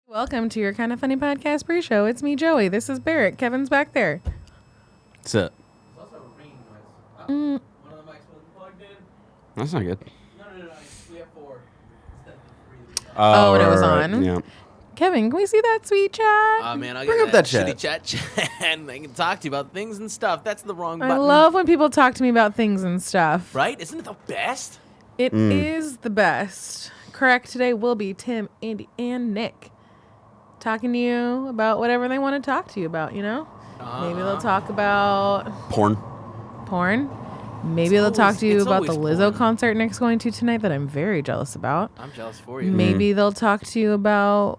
Welcome to your Kind of Funny podcast pre-show. It's me, Joey. This is Barrett. Kevin's back there. What's up? There's also a ringing noise. One of the mics wasn't plugged in. That's not good. No. We have 4 instead of 3. Oh, and it was on? Yeah. Kevin, can we see that sweet chat? Oh, man, I'll Bring get up that shitty chat and I can talk to you about things and stuff. That's the wrong I button. love when people talk to me about things and stuff. Right? Isn't it the best? It is the best. Correct. Today will be Tim, Andy, and Nick talking to you about whatever they want to talk to you about, you know? Maybe they'll talk about porn. Maybe they'll talk to you about the Lizzo concert Nick's going to tonight that I'm very jealous about. I'm jealous for you. Maybe they'll talk to you about,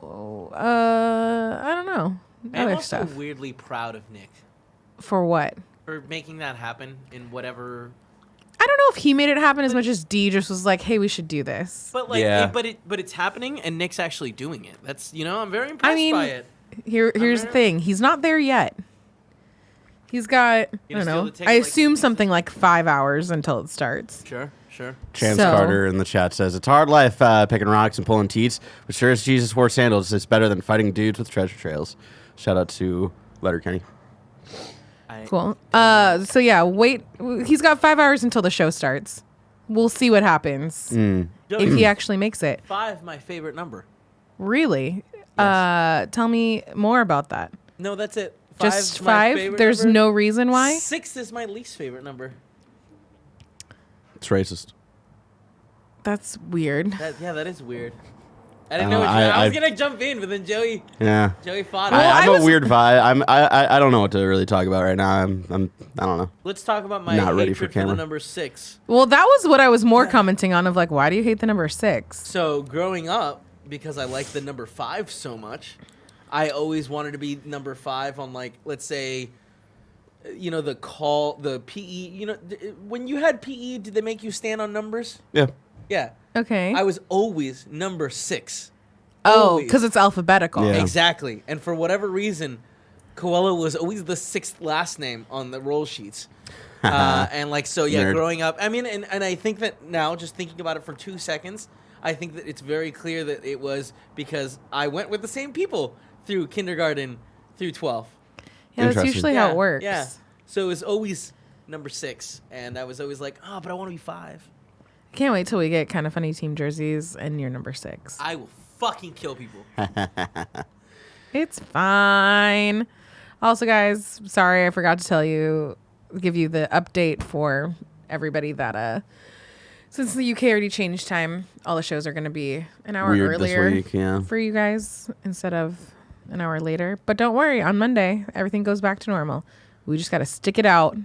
I don't know, I'm other also stuff. weirdly proud of Nick For what? for making that happen in whatever. I don't know if he made it happen as much as D just was like, "Hey, we should do this." But like, Yeah. but it's happening, and Nick's actually doing it. That's I'm very impressed by it. Here's the thing: he's not there yet. He's got I don't know. I assume something like 5 hours until it starts. Sure. Chance So- Carter in the chat says, it's a hard life picking rocks and pulling teats, but sure as Jesus wore sandals, it's better than fighting dudes with treasure trails. Shout out to Letterkenny. Cool. So yeah, wait. He's got 5 hours until the show starts. We'll see what happens if he actually makes it. 5, my favorite number. Really? Yes. Tell me more about that. No, that's it. Just 5's my 5? favorite There's number. no reason why? 6 is my least favorite number. It's racist. That's weird. That is weird. I didn't know what I was gonna jump in, but then Joey fought it. I'm a weird vibe. I don't know what to really talk about right now. I don't know. Let's talk about my Not ready hatred for camera. the number 6. Well, that was what I was more commenting on of like, why do you hate the number 6? So growing up, because I like the number 5 so much, I always wanted to be number 5 on, like, let's say, the PE. When you had PE, did they make you stand on numbers? Yeah. Yeah. Okay. I was always number 6. Oh, Always. because it's alphabetical. Yeah. Exactly. And for whatever reason, Coelho was always the 6th last name on the roll sheets. And like, so yeah, Nerd. growing up, I mean, and I think that now, just thinking about it for 2 seconds, I think that it's very clear that it was because I went with the same people through kindergarten through 12. Yeah, that's Interesting. usually how it works. Yeah. So it was always number 6. And I was always like, oh, but I want to be 5. Can't wait till we get Kind of Funny team jerseys and you're number 6. I will fucking kill people. It's fine. Also, guys, sorry I forgot to give you the update for everybody that since the UK already changed time, all the shows are going to be an hour Weird earlier this week, yeah. for you guys instead of an hour later. But don't worry, on Monday everything goes back to normal. We just got to stick it out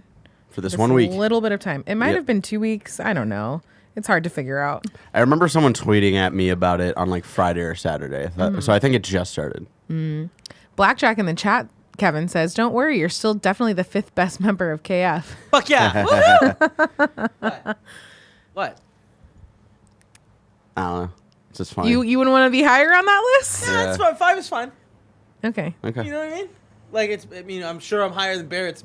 For this 1 week. A little bit of time. It might Yep. have been 2 weeks. I don't know. It's hard to figure out. I remember someone tweeting at me about it on like Friday or Saturday. So I think it just started. Blackjack in the chat, Kevin says, "Don't worry, you're still definitely the 5th best member of KF." Fuck yeah. What? I don't know. It's just funny. You wouldn't want to be higher on that list? Yeah, that's fine. 5 is fine. Okay. Okay. You know what I mean? Like, I'm sure I'm higher than Barrett's.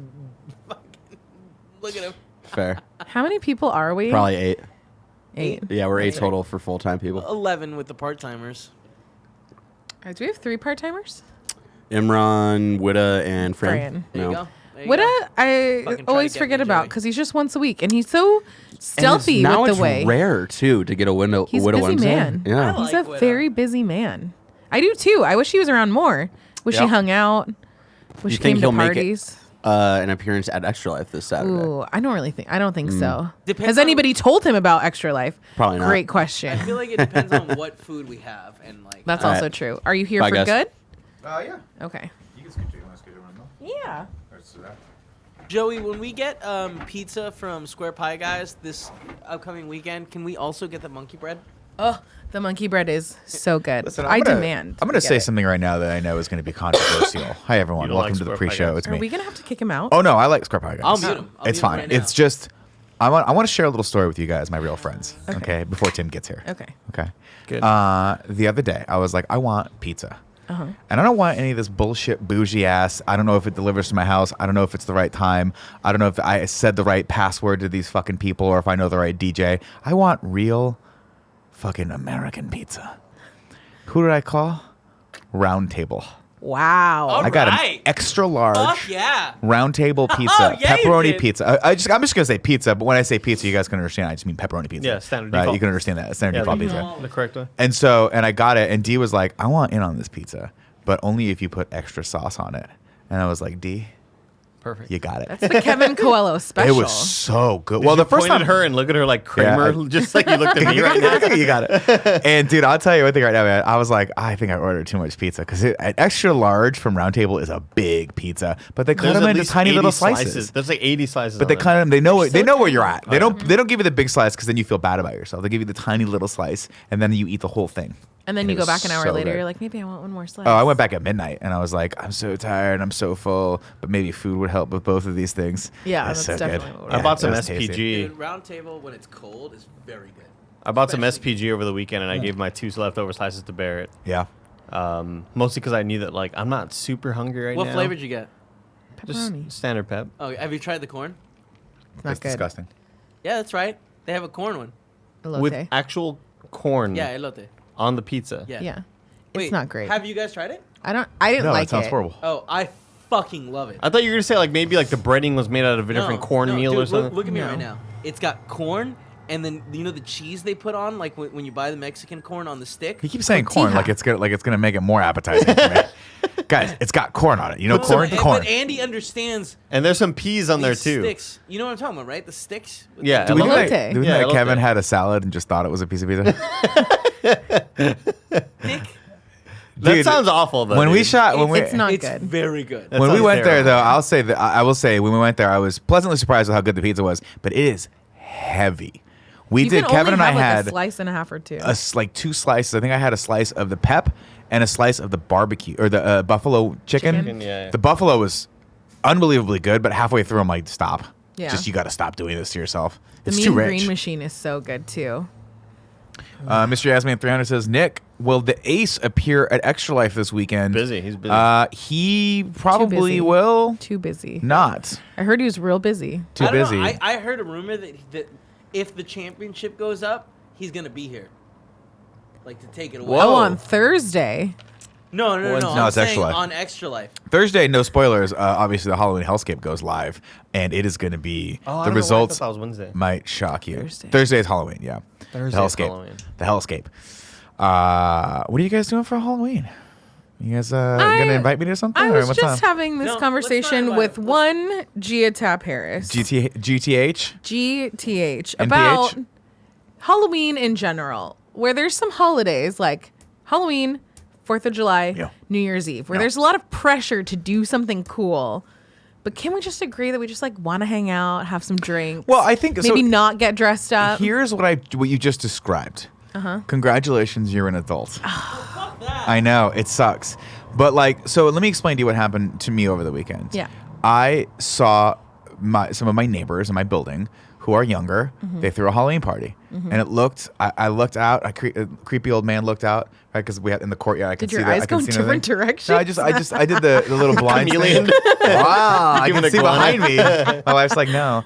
Look at him. Fair. How many people are we? Probably 8. 8. Yeah, we're 8 total for full-time people. 11 with the part-timers. Do we have 3 part-timers? Imran, Witta, and Fran. There you No. go. There you Witta, go. I Fucking try always to get forget me, about Joey. because he's just once a week, and he's so stealthy now with it's the way. rare, too, to get a Witta He's a busy Wednesday. man. Yeah. I He's like a Witta. very busy man. I do too. I wish he was around more. Wish he Yeah. hung out. Wish You he think came to he'll make it? parties. An appearance at Extra Life this Saturday. Ooh, I don't think so. Depends Has on- anybody told him about Extra Life? Probably not. Great I question. feel like it depends on what food we have and like. That's All also right. true. Are you here Bye, for guys. good? Yeah. Okay. You can schedule. You want to schedule one though? Yeah. Or so that. Joey, when we get pizza from Square Pie Guys this upcoming weekend, can we also get the monkey bread? Oh, the monkey bread is so good. Listen, I I'm gonna, demand. I'm going to get say it. something right now that I know is going to be controversial. Hi everyone, You don't welcome like to the Square Pie pre-show. Guys? It's Are me. we gonna have to kick him out? Oh no, I like Square Pie Guys. I'll mute him. I'll It's mute him fine. right now. It's just I want to share a little story with you guys, my real friends. Okay, before Tim gets here. Okay. Okay. Good. The other day, I was like, I want pizza. And I don't want any of this bullshit bougie ass. I don't know if it delivers to my house. I don't know if it's the right time. I don't know if I said the right password to these fucking people or if I know the right DJ. I want real fucking American pizza. Who did I call? Round Table. Wow. All I got right. an extra large Fuck yeah. Round Table pizza, Oh, yeah, you pepperoni did. pizza. I'm just gonna say pizza, but when I say pizza, you guys can understand. I just mean pepperoni pizza. Yeah, standard right? default. You can understand that standard default pizza. The correct way. And so, and I got it, and D was like, "I want in on this pizza, but only if you put extra sauce on it." And I was like, "D, Perfect. you got it." That's the Kevin Coelho special. It was so good. Did well, you the first point at time her and look at her like Kramer, Yeah, just like you looked at me right now. you got it. And dude, I'll tell you one thing right now, man. I was like, I think I ordered too much pizza because an extra large from Round Table is a big pizza, but they cut There's them at into least tiny 80 little slices. There's like 80 slices. But they on cut them. They know it. They know where you're at. They Oh, don't give you the big slice because then you feel bad about yourself. They give you the tiny little slice, and then you eat the whole thing. And then It you go was back an hour so later. good. You're like, maybe I want one more slice. Oh, I went back at midnight, and I was like, I'm so tired. I'm so full. But maybe food would help with both of these things. Yeah, It's that's so good. definitely what I bought some it was tasty. SPG. Dude, Round Table when it's cold is very good. I bought some Especially- SPG over the weekend, and I gave my 2 leftover slices to Barrett. Yeah. Mostly because I knew that like I'm not super hungry right What now. flavor did you get? Just Pepperoni. standard pep. Oh, have you tried the corn? It's not It's good. disgusting. Yeah, that's right. They have a corn one. Elote. With actual corn Yeah, elote. on the pizza. Yeah. yeah. Wait, It's not great. Have you guys tried it? I didn't No, like that sounds it. horrible. Oh, I fucking love it. I thought you were gonna say like maybe like the breading was made out of a different cornmeal dude, or something. Look at me No. right now. It's got corn, and then you know the cheese they put on, like when you buy the Mexican corn on the stick. He keeps saying corn Tortilla. like it's gonna make it more appetizing for me. Guys, it's got corn on it. You know corn? But Corn. Andy understands And there's some peas on there these too. sticks. You know what I'm talking about, right? The sticks. with Yeah, the- Do we Elote. think that, do we Yeah, think that Kevin elote. had a salad and just thought it was a piece of pizza? Nick, That Dude, sounds awful though. when we dude. shot, when we It's not it's good. very good. That when we sounds went there, terrible. though, I'll say that I will say when we went there, I was pleasantly surprised with how good the pizza was. But it is heavy. We You did. can Kevin only and I have, like, had a slice and a half or two. like 2 slices. I think I had a slice of the pep and a slice of the barbecue or the buffalo chicken. Chicken, yeah. The buffalo was unbelievably good, but halfway through, I'm like, stop. Yeah. Just you got to stop doing this to yourself. The It's Mean too Green rich. Machine is so good too. Mr. Yasman 300 says, Nick, will the Ace appear at Extra Life this weekend? Busy. He's busy. He probably busy. will Too busy. not. I heard he was real busy. Too I don't busy. know. I heard a rumor that if the championship goes up, he's gonna be here, like to take it away. Whoa. Oh, on Thursday. No, No, I'm it's Extra saying Life. on Extra Life. Thursday, no spoilers. Obviously, the Halloween Hellscape goes live, and it is going to be Oh, I the don't know why I results thought that was Wednesday. might shock you. Thursday. is Halloween, yeah. Thursday's the Hellscape. Halloween. The Hellscape. What are you guys doing for Halloween? You guys going to invite me to something? I or was what's just up? having this No, let's conversation not with invite him. one Gia Tap Harris. GTH? GTH NPH? about Halloween in general, where there's some holidays like Halloween, 4th of July, Yeah. New Year's Eve, where Yeah. there's a lot of pressure to do something cool. But can we just agree that we just like want to hang out, have some drinks? Well, I think maybe so. not get dressed up. Here's what you just described. Congratulations, you're an adult. Fuck that. I know it sucks, but like, so let me explain to you what happened to me over the weekend. Yeah. I saw some of my neighbors in my building who are younger. They threw a Halloween party, and it looked. I looked out. A creepy old man looked out, right? Because we had in the courtyard. I could Did see your that. eyes I go could in see different nothing. directions? No, I did the little blind Chameleon. thing. Wow, I Give can it a see glance. behind me. My wife's like, no.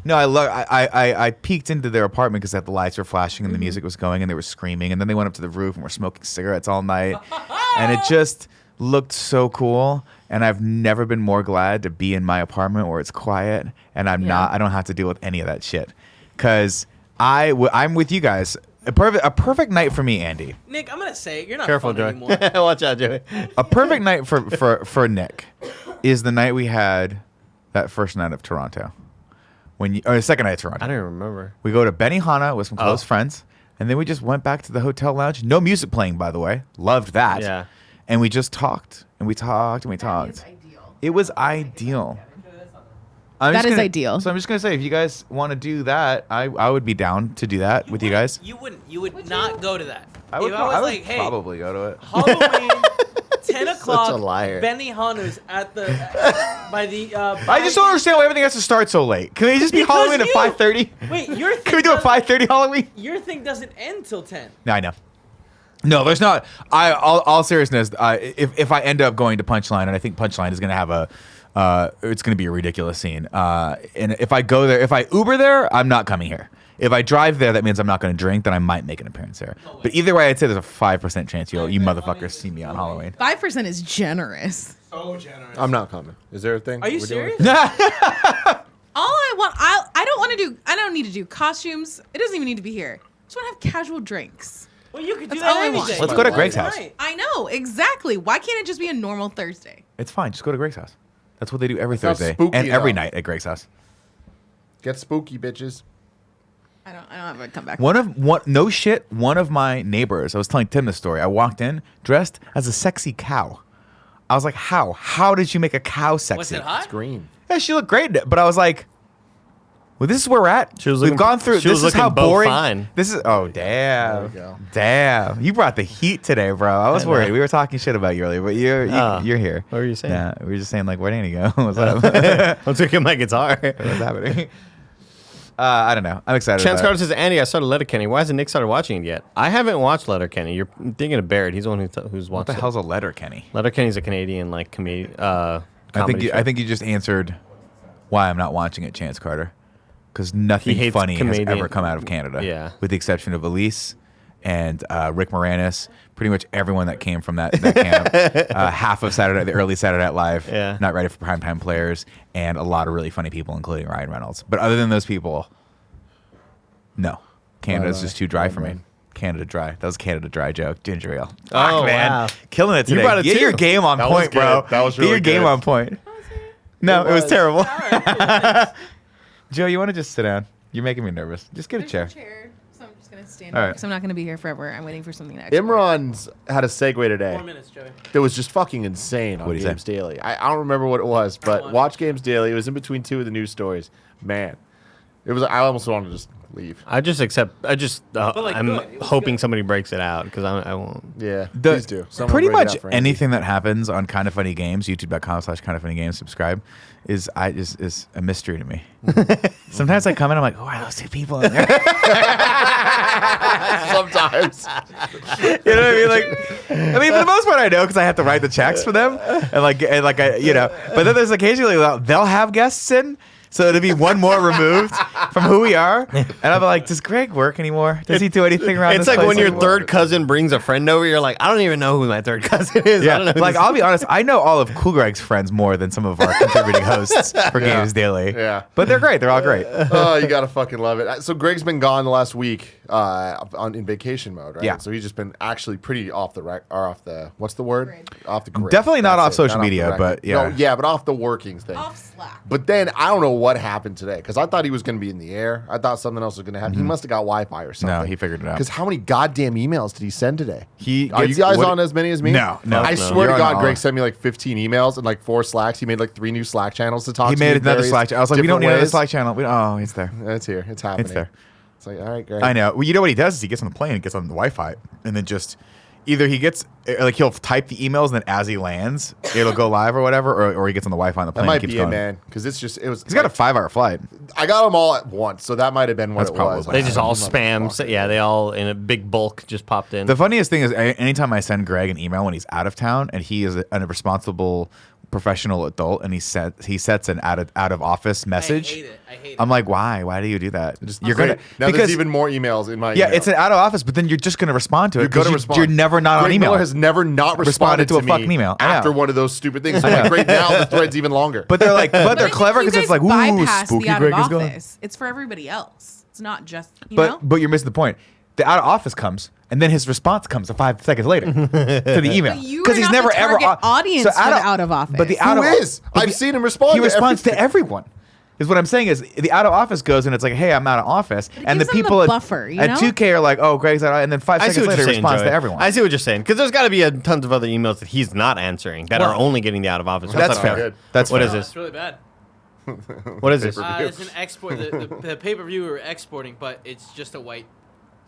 No, I peeked into their apartment because the lights were flashing and the music was going and they were screaming, and then they went up to the roof and were smoking cigarettes all night, and it just looked so cool. And I've never been more glad to be in my apartment where it's quiet and I don't have to deal with any of that shit. Cause I'm with you guys. A perfect night for me, Andy. Nick, I'm gonna say it. You're not Careful, fun Joey. anymore. Watch out, Joey. A perfect night for Nick is the night we had that first night of Toronto. Or the second night of Toronto. I don't even remember. We go to Benihana with some close Oh. friends, and then we just went back to the hotel lounge. No music playing, by the way. Loved that. Yeah. And we just talked, and we talked, and we talked. It was ideal. That is ideal. So I'm just gonna say, if you guys want to do that, I would be down to do that with you guys. You wouldn't. You would not go to that. I would, if I was I would like, hey, probably go to it. Halloween, 10 o'clock, a liar. Benihana's at the by the. I just don't understand why everything has to start so late. Can it just be Because Halloween at you- 5:30? Wait, your thing Can we do a doesn't- 5:30 Halloween? Your thing doesn't end till 10. No, I know. No, there's not. All seriousness, if I end up going to Punchline, and I think Punchline is going to have it's going to be a ridiculous scene. And if I go there, if I Uber there, I'm not coming here. If I drive there, that means I'm not going to drink. Then I might make an appearance there. But either way, I'd say there's a 5% chance you motherfuckers see me on Halloween. 5% is generous. So generous. I'm not coming. Is there a thing? Are you we're doing? serious? All I want, I don't want to do. I don't need to do costumes. It doesn't even need to be here. I just want to have casual drinks. Well, you could do That's that all I any want. day. Let's go to Greg's house. Right. I know exactly. Why can't it just be a normal Thursday? It's fine. Just go to Greg's house. That's what they do every Sounds Thursday spooky, and every though. night at Greg's house. Get spooky, bitches. I don't have to come back. One of my neighbors, I was telling Tim this story. I walked in dressed as a sexy cow. I was like, how? How did you make a cow sexy? Was it hot? It's green. Yeah, she looked great. But I was like, well, this is where we're at. She was We've looking- gone through. she was This is how looking both boring. fine. This is. Oh, damn. There we go. Damn. You brought the heat today, bro. I was I know. worried. We were talking shit about you earlier, but you're here. What were you saying? Yeah, we were just saying, like, where did Andy go? What's up? I'm taking my guitar. What's happening? I don't know. I'm excited. Chance about Carter says, Andy, I started Letterkenny. Why hasn't Nick started watching it yet? I haven't watched Letterkenny. You're thinking of Barrett. He's the one who's What watched the it. hell's a letter, Kenny? Letterkenny's a Canadian comedy. I think you just answered why I'm not watching it, Chance Carter, because nothing He hates funny has comedian- ever come out of Canada. Yeah. with the exception of Elise and Rick Moranis. Pretty much everyone that came from that camp. Half of the early Saturday Night Live. Yeah. Not ready for primetime players, and a lot of really funny people, including Ryan Reynolds. But other than those people, no, Canada's just too dry for me. Canada Dry. That was a Canada Dry joke. Ginger ale. Oh, Fuck, man. wow. Killing it You today. brought it Get too. your game on That was point, bro. good. That was Get your really game good. on point. No, it was was. terrible. All right. Joe, you want to just sit down? You're making me nervous. Just get a chair. So I'm just gonna stand All up right. because I'm not gonna be here forever. I'm waiting for something to export. Imran's had a segue today 4 minutes, Joey. that was just fucking insane on What'd he say? Games Daily. I don't remember what it was, but on. watch Games Daily. It was in between two of the news stories. Man, it was. I almost wanted to just leave. I'm like, I'm good. It was hoping good. somebody breaks it out because I won't. Yeah, please do. Someone Pretty break it much out for Andy. anything that happens on Kind of Funny Games, youtube.com/kindoffunnygames, subscribe, is a mystery to me. Sometimes I come in, I'm like, who are those two people in there? Sometimes. You know what I mean? Like, I mean, for the most part, I know because I have to write the checks for them, and But then there's occasionally they'll have guests in, so it'll be one more removed from who we are, and I'll be like, does Greg work anymore? Does he do anything around? It's this like place when your anymore? third cousin brings a friend over. You're like, I don't even know who my third cousin is. I Yeah, don't know who like this I'll be honest, I know all of Cool Greg's friends more than some of our contributing hosts for Games Daily. Yeah. But they're great. They're all great. Oh, you gotta fucking love it. So Greg's been gone the last week in vacation mode, right? Yeah. So he's just been actually pretty off the what's the word? Grid. Off the grid. Definitely not That's off it. social Not the media, record. but yeah. No, yeah, but off the workings thing. Off Slack. But then I don't know what happened today because I thought he was going to be in the air. I thought something else was going to happen. He must have got Wi-Fi or something. No, he figured it out. Because how many goddamn emails did he send today? Are you guys on as many as me? No. I No. swear You're to on God, all. Greg sent me like 15 emails and like 4 Slacks. He made like 3 new Slack channels to talk He to me made in another various Slack channel. I was like, we don't need different another ways. Slack channel. Oh, it's there. It's here. It's happening. It's there. It's like, all right, Greg. I know. Well, you know what he does is he gets on the plane and gets on the Wi-Fi, and then just either he gets like he'll type the emails, and then as he lands, it'll go live or whatever, or he gets on the Wi-Fi on the That plane. might and keeps be it, going. man. Because it's just, it was. He's got a 5-hour flight. I got them all at once, so that might have been what That's it probably was. what They just all Motherfucker. spam. So, yeah, they all in a big bulk just popped in. The funniest thing is anytime I send Greg an email when he's out of town, and he is a responsible professional adult, and he sets an out of office message. I hate it. I hate it. I'm like, why? Why do you do that? You're Great. gonna Now because there's even more emails in my yeah, email. it's an out of office, but then you're just gonna respond to it. You're going to 'cause respond. You're never not Greg on email. Miller has never not responded to a me fucking email. I know. after one of those stupid things. So I know. like right now, the thread's even longer. But they're like, but But I they're think clever you because it's guys like, ooh, bypass spooky the out Greg of is going. office. It's for everybody else. It's not just you know. But you're missing the point. The out of office comes, and then his response comes 5 seconds later to the email But you are not the target audience for the out of office. But the Who out of is? but I've seen him respond He to responds to everything. everyone. Is what I'm saying is the out of office goes and it's like, hey, I'm out of office, it and the gives them the people buffer, you at know? 2K are like, oh, Greg's out, and then 5 I see seconds what later you're he saying, responds Joey. to everyone. I see what you're saying because there's got to be tons of other emails that he's not answering that are Well, only getting the out of office. That's not fair. good. That's What fair. is Oh, this? it's really bad. What is this? It's an export. The pay-per-view we're exporting, but it's just a white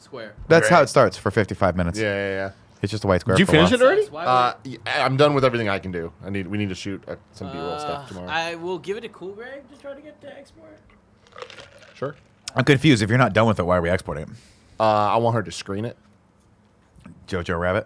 square. That's how it starts for 55 minutes. yeah. It's just a white square. Did you for a finish while. it already? Sucks. Why would I'm done with everything I can do. We need to shoot some B-roll stuff tomorrow. I will give it to Cool Greg to try to get to export. Sure. I'm confused. If you're not done with it, why are we exporting it? I want her to screen it. Jojo Rabbit?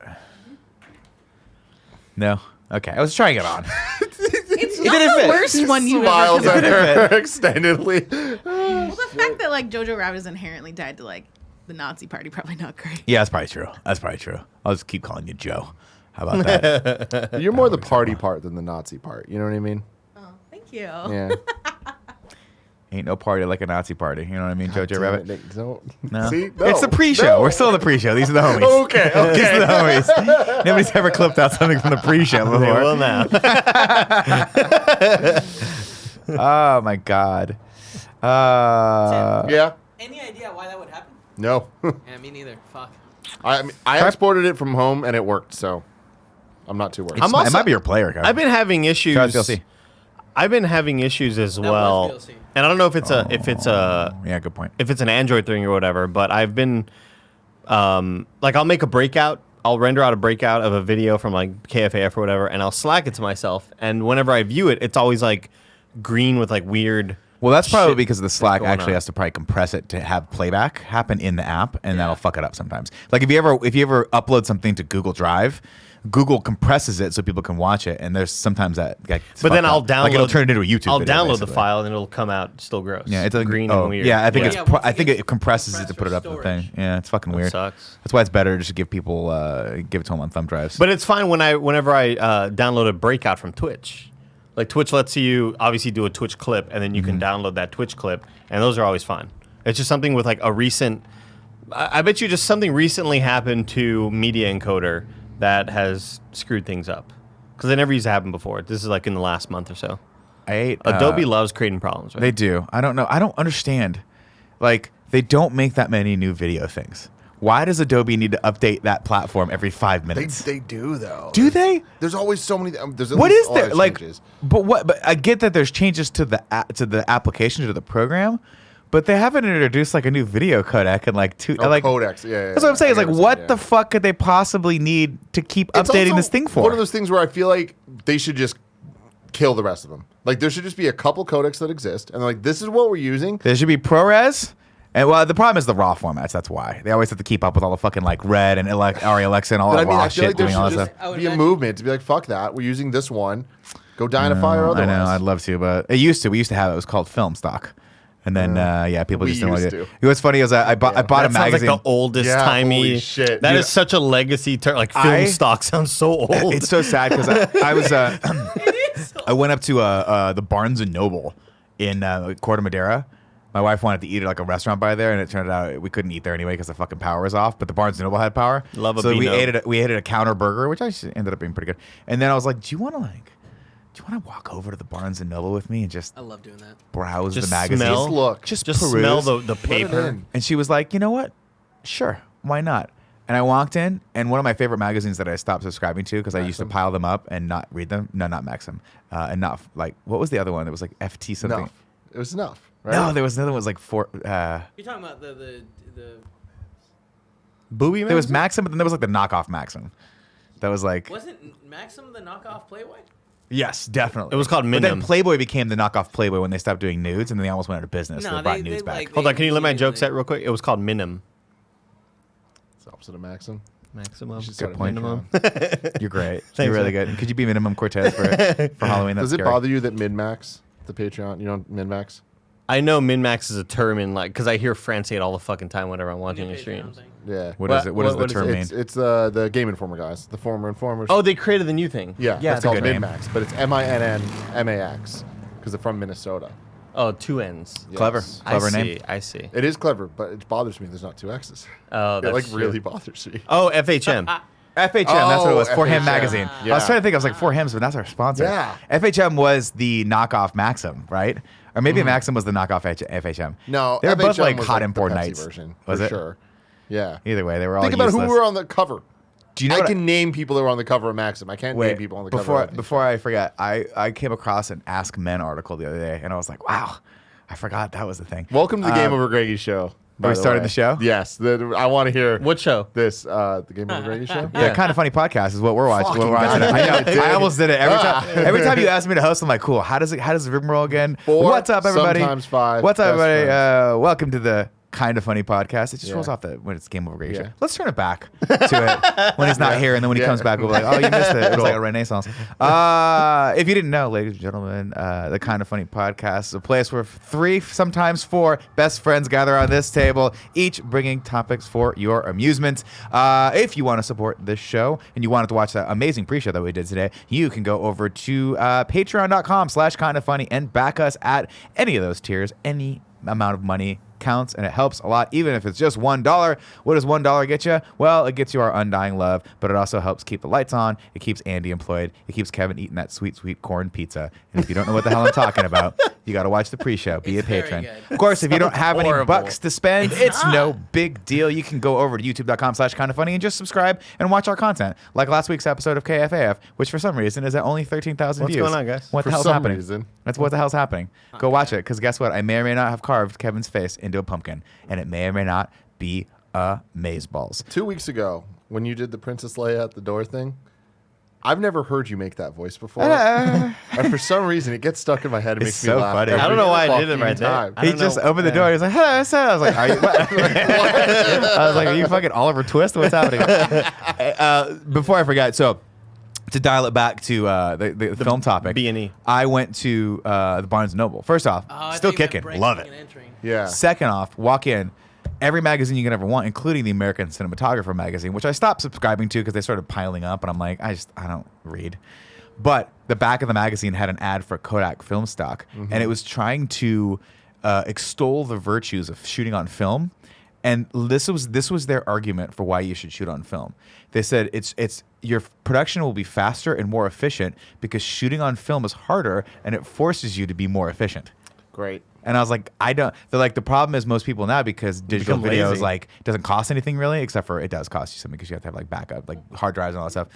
No. Okay, I was trying it on. It's not didn't the fit. worst one you've Smiles ever at done. her extendedly. Well, the fact that like Jojo Rabbit is inherently tied to like the Nazi party. Probably not great. Yeah, that's probably true. I'll just keep calling you Joe. How about that? You're more the party part than the Nazi part. You know what I mean? Oh, thank you. Yeah. Ain't no party like a Nazi party. You know what I mean, Jojo Damn Rabbit? it, Nick, don't. No. See? No. It's the pre-show. No. We're still in the pre-show. These are the homies. Okay. These are the homies. Nobody's ever clipped out something from the pre-show before. Well, now. Oh my god. Yeah. Any idea why that would happen? No. Yeah, me neither. Fuck. I exported it from home and it worked, so I'm not too worried. It might be your player, guy. I've been having issues. Try DLC. I've been having issues as That well, was DLC. and I don't know if it's Yeah, good point. if it's an Android thing or whatever. But I've been like I'll make a breakout. I'll render out a breakout of a video from like KFAF or whatever, and I'll Slack it to myself. And whenever I view it, it's always like green with like weird. Well, that's probably shit because the Slack going actually on. has to probably compress it to have playback happen in the app, and that'll fuck it up sometimes. Like if you ever upload something to Google Drive, Google compresses it so people can watch it, and there's sometimes that. But then I'll download. Like it'll turn it into a YouTube. I'll video, download basically. the file and it'll come out still gross. Yeah, it's green oh, and weird. Yeah, I think Yeah, it's. once I it think gets it compresses it to compressed put it for up to the thing. storage. Yeah, it's fucking weird. sucks. That's why it's better to just give people give it to them on thumb drives. But it's fine whenever I download a breakout from Twitch. Like Twitch lets you obviously do a Twitch clip, and then you can download that Twitch clip, and those are always fine. It's just something with like a recent. I bet you just something recently happened to Media Encoder that has screwed things up because they never used to happen before. This is like in the last month or so. Adobe loves creating problems. Right? They do. I don't know. I don't understand. Like they don't make that many new video things. Why does Adobe need to update that platform every 5 minutes? They do though. Do they? There's always so many. There's at What least is a lot there? of Like, changes. but I get that there's changes to the application to the program, but they haven't introduced like a new video codec and like like codecs. Yeah. That's what I'm saying. It's I like, get what you're the saying, fuck could they possibly need to keep yeah. It's updating also this thing for? One of those things where I feel like they should just kill the rest of them. Like there should just be a couple codecs that exist, and they're like, this is what we're using. There should be ProRes. And well, the problem is the raw formats. That's why they always have to keep up with all the fucking like Red and Arri Alexa and all But that I mean, raw I feel shit like there doing all should that just stuff. I would be a imagine- movement to be like, fuck that. We're using this one. Go Dynify or I otherwise. know. I'd love to, but it used to. We used to have it. It was called Film Stock. And then, people we just didn't want to. used You know what's funny is I bought a That sounds magazine. like the oldest Yeah, timey. holy shit. That Dude, is such a legacy term. Like film I- stock sounds so old. It's so sad because I was I went up to the Barnes and Noble in Corte Madera. My wife wanted to eat at like a restaurant by there, and it turned out we couldn't eat there anyway because the fucking power was off. But the Barnes and Noble had power. Love a so we Beano. ate at a counter burger, which actually ended up being pretty good. And then I was like, do you want to walk over to the Barnes and Noble with me and just I love doing that. browse Just the magazines? smell. Just look. Just Just peruse. smell the Let it paper. in. And she was like, you know what? Sure. Why not? And I walked in, and one of my favorite magazines that I stopped subscribing to because I used to pile them up and not read them. No, not Maxim. And not like, what was the other one? It was like FT something. No. It was enough. Right? No, there was another one. It was like You're talking about the Booby there was magazine? Maxim, but then there was like the knockoff Maxim. That was like, wasn't Maxim the knockoff Playboy? yes, definitely. It was called But then Minim. Playboy became the knockoff Playboy when they stopped doing nudes, and then they almost went out of business. So No, they brought they nudes back. like- Hold on, can you let my They- joke set real quick? It was called Minim. It's the opposite of Maxim. Maximum. should start Good a point. Minimum. You're great. Thanks, You're really man. good. Could you be Minimum Cortez for Halloween? That's Does it scary. bother you that min-max, the Patreon, you know min-max? I know min-max is a term in like because I hear Fran say it all the fucking time whenever I'm watching your Patreon streams. thing. Yeah. What is it? What does what the is term it? mean? It's the Game Informer guys, the former informers. Oh, they created the new thing. yeah, Yeah, it's it's a called good name. min-max, but it's MINNMAX because they're from Minnesota. Oh, two N's. Clever. Yes. Clever I name. see. I see. It is clever, but it bothers me. There's not two X's. Oh, It that's like true. really bothers me. Oh, FHM. FHM, that's what it was. For Him FHM. magazine. I Yeah. was trying to think. I was like, For Hims, but that's our sponsor. Yeah. FHM was the knockoff Maxim, right? Or maybe Maxim was the knockoff FHM. No, they were both FHM like was hot the import Pepsi nights. version, Was for it? sure. Yeah. Either way, they were all Think about useless. who were on the cover. Do you know I what can name people that were on the cover of Maxim. I can't name people on the cover. Before I forget, I came across an Ask Men article the other day, and I was like, wow, I forgot that was the thing. Welcome to the Game Over Greggy show. by we the started way. the show? Yes. I want to hear What show? this. The Game Over Greggy show. Yeah, Kind of Funny podcast is what we're watching. Fucking We're watching got it. it. I It did. know. I almost did it every time. Every time you ask me to host, I'm like, cool. How does the rigmarole again? 4, What's up, everybody? sometimes 5, What's up, best everybody? friends. Welcome to the Kind of Funny podcast. It just rolls off when it's Game Over Great. Yeah. Let's turn it back to it when he's not here, and then when he comes back, we'll be like, oh, you missed it. It was like a renaissance. If you didn't know, ladies and gentlemen, the Kind of Funny podcast is a place where 3, sometimes 4 best friends gather on this table, each bringing topics for your amusement. If you want to support this show and you wanted to watch that amazing pre-show that we did today, you can go over to patreon.com/kindoffunny and back us at any of those tiers. Any amount of money counts, and it helps a lot, even if it's just $1. What does $1 get you? Well, it gets you our undying love, but it also helps keep the lights on. It keeps Andy employed. It keeps Kevin eating that sweet, sweet corn pizza. And if you don't know what the hell I'm talking about, you got to watch the pre-show. Be a patron. Of course, if you don't have any bucks to spend, it's no big deal. You can go over to youtube.com/kindoffunny and just subscribe and watch our content. Like last week's episode of KFAF, which for some reason is at only 13,000 views. What's going on, guys? What the hell's some happening? reason. That's what the hell's happening. Go watch it, because guess what? I may or may not have carved Kevin's face into a pumpkin, and it may or may not be amazeballs. 2 weeks ago, when you did the Princess Leia at the door thing, I've never heard you make that voice before. And for some reason, it gets stuck in my head and It's makes me so laugh. funny. every I don't know why I did it fucking right there. time. I He don't just know. opened the door. He's like, hello, sir. I was like, are you? I was like, are you fucking Oliver Twist? What's happening? Before I forget, so to dial it back to the film topic, B&E. I went to the Barnes & Noble. First off, still kicking. Love it. Yeah. Second off, walk in. Every magazine you can ever want, including the American Cinematographer magazine, which I stopped subscribing to because they started piling up, and I'm like, I don't read. But the back of the magazine had an ad for Kodak film stock, and it was trying to extol the virtues of shooting on film. And this was their argument for why you should shoot on film. They said it's your production will be faster and more efficient because shooting on film is harder and it forces you to be more efficient. Great. And I was like, they're like, the problem is most people now, because digital become video lazy. is like, doesn't cost anything really, except for it does cost you something because you have to have like backup, like hard drives and all that stuff.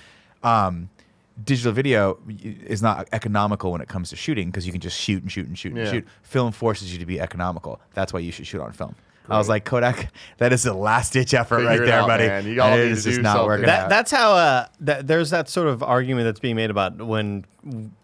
Digital video is not economical when it comes to shooting because you can just shoot and shoot and shoot and Yeah. shoot. Film forces you to be economical. That's why you should shoot on film. I was like, Kodak, that is a last-ditch effort Figure right it there, out, buddy. man. You all And it need is to just do not something. working That, out. that's how there's that sort of argument that's being made about when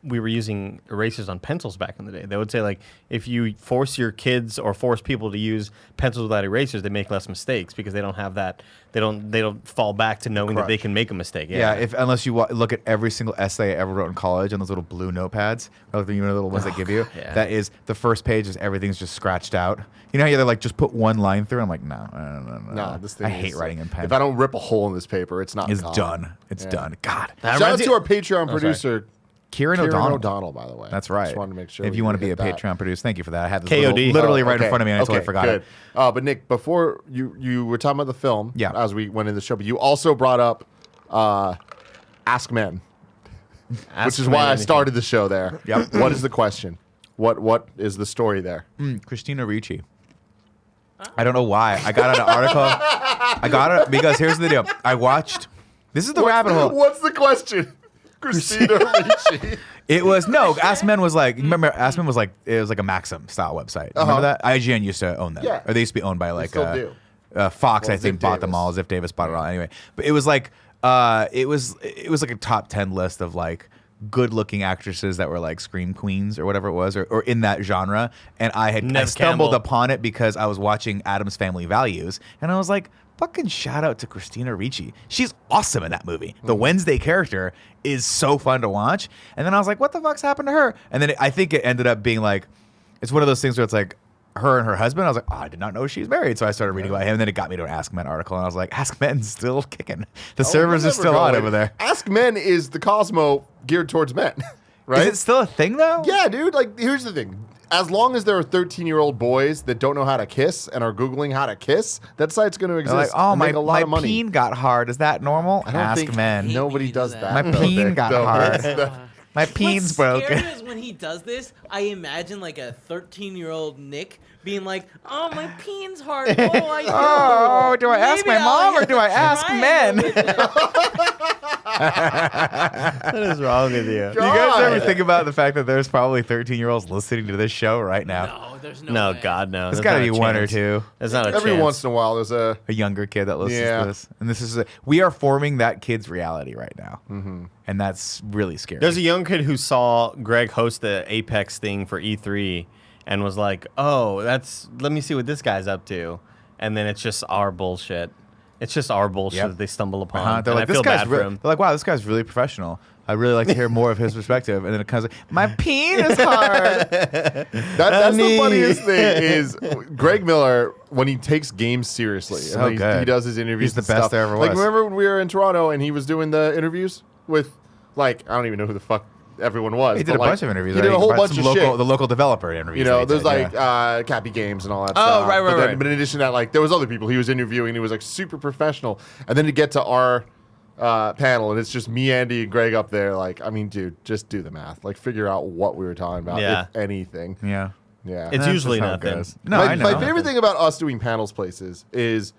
we were using erasers on pencils back in the day. They would say, like, if you force your kids or force people to use pencils without erasers, they make less mistakes because they don't have that. They don't fall back to knowing that they can make a mistake. Yeah, unless you look at every single essay I ever wrote in college on those little blue notepads, or the little ones they give you. yeah. That is the first page is everything's just scratched out. You know how they're like just put one line through. I'm like, no. No, this thing I hate is, writing in pen. If I don't rip a hole in this paper, it's not It's gone. done. It's done. God, That Shout out reminds to you- our Patreon producer, Kieran Kieran O'Donnell. O'Donnell, by the way. That's right. Just wanted to make sure. If we you want to be a hit that. Patreon producer, thank you for that. I had this KOD. literally right in Okay. front of me, and I totally Okay, forgot good. it. But Nick, before you were talking about the film, Yeah. as we went in the show, but you also brought up Ask Men, which is why I started the show there. Yep. What is the question? What is the story there? Christina Ricci. I don't know why. I got an article. I got it because here's the deal. I watched. This is the rabbit hole. What's the question? Christina Ricci. It was no. Ask Men was like. Remember, Ask Men was like it was like a Maxim style website. Remember that? IGN used to own them. Yeah. Or they used to be owned by like still do. Fox. Well, I think Ziff bought them Davis. all. Ziff Davis bought it all. Anyway, but it was like it was like a top 10 list of like good-looking actresses that were like scream queens or whatever it was, or in that genre. And I stumbled Campbell. upon it because I was watching Addams Family Values, and I was like, fucking shout out to Christina Ricci. She's awesome in that movie. The Wednesday character is so fun to watch. And then I was like, what the fuck's happened to her? And then I think it ended up being like, it's one of those things where it's like her and her husband. I was like, oh, I did not know she's married. So I started reading about him. And then it got me to an Ask Men article. And I was like, Ask Men's still kicking. The servers are Never still on going. over there. Ask Men is the Cosmo geared towards men, right? Is it still a thing though? Yeah, dude. Like, here's the thing. As long as there are 13-year-old boys that don't know how to kiss and are Googling how to kiss, that site's going to exist. They're like, oh, and make a lot my of money. peen got hard. Is that normal? I don't Ask think Men. nobody He does does that. that. My though, peen Nick, got though. hard. My peen's What's broken. scary is when he does this, I imagine like a 13-year-old Nick being like, "Oh, my peen's hard. Oh, I Oh, do I ask my mom or do I ask men? What is wrong with you? You guys ever God. think about the fact that there's probably 13-year-olds listening to this show right now? No, there's no. No, way. God, no. There's That's got to not be a one or chance. two. There's not a Every chance. once in a while, there's a A younger kid that listens Yeah. to this. And this is we are forming that kid's reality right now. Mm-hmm. And that's really scary. There's a young kid who saw Greg host the Apex thing for E3 and was like, "Oh, let me see what this guy's up to." and then it's just our bullshit. It's just our bullshit that they stumble upon. They're and like, I feel bad for they're him. like, wow, this guy's really professional. I'd really like to hear more of his perspective. And then it comes like, my peen is hard. That's the funniest thing is Greg Miller, when he takes games seriously. So and good. He does his interviews. He's the and best stuff. there ever Like, was. remember when we were in Toronto and he was doing the interviews with, like, I don't even know who the fuck everyone was. He did a bunch of interviews. He did a whole bunch of shit. The local developer interviews. You know, that he there's did, like Cappy Games and all that Oh, stuff. right. But in addition to that, like, there was other people he was interviewing. He was like super professional. And then to get to our panel, and it's just me, Andy, and Greg up there. Like, I mean, dude, just do the math. Like, figure out what we were talking about, if anything. Yeah. Yeah. It's usually That's how it nothing. goes. No, I know. My favorite thing about us doing panels places is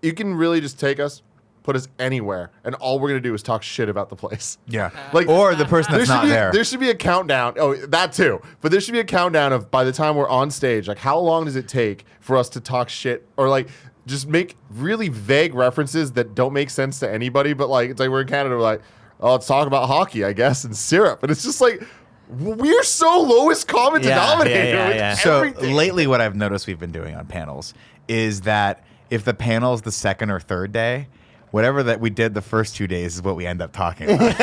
you can really just take us, put us anywhere, and all we're gonna do is talk shit about the place. Yeah. Like, Or the person that's not there. There should be a countdown. Oh, that too. But there should be a countdown of by the time we're on stage, like how long does it take for us to talk shit or like just make really vague references that don't make sense to anybody. But like it's like we're in Canada, we're like, oh, let's talk about hockey, I guess, and syrup, and it's just like we're so lowest common denominator. With So everything. lately, what I've noticed we've been doing on panels is that if the panel's the second or third day, whatever that we did the first 2 days is what we end up talking about.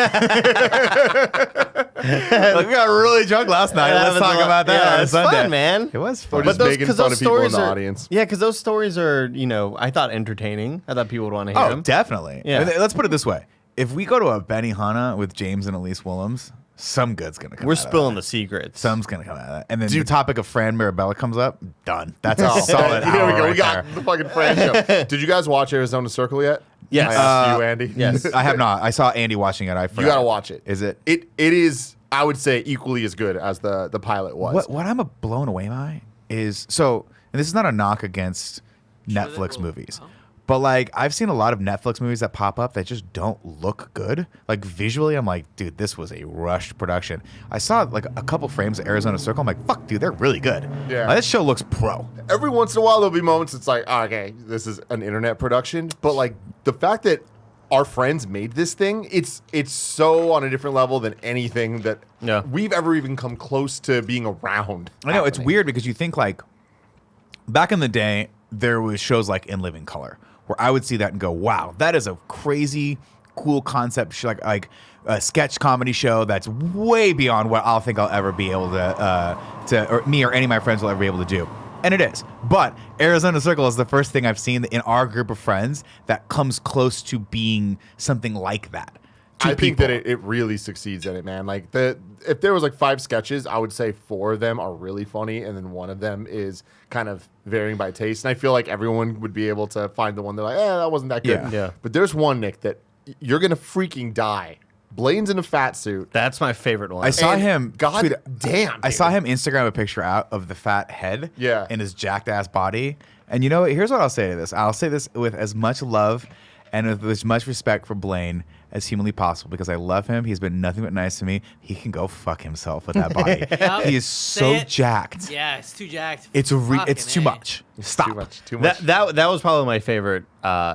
Like, we got really drunk last night. Let's talk about that Yeah, on it's Sunday. fun, man. It was fun. Or just making fun of people in the are, audience. Yeah, because those stories are, I thought entertaining. I thought people would want to hear Oh, them. definitely. Yeah. I mean, let's put it this way. If we go to a Benihana with James and Elise Willems, some good's going to come We're out of spilling that. the secrets. Some's going to come out of that. And then the topic of Fran Mirabella comes up, done. That's a Oh, solid here hour we go. right We got there. the fucking Fran show. Did you guys watch Arizona Circle yet? Yes. I asked you, Andy. Yes. I have not. I saw Andy watching it. I forgot. You gotta watch it. Is it? It is. I would say equally as good as the pilot was. What I'm blown away by is so, and this is not a knock against Netflix movies, but like I've seen a lot of Netflix movies that pop up that just don't look good. Like visually, I'm like, dude, this was a rushed production. I saw like a couple frames of Arizona Circle. I'm like, fuck, dude, they're really good. Yeah. This show looks pro. Every once in a while, there'll be moments it's like, oh, okay, this is an internet production, but like the fact that our friends made this thing, it's so on a different level than anything that we've ever even come close to being around. I know it's happening. weird because you think like back in the day there was shows like In Living Color where I would see that and go, wow, that is a crazy cool concept like a sketch comedy show that's way beyond what I'll think I'll ever be able to or me or any of my friends will ever be able to do. And it is. But Arizona Circle is the first thing I've seen in our group of friends that comes close to being something like that. I think that it really succeeds at it, man. Like if there was like 5 sketches, I would say 4 of them are really funny, and then one of them is kind of varying by taste. And I feel like everyone would be able to find the one they're like, that wasn't that good. Yeah. But there's one, Nick, that you're gonna freaking die. Blaine's in a fat suit. That's my favorite one. I saw And him. God tweet- damn. I saw him Instagram a picture out of the fat head and his jacked ass body. And you know what? Here's what I'll say to this. I'll say this with as much love and with as much respect for Blaine as humanly possible because I love him. He's been nothing but nice to me. He can go fuck himself with that body. He is so jacked. Yeah, it's too jacked. It's too much. Stop. Too much. That was probably my favorite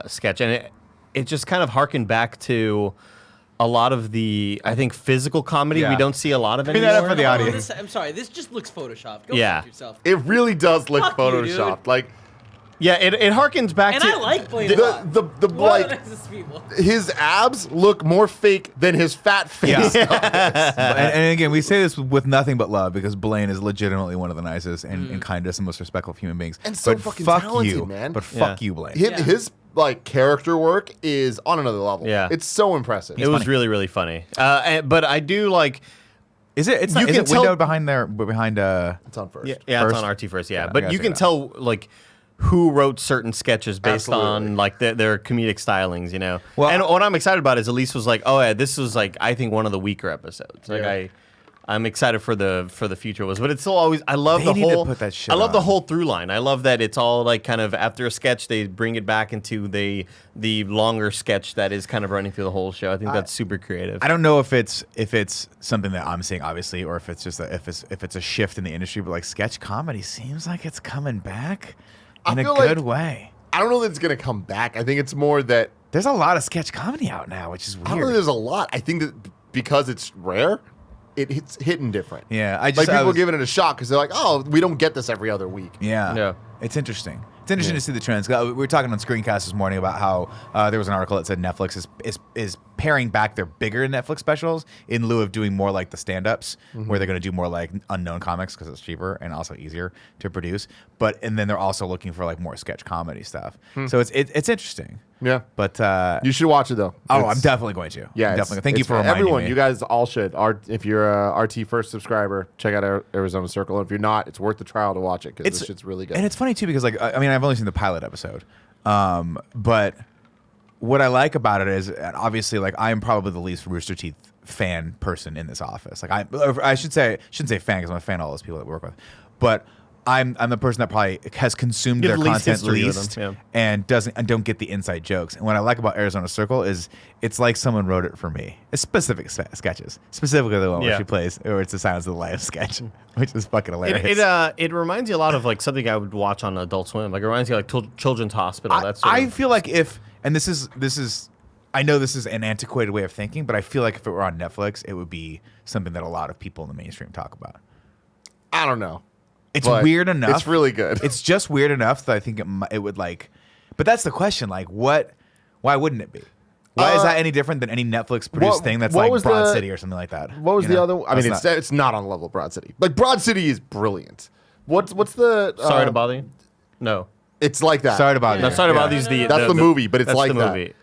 sketch, and it just kind of harkened back to a lot of the, I think, physical comedy we don't see a lot of Bring that anymore. up for the Oh, audience. I'm sorry, this just looks photoshopped. Go Yeah. fuck yourself. It really does look Fuck you, dude. photoshopped. Like Yeah, it harkens back And to I like Blaine a lot. the One of like the nicest people. his abs look more fake than his fat face. And again, we say this with nothing but love because Blaine is legitimately one of the nicest and kindest and most respectful of human beings. And so but fucking fuck talented, you, man. But fuck you, Blaine. His like character work is on another level. Yeah. It's so impressive. It was really, really funny. But I do like. Is it? It's You not, is can it windowed tell- behind there? Behind It's on first. Yeah, First? it's on RT first. Yeah, Yeah, I but gotta you check can it tell like who wrote certain sketches based Absolutely. on like their comedic stylings, Well, and what I'm excited about is Elise was like, oh yeah, this was like I think one of the weaker episodes. Like Yeah. I'm excited for the future was, but it's still always I love They the need to whole put that shit I love the on. whole through line. I love that it's all like kind of after a sketch they bring it back into the longer sketch that is kind of running through the whole show. I think that's super creative. I don't know if it's something that I'm seeing, obviously, or if it's just if it's a shift in the industry. But like sketch comedy seems like it's coming back in a feel good like- way. I don't know that it's gonna come back. I think it's more that There's a lot of sketch comedy out now, which is I don't know that weird. there's a lot. I think that because it's rare, it's hitting different. Yeah, Like people are giving it a shot because they're like, oh, we don't get this every other week. Yeah. Yeah. It's interesting. It's It's interesting to see the trends. We were talking on Screencast this morning about how there was an article that said Netflix is paring back their bigger Netflix specials in lieu of doing more like the stand-ups, where they're going to do more like unknown comics because it's cheaper and also easier to produce. And then they're also looking for like more sketch comedy stuff. So it's interesting. Yeah, but you should watch it though. I'm definitely going to. Yeah, definitely. Thank you for reminding everyone. me. You guys all should. If you're a RT First subscriber, check out Arizona Circle. And if you're not, it's worth the trial to watch it because this shit's really good. And it's funny too because like I mean I've only seen the pilot episode, but what I like about it is obviously like I am probably the least Rooster Teeth fan person in this office. Like I shouldn't say fan because I'm a fan of all those people that we work with, but I'm the person that probably has consumed their content least and don't get the inside jokes. And what I like about Arizona Circle is it's like someone wrote it for me. It's specific sketches, specifically the one where she plays, or it's the Silence of the Life sketch, which is fucking hilarious. It reminds you a lot of like something I would watch on Adult Swim. Like it reminds you of, like Children's Hospital. I feel like this is I know this is an antiquated way of thinking, but I feel like if it were on Netflix, it would be something that a lot of people in the mainstream talk about. I don't know. It's weird enough. It's really good. It's just weird enough that I think it would like. But that's the question. Like, why wouldn't it be? Why is that any different than any Netflix produced thing that's like Broad City or something like that? What was the other? I mean, it's not on the level of Broad City. Like Broad City is brilliant. What's the? Sorry to bother you. No. It's like that. Sorry to bother you. No, sorry to bother you. That's the movie, but it's like that. Movie.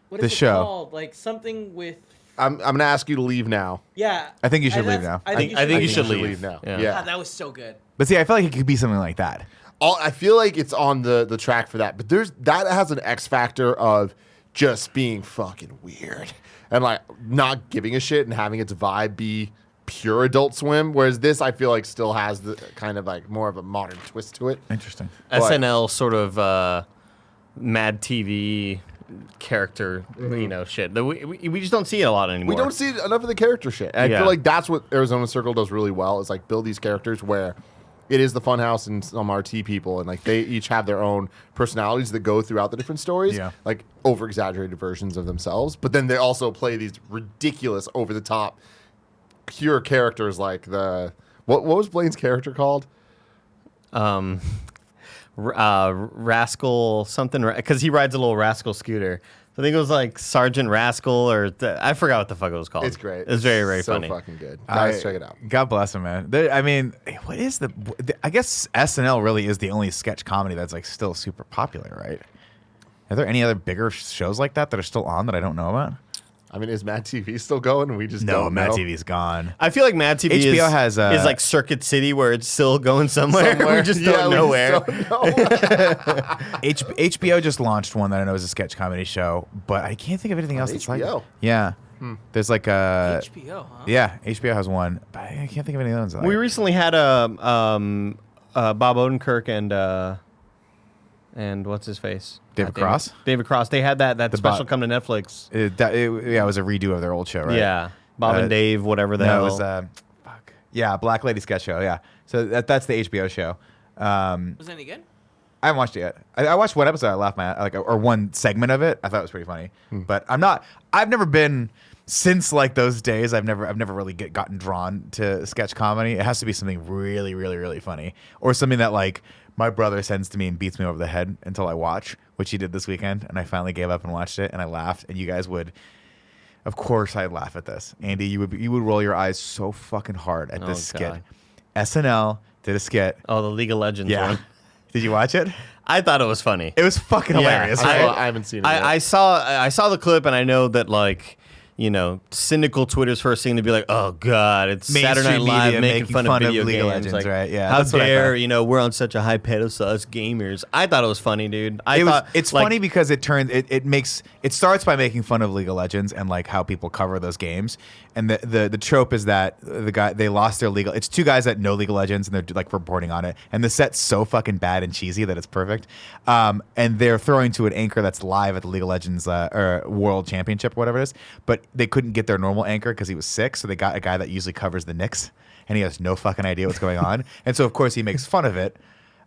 What is the it show called? Like something with. I'm gonna ask you to leave now. Yeah. I think you should leave now. I think you should leave now. Yeah. God, that was so good. But see, I feel like it could be something like that. I feel like it's on the track for that, but that has an X factor of just being fucking weird and like not giving a shit and having its vibe be pure Adult Swim, whereas this I feel like still has the kind of like more of a modern twist to it. Interesting. SNL sort of Mad TV character, shit. We just don't see it a lot anymore. We don't see enough of the character shit. And I feel like that's what Arizona Circle does really well is like build these characters where it is the Funhouse and some RT people, and like they each have their own personalities that go throughout the different stories, like over exaggerated versions of themselves. But then they also play these ridiculous, over the top, pure characters like the what was Blaine's character called? Rascal something, because he rides a little Rascal scooter. I think it was like Sergeant Rascal, or I forgot what the fuck it was called. It's great. It's very, very funny. So fucking good. Guys, check it out. God bless him, man. I mean, what is I guess SNL really is the only sketch comedy that's like still super popular, right? Are there any other bigger shows like that are still on that I don't know about? I mean, is Mad TV still going? And we just don't know. Mad TV's gone. I feel like Mad TV HBO has is like Circuit City, where it's still going somewhere. We just don't know where. HBO just launched one that I know is a sketch comedy show, but I can't think of anything else that's like it. Yeah. There's like a HBO, huh? Yeah, HBO has one, but I can't think of any of those. We recently had Bob Odenkirk and what's his face? David Cross? David Cross. They had that special come to Netflix. It was a redo of their old show, right? Yeah. Bob and Dave, whatever the hell. It was, yeah, Black Lady sketch show, yeah. So that's the HBO show. Was it any good? I haven't watched it yet. I watched one episode. I laughed or one segment of it. I thought it was pretty funny. But I've never been, since like those days, I've never really gotten drawn to sketch comedy. It has to be something really, really, really funny. Or something that like my brother sends to me and beats me over the head until I watch, which he did this weekend. And I finally gave up and watched it, and I laughed. And you guys would, of course, I'd laugh at this. Andy, you would roll your eyes so fucking hard at this skit. SNL did a skit. Oh, the League of Legends one. Did you watch it? I thought it was funny. It was fucking hilarious. Right? I haven't seen it yet. I saw the clip, and I know that like, cynical Twitter's first thing to be like, oh god, it's Saturday Night Live making fun of video League games. Of Legends, like, right? Yeah. How dare we're on such a high pedestal as gamers. I thought it was funny, dude. It's funny because it starts by making fun of League of Legends and like how people cover those games. And the trope is that they lost their legal. It's two guys that know League of Legends and they're like reporting on it. And the set's so fucking bad and cheesy that it's perfect. And they're throwing to an anchor that's live at the League of Legends or World Championship or whatever it is. But they couldn't get their normal anchor because he was sick. So they got a guy that usually covers the Knicks, and he has no fucking idea what's going on. And so of course he makes fun of it.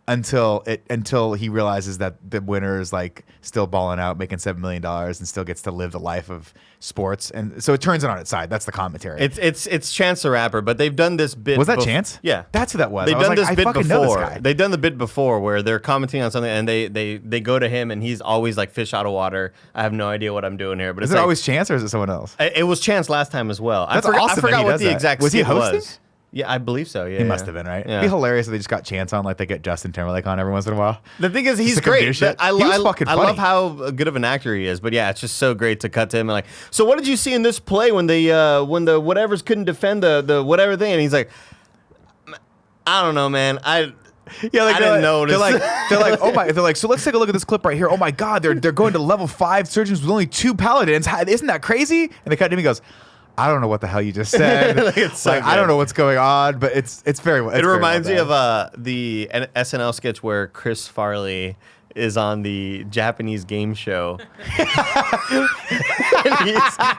until he realizes that the winner is like still balling out, making $7 million, and still gets to live the life of sports. And so it turns it on its side. That's the commentary. It's Chance the Rapper, but they've done this bit. Was that Chance? Yeah, that's who that was. They've I was done like, this bit fucking know this before. guy. They've done the bit before where they're commenting on something and they go to him and he's always like fish out of water. I have no idea what I'm doing here. But Is it's it like, always Chance or is it someone else? It was Chance last time as well. That's I awesome that forgot he what does the that. exact Was he skit hosting? was. Yeah, I believe so. Yeah, He must have been, right? Yeah. It'd be hilarious if they just got Chance on, like they get Justin Timberlake on every once in a while. The thing is, he's to come do great. shit. I He was fucking I funny. love how good of an actor he is. But yeah, it's just so great to cut to him and like. So what did you see in this play when the whatevers couldn't defend the whatever thing? And he's like, I don't know, man. Yeah, like I didn't notice. They're like, oh my! They're like, so let's take a look at this clip right here. Oh my God, they're going to level 5 surgeons with only 2 paladins. Isn't that crazy? And they cut to him. He goes, I don't know what the hell you just said. It's so I don't know what's going on, but it's very. It reminds me of the SNL sketch where Chris Farley is on the Japanese game show,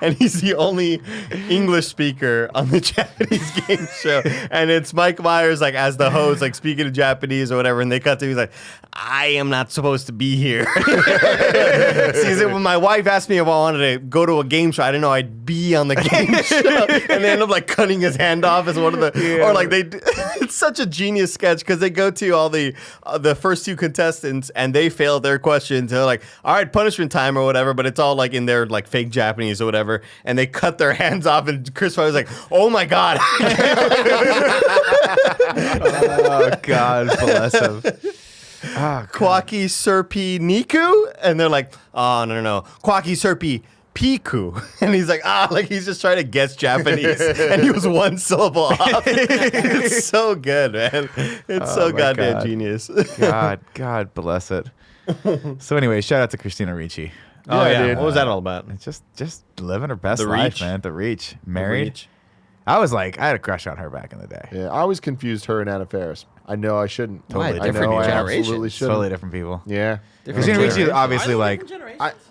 and he's the only English speaker on the Japanese game show, and it's Mike Myers like as the host, like speaking in Japanese or whatever, and they cut to he's like, I am not supposed to be here. See, when my wife asked me if I wanted to go to a game show, I didn't know I'd be on the game show, and they end up like cutting his hand off as one of the, or like it's such a genius sketch because they go to all the first 2 contestants and they fail their questions. They're like, all right, punishment time or whatever, but it's all like in their like fake Japanese or whatever, and they cut their hands off, and Chris Farley's like, oh my God. Oh God, bless him. Oh, Kwaki Serpi Niku? And they're like, oh, no. Kwaki Serpi Piku. And he's like, like he's just trying to guess Japanese. And he was 1 syllable off. It's so good, man. It's so my goddamn God. genius. God bless it. So anyway, shout out to Christina Ricci. Oh, yeah. dude. What was that all about? It's just living her best The life, Reach. man. The Reach. Married. Reach. I was like, I had a crush on her back in the day. Yeah, I always confused her and Anna Faris. I know I shouldn't. Totally I different know I generations. absolutely shouldn't. Totally different people. Yeah. Christina Ricci is obviously like,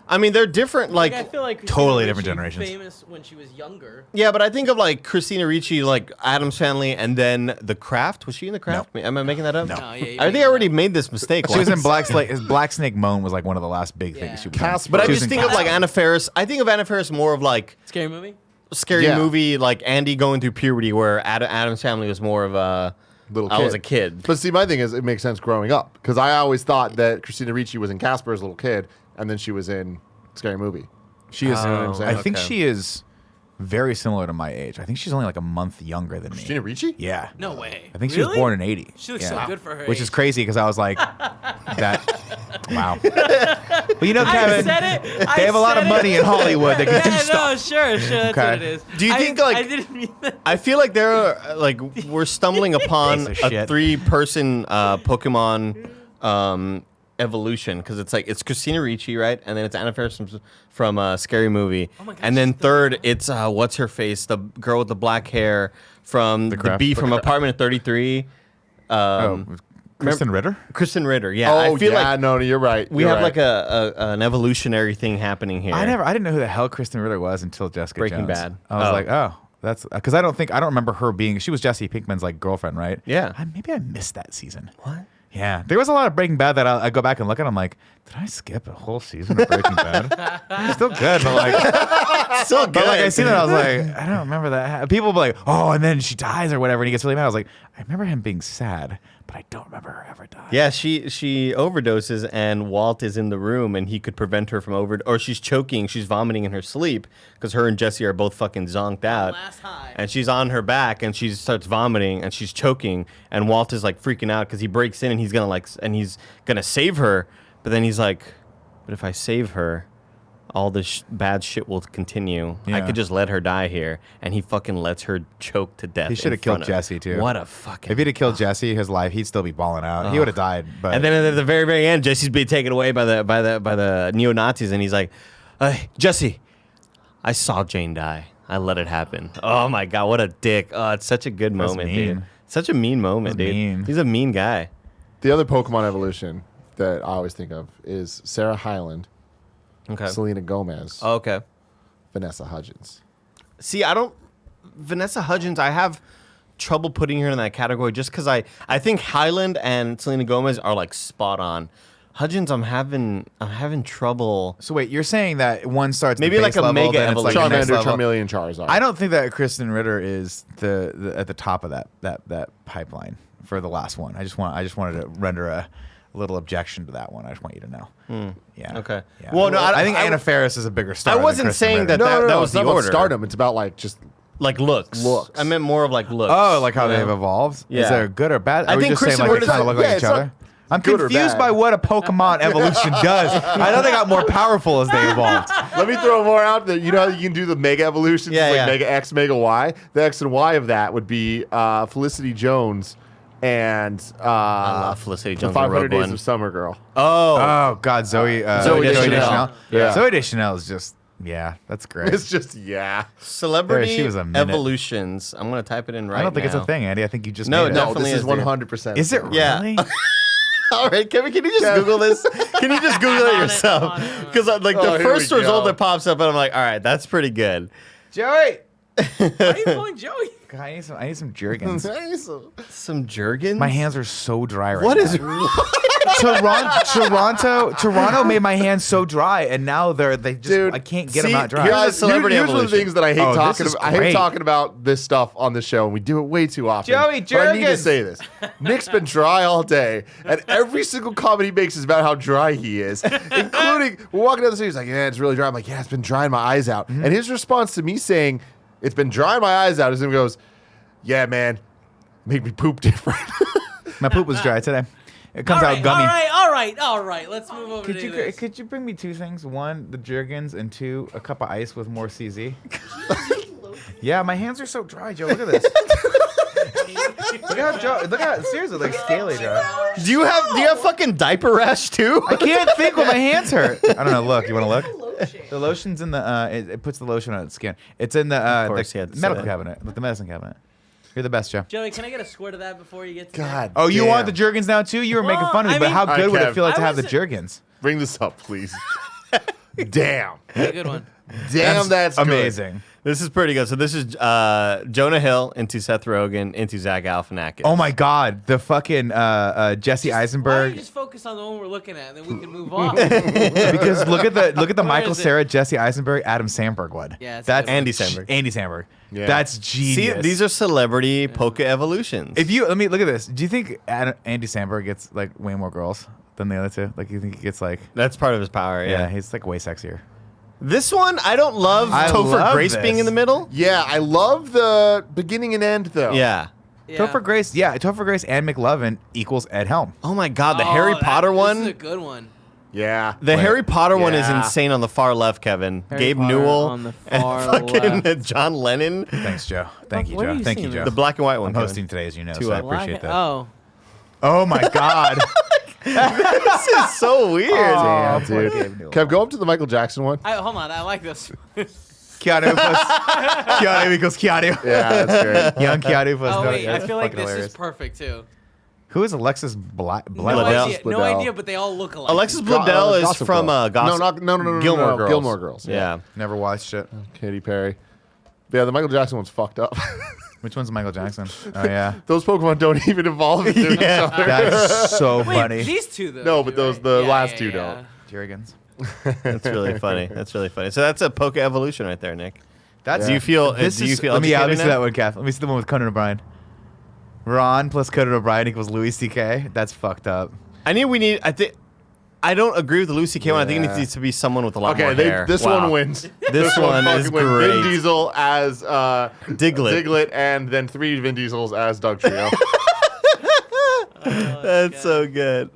I mean, they're different, Like, I like, feel like totally Christina different Ricci generations. Famous when she was younger. yeah, but I think of like Christina Ricci, like Addams Family, and then The Craft. Was she in The Craft? Am I making that up? No, yeah, you're I think making I already made this mistake. she was in once. Black Snake Moan was like one of the last big things she was in. Casper. But I She was just in think of Casper. like Anna Faris. I think of Anna Faris more of like Scary movie. scary Yeah. movie, like Andy going through puberty, where Addams Family was more of a Little I kid. was a kid. But see, my thing is, it makes sense growing up because I always thought that Christina Ricci was in Casper as a little kid, and then she was in Scary Movie. She is. Oh, You know what I'm saying? I think okay. she is very similar to my age. I think she's only like a month younger than me. Christina Ricci? Yeah. No way. I think she was born in 80. She looks so good for her Which is age. crazy because I was like, that. Wow. But you know, I Kevin, said it. they have a lot of money in Hollywood. They can do Yeah, stuff. no, sure, that's Okay. what it is. Do you I think, didn't- like- I didn't mean that. I feel like we're stumbling upon Piece of a shit. 3-person Pokemon evolution because it's like it's Christina Ricci, right, and then it's Anna Faris from Scary Movie, Oh my God, and then she's the- third it's what's her face, the girl with the black hair from the Craft. bee from Apartment 33. Oh, Kristen Ritter? Kristen Ritter, yeah. Oh, I feel yeah, like no, you're right. we You're have right. like an evolutionary thing happening here. I didn't know who the hell Kristen Ritter was until Jessica Breaking Jones. Bad. I was Oh. like, oh, that's because I don't remember her being. She was Jesse Pinkman's like girlfriend, right? Yeah. Maybe I missed that season. What? Yeah, there was a lot of Breaking Bad that I go back and look at. I'm like, did I skip a whole season of Breaking Bad? It's still good, but like, So good. but like I seen it, I was like, I don't remember that. People be like, oh, and then she dies or whatever, and he gets really mad. I was like, I remember him being sad, but I don't remember her ever dying. Yeah, she overdoses and Walt is in the room and he could prevent her from or she's choking, she's vomiting in her sleep because her and Jesse are both fucking zonked out. Last high. And she's on her back and she starts vomiting and she's choking and Walt is like freaking out because he breaks in and he's gonna save her, but then he's like, but if I save her, all this bad shit will continue. I Yeah. could just let her die here, and he fucking lets her choke to death. He should have in killed front of- Jesse too. What a fucking. If he'd have killed Jesse, his life, he'd still be balling out. He would have died. But And then at the very, very end, Jesse's being taken away by the neo Nazis, and he's like, "Jesse, I saw Jane die. I let it happen." Oh my god, what a dick! Oh, it's such a good That's moment, mean. dude. Such a mean moment, That's dude. mean. He's a mean guy. The other Pokemon evolution that I always think of is Sarah Hyland, Okay. Selena Gomez, Oh, okay. Vanessa Hudgens. See, Vanessa Hudgens, I have trouble putting her in that category just because I think Highland and Selena Gomez are like spot on. Hudgens, I'm having trouble. So wait, you're saying that one starts Maybe the like base a level, mega then it's like evolution. the next Charmander, level. Charmeleon, Charizard. I don't think that Kristen Ritter is the at the top of that pipeline for the last one. I just wanted to render a little objection to that one. I just want you to know. Yeah. Okay. Yeah. Well, no, I think Anna Faris is a bigger star. I than wasn't Kristen saying Ritter. that No, was it's the not order. about stardom. It's about like just Like looks. Looks. I meant more of like looks. Oh, like how you they've know? evolved? Yeah. Is there good or bad? Are I we think just saying Kristen like they Ritter's kind of not- look yeah, like each it's other? not I'm good or confused bad. by what a Pokemon evolution does. I know they got more powerful as they evolved. Let me throw more out there. You know how you can do the mega evolutions, Yeah, like yeah. Mega X, Mega Y? The X and Y of that would be Felicity Jones and I love Felicity the Jones. 500 Rogue Days One. of Summer Girl. Oh God, Zoe Deschanel. Deschanel. Yeah. Zoe Deschanel is just that's great. It's just, yeah. Celebrity She was a minute. evolutions. I'm gonna type it in right now. I don't think it's a thing, Andy. I think you just No, made it. no. No, Definitely this is is, dude. 100%. Is it Yeah. really? All right, Kevin, can you just Google this? Can you just Google it yourself? Because like Oh, the here first we result go. that pops up, and I'm like, all right, that's pretty good. Joey. Why are you pulling Joey? God, I need some Jergens. Some Jergens. My hands are so dry right What now. is? Toronto made my hands so dry, and now they just Dude, I can't get see, them out dry. here's a Guys, celebrity here's one of the evolution. things that I hate Oh, this talking is about. I hate great. talking about this stuff on the show, and we do it way too often. Joey But I need to Jergens. say this. Nick's been dry all day, and every single comment he makes is about how dry he is, including we're walking down the street. He's like, "Yeah, it's really dry." I'm like, "Yeah, it's been drying my eyes out." Mm-hmm. And his response to me saying, "It's been drying my eyes out," is him goes, "Yeah, man, make me poop different." My poop was dry today. It comes out gummy. All right. Let's move over Could to you this. could you bring me two things? One, the Jergens, and two, a cup of ice with more CZ. Yeah, my hands are so dry, Joe. Look at this. Look how seriously like scaly dry. Do you have fucking diaper rash too? I can't think when my hands hurt. I don't know. Look, you want to look? The lotion's in the. It puts the lotion on its skin. It's in the course he had to say medical that. cabinet, like the medicine cabinet. You're the best, Joe. Joey, can I get a squirt of that before you get to God. Oh, you damn. want the Jergens now too? You were making Well, fun of me, I but mean- how good would Kev, it feel like to I have the was- Jergens? Bring this up, please. Damn. that? Good one. Damn, that's good. amazing. This is pretty good. So this is Jonah Hill into Seth Rogen into Zach Galifianakis. Oh my God, the fucking Jesse Why don't Eisenberg. you just focus on the one we're looking at, and then we can move on? Because look at the Where Michael is it? Cera, Jesse Eisenberg, Adam Sandberg one. Yeah, it's that's a good one. Andy Samberg. Andy Samberg. Yeah. That's See, genius. these are celebrity Poke evolutions. If you let me look at this. Do you think Andy Samberg gets like way more girls than the other two? Like you think he gets like? That's part of his power. Yeah, he's like way sexier. This one, I don't love I Topher love Grace this. being in the middle. Yeah, I love the beginning and end, though. Yeah. Yeah. Topher Grace and McLovin equals Ed Helm. Oh my God, the Oh, Harry Potter This is a one. good one. Yeah. The Harry Potter one is Yeah. insane on the far left, Kevin. Harry Gabe Potter Newell on the and far fucking left. John Lennon. Thanks, Joe. Thank you, Where are Joe. you Thank you, seeing Joe. this? The black and white one. I'm Kevin. hosting today, as you know, Two so I up. appreciate that. Oh. Oh my God. This is so weird. Damn, dude. poor Gabe Newell. Kev, go up to the Michael Jackson one. Hold on. I like this. Keanu plus Keanu equals Keanu. Yeah, that's great. Young Keanu plus. Oh no, wait, I that's feel like fucking this hilarious. is perfect too. Who is Alexis No Bledel. idea, no Bledel. idea, but they all look alike. Alexis Bledel is Gossip from Girl. Gossip. No, Gilmore Girls. Gilmore Girls. Yeah. Never watched it. Katy Perry. Yeah, the Michael Jackson one's fucked up. Which one's Michael Jackson? Oh yeah, Those Pokemon don't even evolve into each other. that's so Wait, funny. these two though. No, but do, those right? the Yeah, last yeah, two yeah. don't. Jergens. That's really funny. That's really funny. So that's a Poke evolution right there, Nick. That's Do you feel? This do you is, feel? let me educated see now? that one, Kath. Let me see the one with Conan O'Brien. Ron plus Conan O'Brien equals Louis C.K. That's fucked up. I think. I don't agree with the Lucy K one. I think it Yeah. needs to be someone with a lot Okay, more hair. this Wow. one wins. This one fucking is wins. great. Vin Diesel as Diglett. Diglett, and then 3 Vin Diesels as Doug Trio. That's so good.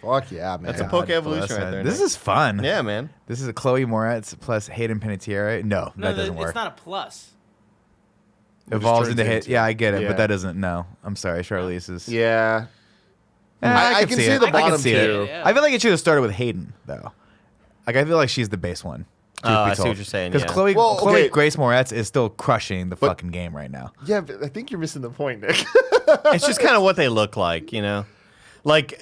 Fuck yeah, man. That's a Poke evolution right there. This Nick. is fun. Yeah, man. This is a Chloe Moretz plus Hayden Panettiere. No, No, that doesn't work. it's not a plus. Evolves turns into into- Yeah, I get it, yeah. but that doesn't. No, I'm sorry. Charlize is. Yeah. I can see it. the I can bottom see two. it. I feel like it should have started with Hayden though. Like I feel like she's the base one. Oh, I see what you're saying, Because yeah. Chloe okay. Grace Moretz is still crushing the fucking game right now. Yeah, but I think you're missing the point, Nick. It's just kind of what they look like, you know. Like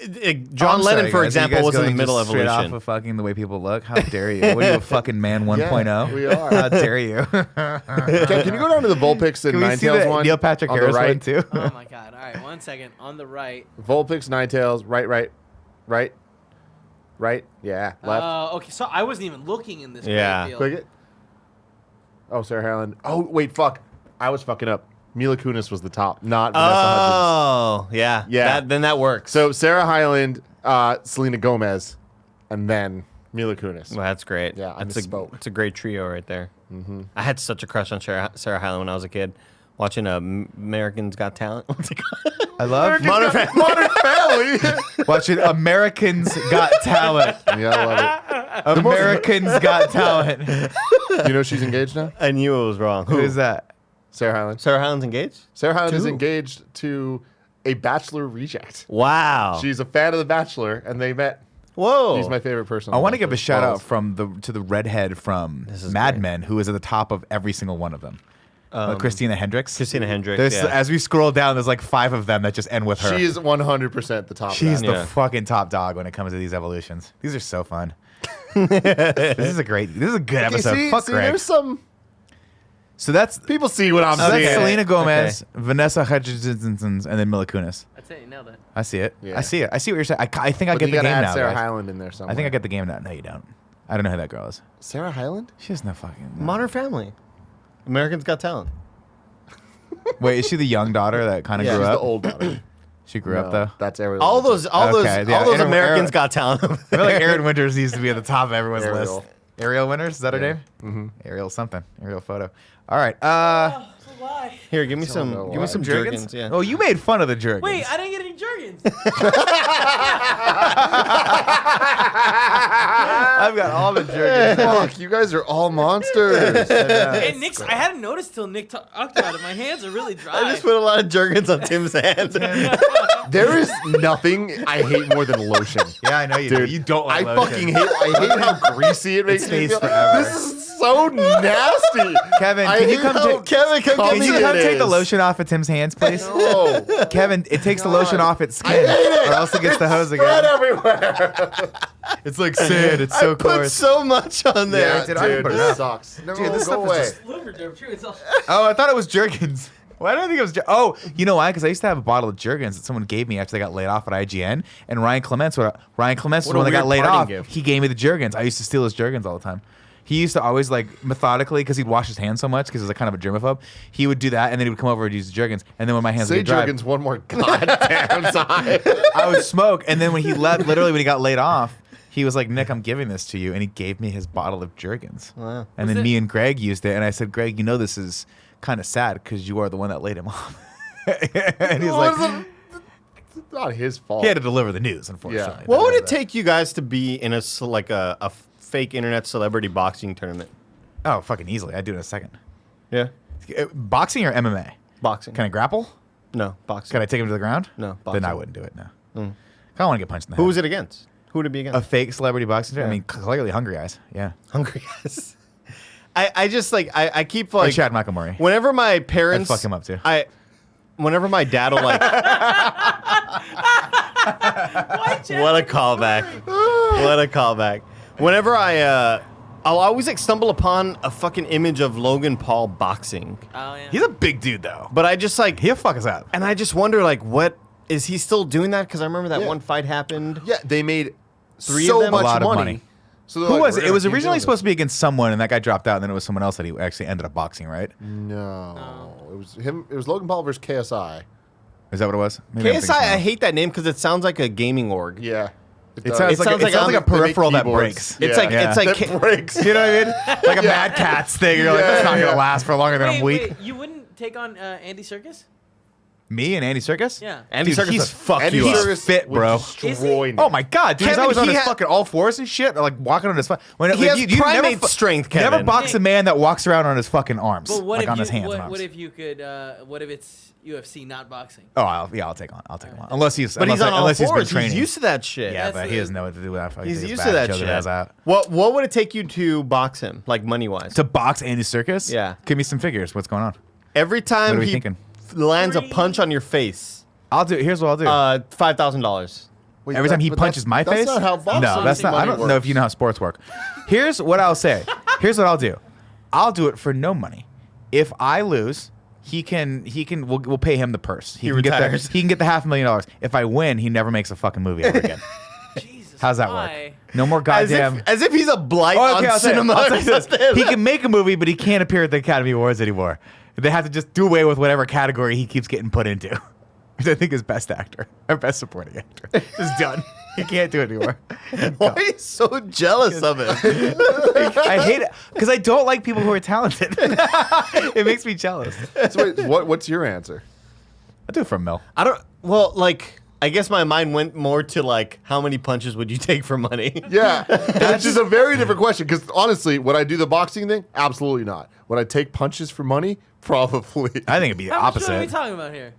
John Lennon, for example, was in the middle of straight evolution. off of fucking the way people look. How dare you? What are you, a fucking man 1.0? we are. How dare you? Okay, can you go down to the Vulpix and Can we see Ninetales the one? Neil Patrick on Harris the right? one too? Oh my god! All right, 1 second. On the right. Vulpix, Ninetales, right. Yeah, left. Okay, so I wasn't even looking in this. Yeah. field. Click it. Oh, Sarah Hyland. Oh, wait, fuck. I was fucking up. Mila Kunis was the top, not Vanessa Hudgens. Oh, yeah. Yeah. Then that works. So Sarah Hyland, Selena Gomez, and then Mila Kunis. Well, that's great. Yeah, I misspoke. It's a great trio right there. Mm-hmm. I had such a crush on Sarah Hyland when I was a kid. Watching Americans Got Talent. What's it called? I love Modern Family. watching Americans Got Talent. Yeah, I love Americans Got Talent. it. You know she's engaged now? I knew it was wrong. Who is that? Sarah Hyland. Sarah Hyland's engaged? Sarah Hyland is To? engaged to a Bachelor reject. Wow. She's a fan of The Bachelor, and they met. Whoa. He's my favorite person. I on want to The give a Bachelor. shout out to the redhead from This is Mad great. Men, who is at the top of every single one of them. Christina Hendricks. Christina Hendricks. There's, Yeah. As we scroll down, there's like 5 of them that just end with her. She is 100% the top. She's guy. the Yeah. fucking top dog when it comes to these evolutions. These are so fun. This is a good episode. See, Fuck Greg. there's some So that's people see what I'm so that's seeing. Selena Gomez, Vanessa Hudgens, and then Mila Kunis. That's it. You nailed it. I see it. Yeah. I see it. I see what you're saying. I think I But get you the gotta game add now. Sarah guys. Hyland in there somewhere. I think I get the game now. No, you don't. I don't know who that girl is. Sarah Hyland. She has no fucking. No. Modern Family. Americans Got Talent. Wait, is she the young daughter that kind of She's grew the up? old daughter. She grew up though. That's Ariel. All those Okay, yeah, Americans Aaron- Got Talent. I feel like Aaron Winters needs to be at the top of everyone's Ariel. list. Ariel Winters, is that her Yeah. name? Mm-hmm. Ariel something. Ariel photo. All right. Here, give me know some why. Jergens. Yeah. Oh, you made fun of the Jergens. Wait, I didn't get any Jergens. I've got all the Jergens. Fuck, you guys are all monsters. Hey, Nick's. I hadn't noticed till Nick talked about it. My hands are really dry. I just put a lot of Jergens on Tim's hands. There is nothing I hate more than lotion. Yeah, I know you do. Dude, You don't like I lotion. fucking hate how greasy it makes me stays feel. forever. This is so nasty. Kevin, I can you hate come how take- Kevin, come Can Can get you me. come it take the is. lotion off of Tim's hands, please? No. Kevin, it takes the lotion off its I skin, hate it. or else it gets the hose Spread again. everywhere. It's like sand. It's so I put coarse. so much on there. Yeah, dude, I didn't dude, put it this up. sucks. No, Dude, this go stuff is away. just- Lubriderm, true. It's all. Oh, I thought it was Jergens. Why do I think it was? Oh, you know why? Because I used to have a bottle of Jergens that someone gave me after they got laid off at IGN, and Ryan Clements was What the a one that got weird laid parting off. gift. He gave me the Jergens. I used to steal his Jergens all the time. He used to always like methodically, because he'd wash his hands so much because he was a kind of a germaphobe. He would do that, and then he would come over and use the Jergens. And then when my hands would Say get dry, Jergens one more goddamn time. I would smoke. And then when he left, literally when he got laid off, he was like, "Nick, I'm giving this to you," and he gave me his bottle of Jergens. Wow. And then me and Greg used it, and I said, "Greg, you know this is kind of sad because you are the one that laid him off." And he's like, It's not his fault. he had to deliver the news, unfortunately. Yeah. What would it take you guys to be in a fake internet celebrity boxing tournament? Oh, fucking easily. I'd do it in a second. Yeah. Boxing or MMA? Boxing. Can I grapple? No, boxing. Can I take him to the ground? No, Then I boxing. wouldn't do it, no. I don't want to get punched in the head. Who was it against? Who would it be against? A fake celebrity boxing tournament? Yeah. I mean, clearly Hungry Eyes. Yeah. Hungry Eyes. I just like I keep Or like Chad McElmurray. whenever my parents I'd fuck him up, too. Whenever my dad will like what a callback. What a callback. Whenever I'll always like stumble upon a fucking image of Logan Paul boxing. Oh yeah. He's a big dude, though. But I just like He'll fuck us up. and I just wonder like what is he still doing that? Because I remember that Yeah. one fight happened. Yeah, they made Three so of them? much A lot of money. money. So they're Who like, was "We're it? It gonna was keep originally doing supposed to be against someone, and that guy dropped out, and then it was someone else that he actually ended up boxing, right? this." No, it was him. It was Logan Paul versus KSI. Is that what it was? Maybe I'm thinking KSI, I something hate that name because it sounds like a gaming org. Yeah, It sounds like a peripheral that breaks. It's Yeah. like Yeah. it's like that breaks. You know what I mean? Like a Mad Cats thing. You're like, that's not Yeah, going to yeah. last for longer than a week. Wait, you wouldn't take on Andy Serkis? Me and Andy Serkis? Yeah. Andy Dude, Serkis he's would fuck Andy you up. Serkis fit, would bro. destroy me. Oh my god, dude! He's Kevin, always on he his ha- fucking all fours and shit, like walking on his. When He has primate never, strength, You never Kevin. box a man that walks around on his fucking arms, But what like if on you? his hands. and What arms. if you could? What if it's UFC, not boxing? Oh, I'll take on. I'll take him on. Unless he's. But he's on all unless he's been fours. training. He's used to that shit. Yeah, That's but the- he doesn't know what to do with that. Fucking He's thing. used It's to bad. that Show shit. the ass out. What would it take you to box him, like money wise? To box Andy Serkis? Yeah. Give me some figures. What's going on? Every What time are we he thinking? lands a punch on your face, I'll do. Here's what I'll do. $5,000. Wait, Every time he but punches my that's face. not how boxing no, that's not. I don't money know if you know how sports work. Here's what I'll say. Here's what I'll do. I'll do it for no money. If I lose, we'll pay him the purse. He can retires. He can get the $500,000. If I win, he never makes a fucking movie ever again. Jesus, How's that why? work? No more goddamn. As if he's a blight Oh, okay, on I'll say it. cinema. I'll say this. He can make a movie, but he can't appear at the Academy Awards anymore. They have to just do away with whatever category he keeps getting put into. Which I think is best actor or best supporting actor. It's done. He can't do it anymore. Why are you so jealous of it? I hate it because I don't like people who are talented. It makes me jealous. So wait, what's your answer? I do it for a mill. I don't. Well, like, I guess my mind went more to like, how many punches would you take for money? Yeah, that's just a very different question. Because honestly, would I do the boxing thing? Absolutely not. Would I take punches for money? Probably. I think it'd be the How much are we opposite. talking about here?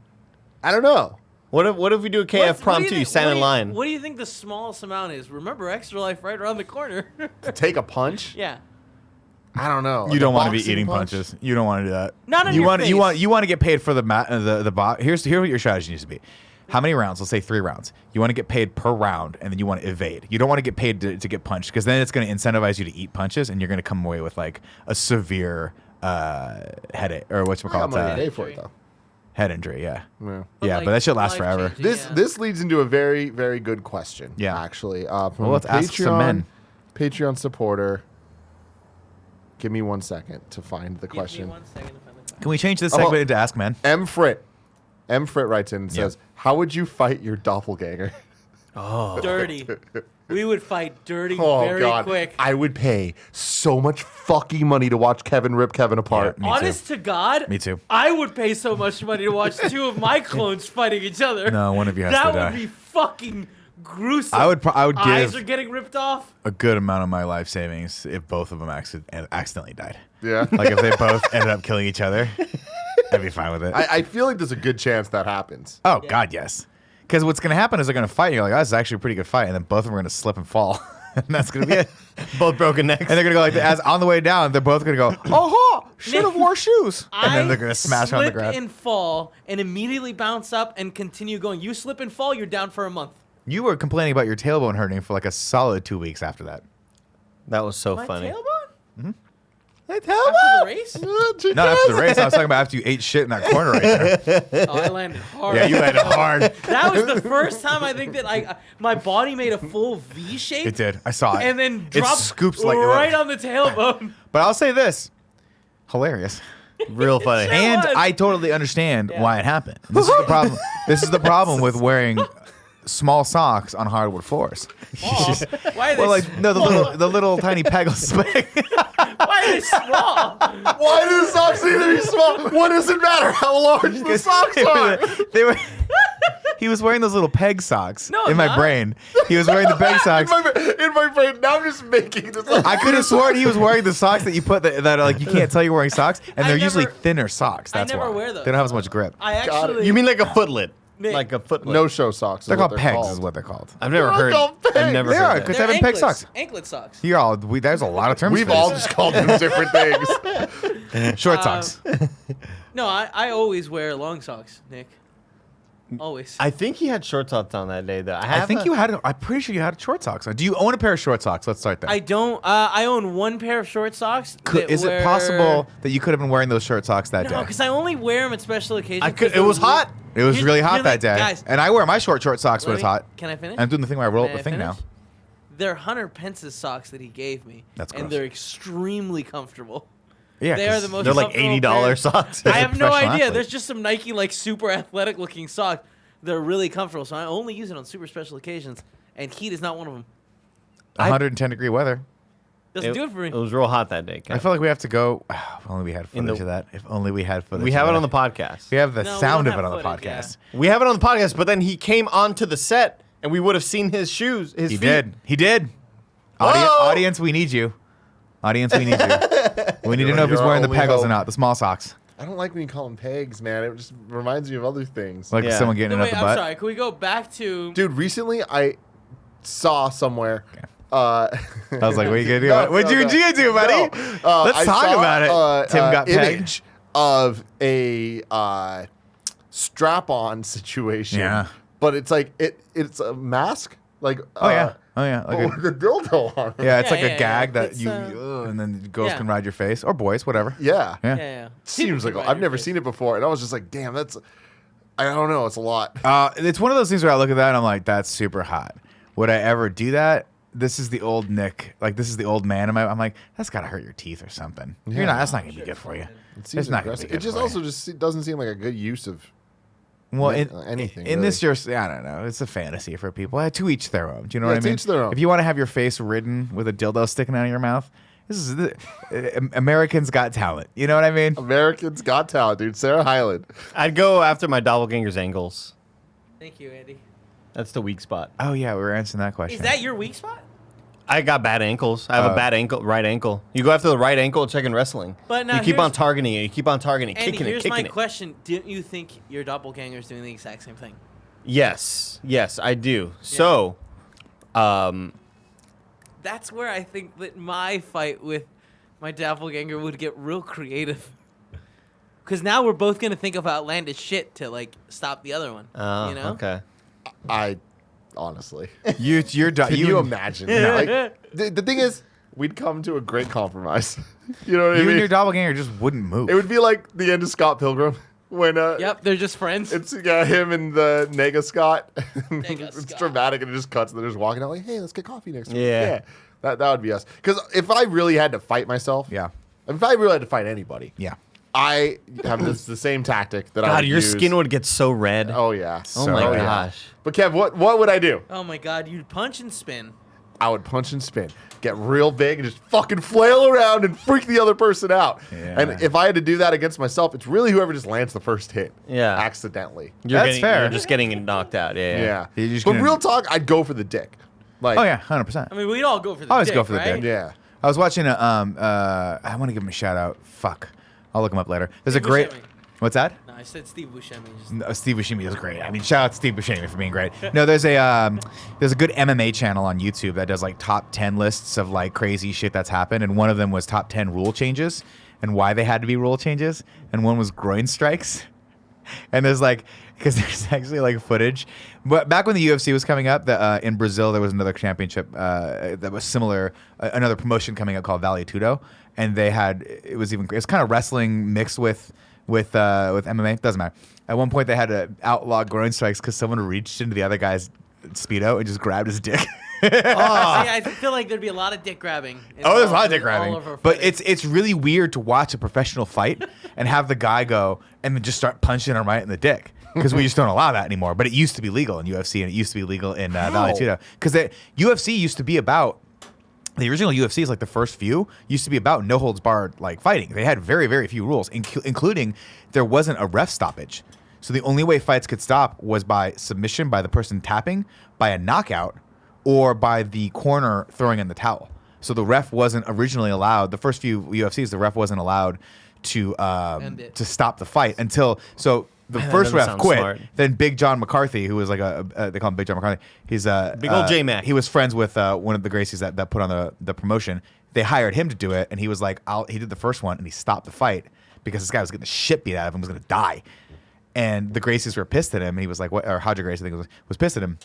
I don't know. What if we do a KF prom too? You stand in line. What do you think the smallest amount is? Remember, Extra Life right around the corner. To take a punch? Yeah. I don't know. You don't want to be boxing eating punch? punches. You don't want to do that. Not on you your want face. you want to get paid for the box. Here's what your strategy needs to be. How many rounds? Let's say 3 rounds. You want to get paid per round, and then you want to evade. You don't want to get paid to get punched because then it's going to incentivize you to eat punches, and you're going to come away with like a severe headache or I'm gonna pay whatchamacallit, for it though. head injury. Yeah, Yeah. yeah, like, but that shit lasts forever. life-changing. This leads into a very, very good question. Yeah. Actually. Well, From let's ask some men. Patreon supporter. Give me 1 second to find the Give me question. 1 second to find the question. Can we change this segment into Ask Men? M. Frit writes in and says, "How would you fight your doppelganger?" Dirty. We would fight dirty Oh very God! quick. I would pay so much fucking money to watch Kevin rip Kevin apart. Me Honest to God, Me too. I would pay so much money to watch 2 of my clones fighting each other. No, one of you has that to would die. be fucking gruesome. I would Eyes give are getting ripped off. a good amount of my life savings if both of them accidentally died. Yeah. Like if they both ended up killing each other, I'd be fine with it. I feel like there's a good chance that happens. Oh God, yes. Because what's going to happen is they're going to fight. And you're like, oh, this is actually a pretty good fight, and then both of them are going to slip and fall, and that's going to be it. Both broken necks. And they're going to go like, as on the way down, they're both going to go, oh, should have wore shoes, and then they're going to smash on the slip ground. and fall and immediately bounce up and continue going. You slip and fall, you're down for a month. You were complaining about your tailbone hurting for like a solid 2 weeks after that. That was so My funny. tailbone? My After the race? Not after the race. I was talking about after you ate shit in that corner right there. Oh, I landed hard. Yeah, you landed hard. That was the first time I think that my body made a full V shape. It did. I saw it. And then it dropped scoops like right on the tailbone. But I'll say this: hilarious. Real funny. Sure And was. I totally understand Yeah. why it happened. This is the problem. This is the problem with wearing small socks on hardwood floors. Why are they Well, like no, the little tiny pegals. Why are they small? Why do the socks need to be small? What does it matter how large the socks are? They were. He was wearing those little peg socks. No, in I'm my not. brain, he was wearing the peg socks. In my brain, now I'm just making this up. I could have sworn he was wearing the socks that you put that like you can't tell you're wearing socks, and I they're usually never- thinner socks. I That's never why wear those. they don't have as much grip. I Got it. actually. You mean like a footlet? Nick. Like a footlet? No-show socks. is They're what called pegs, called. is what they're called. I've never They're heard. called I've pegs. never They heard are, that. 'cause They're they've been peg anklets. socks. Anklet socks. You're all. There's a lot of terms. We've for all this. just called them different things. Short socks. No, I always wear long socks, Nick. Always. I think he had short socks on that day, though. I think you had. I'm pretty sure you had short socks on. Do you own a pair of short socks? Let's start there. I don't. I own one pair of short socks. Is it possible that you could have been wearing those short socks that No, day? because I only wear them at special occasions. I could. 'cause It was they're hot. It was really hot You're that like, day, guys, and I wear my short socks when Let it's me- hot. Can I finish? I'm doing the thing where I roll up May the I thing now. finish? They're Hunter Pence's socks that he gave me. That's and gross. they're extremely comfortable. Yeah, They are 'cause the most. They're like comfortable $80 pair. socks. I have no professional idea. athlete. There's just some Nike like super athletic looking socks. They're really comfortable, so I only use it on super special occasions, and heat is not one of them. 110-degree weather. Doesn't do it for me. It was real hot that day. I feel like we have to go. If only we had footage of that. If only we had footage. We have of it on that. the podcast. We have the No, we sound don't of it have on the footage, podcast. We have it on the podcast, but then he came onto the set, and we would have seen his shoes. His He feet. did. He did. Whoa! Audience, we need you. Audience, we need you. We need to know if he's You're our wearing the only pegals or hope. not. The small socks. I don't like when you call them pegs, man. It just reminds me of other things. Like Yeah. someone getting No, it wait, up I'm the butt. sorry. Can we go back to? Dude, recently I saw somewhere. I was like, what are you going to do? No, What'd you no, and Gia do, buddy? no. Let's I talk saw, about it. Tim got pegged. image of a strap-on situation. Yeah. but it's like it's a mask. Like Oh yeah. like with a dildo on it. Yeah, it's Yeah, like a yeah, gag yeah. that It's, you, and then girls can ride your face or boys, whatever. Yeah. Yeah. Seems like I've never seen it before, and I was just like, damn, that's. I don't know, it's a lot. It's one of those things where I look at that and I'm like, that's super hot. Would I ever do that? This is the old Nick. Like, this is the old man. I'm like, that's got to hurt your teeth or something. Yeah. That's not going to be good for you. It seems It's not gonna be aggressive. good It just for also you. just doesn't seem like a good use of. Well, anything. in really. this, I don't know. It's a fantasy for people. To each their own. Do you know Yeah, what I to mean? each their own. If you want to have your face ridden with a dildo sticking out of your mouth, this is Americans Got Talent. You know what I mean? Americans Got Talent, dude. Sarah Hyland. I'd go after my doppelganger's ankles. Thank you, Andy. That's the weak spot. Oh yeah, we were answering that question. Is that your weak spot? I got bad ankles. I have a bad right ankle. You go after the right ankle, check in wrestling. But now you keep on here's- targeting it. You keep on targeting it, Andy, kicking it, here's kicking my it. question. Didn't you think your doppelganger's doing the exact same thing? Yes, I do. So, That's where I think that my fight with my doppelganger would get real creative. Because now we're both going to think of outlandish shit to, like, stop the other one. You know? okay. I honestly. Can Can you imagine? Like, the thing is, we'd come to a great compromise. You know what I You mean? and your doppelganger just wouldn't move. It would be like the end of Scott Pilgrim when Yep, they're just friends. it's him and the Nega Scott. Nega It's Scott. dramatic and it just cuts and they're just walking out like, hey, let's get coffee next week. Yeah. That would be us. Because if I really had to fight myself, Yeah. if I really had to fight anybody, Yeah. I have the same tactic that I God, would your use. skin would get so red. Oh yeah. Oh my yeah. gosh. But Kev, what would I do? Oh, my God. You'd punch and spin. I would punch and spin, get real big, and just fucking flail around and freak the other person out. Yeah. And if I had to do that against myself, it's really whoever just lands the first hit. Yeah. Accidentally. That's fair. You're just getting knocked out. Yeah. Yeah. You're just But gonna- real talk, I'd go for the dick. Like, Oh yeah, 100%. I mean, we'd all go for the Always dick, go for the right? dick. Yeah. I was watching I want to give him a shout out. Fuck. I'll look him up later. There's Steve a great. Buscemi. What's that? No, I said Steve Buscemi. Just... No, Steve Buscemi is great. I mean, shout out to Steve Buscemi for being great. No, there's a good MMA channel on YouTube that does like top 10 lists of like crazy shit that's happened, and one of them was top 10 rule changes and why they had to be rule changes, and one was groin strikes. And there's like, because there's actually like footage, but back when the UFC was coming up, in Brazil there was another championship that was similar, another promotion coming up called Vale Tudo, and it's kind of wrestling mixed with MMA. Doesn't matter. At one point they had to outlaw groin strikes because someone reached into the other guy's Speedo and just grabbed his dick. See, I feel like there'd be a lot of dick grabbing. Oh, there's a lot of dick all grabbing. of our But fighting. it's really weird to watch a professional fight and have the guy go and then just start punching him right in the dick. Because we just don't allow that anymore. But it used to be legal in UFC and it used to be legal in Vale Tudo. Because UFC used to be about, the original UFC is like the first few, used to be about no holds barred like fighting. They had very, very few rules, including there wasn't a ref stoppage. So the only way fights could stop was by submission by the person tapping, by a knockout, or by the corner throwing in the towel. So the ref wasn't originally allowed. The first few UFCs, the ref wasn't allowed to stop the fight until the Man, that first doesn't ref sound quit. smart. Then Big John McCarthy, who was like they call him Big John McCarthy. He's Big old J-Mac. He was friends with one of the Gracies that put on the promotion. They hired him to do it, and he was like, he did the first one, and he stopped the fight because this guy was getting the shit beat out of him, was going to die. And the Gracies were pissed at him, and he was like, what? Or Hodger Gracie, I think was pissed at him.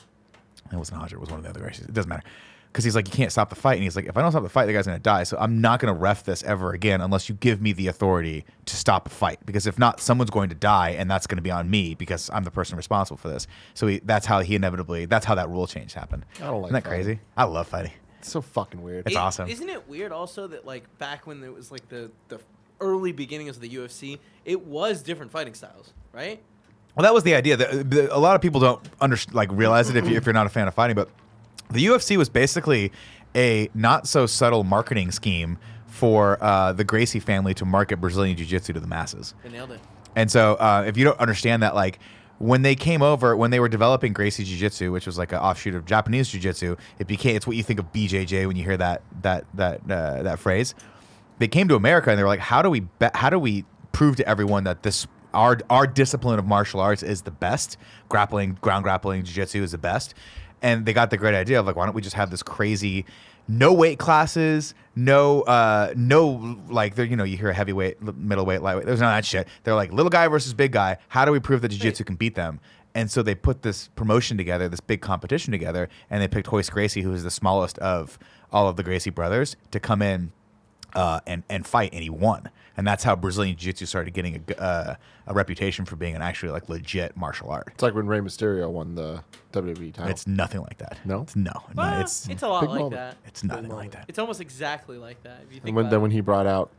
It wasn't Hodger, it was one of the other Gracies. It doesn't matter. Because he's like, you can't stop the fight. And he's like, if I don't stop the fight, the guy's going to die. So I'm not going to ref this ever again unless you give me the authority to stop a fight. Because if not, someone's going to die, and that's going to be on me because I'm the person responsible for this. So that's how that rule change happened. I don't like Isn't that fighting. crazy? I love fighting. It's so fucking weird. It's awesome. Isn't it weird also that like back when there was like the early beginnings of the UFC, it was different fighting styles, right? Well, that was the idea. A lot of people don't realize it if you're not a fan of fighting, but the UFC was basically a not so subtle marketing scheme for the Gracie family to market Brazilian Jiu-Jitsu to the masses. They nailed it. And so if you don't understand that, like when they came over, when they were developing Gracie Jiu-Jitsu, which was like an offshoot of Japanese Jiu-Jitsu, it's what you think of BJJ when you hear that phrase. They came to America and they were like, how do we prove to everyone that this our discipline of martial arts is the best? Ground grappling, Jiu-Jitsu is the best. And they got the great idea of like, why don't we just have this crazy, no weight classes, no like there, you hear a heavyweight, middleweight, lightweight. There's none of that shit. They're like little guy versus big guy. How do we prove that jiu-jitsu can beat them? And so they put this promotion together, this big competition together, and they picked Hoist Gracie, who is the smallest of all of the Gracie brothers, to come in and fight, and he won. And that's how Brazilian Jiu-Jitsu started getting a reputation for being an actually like legit martial art. It's like when Rey Mysterio won the WWE title. It's nothing like that. No? It's It's a lot big like moment. that. it's nothing like that. It's almost exactly like that. If you think And when, about then it. when he brought out,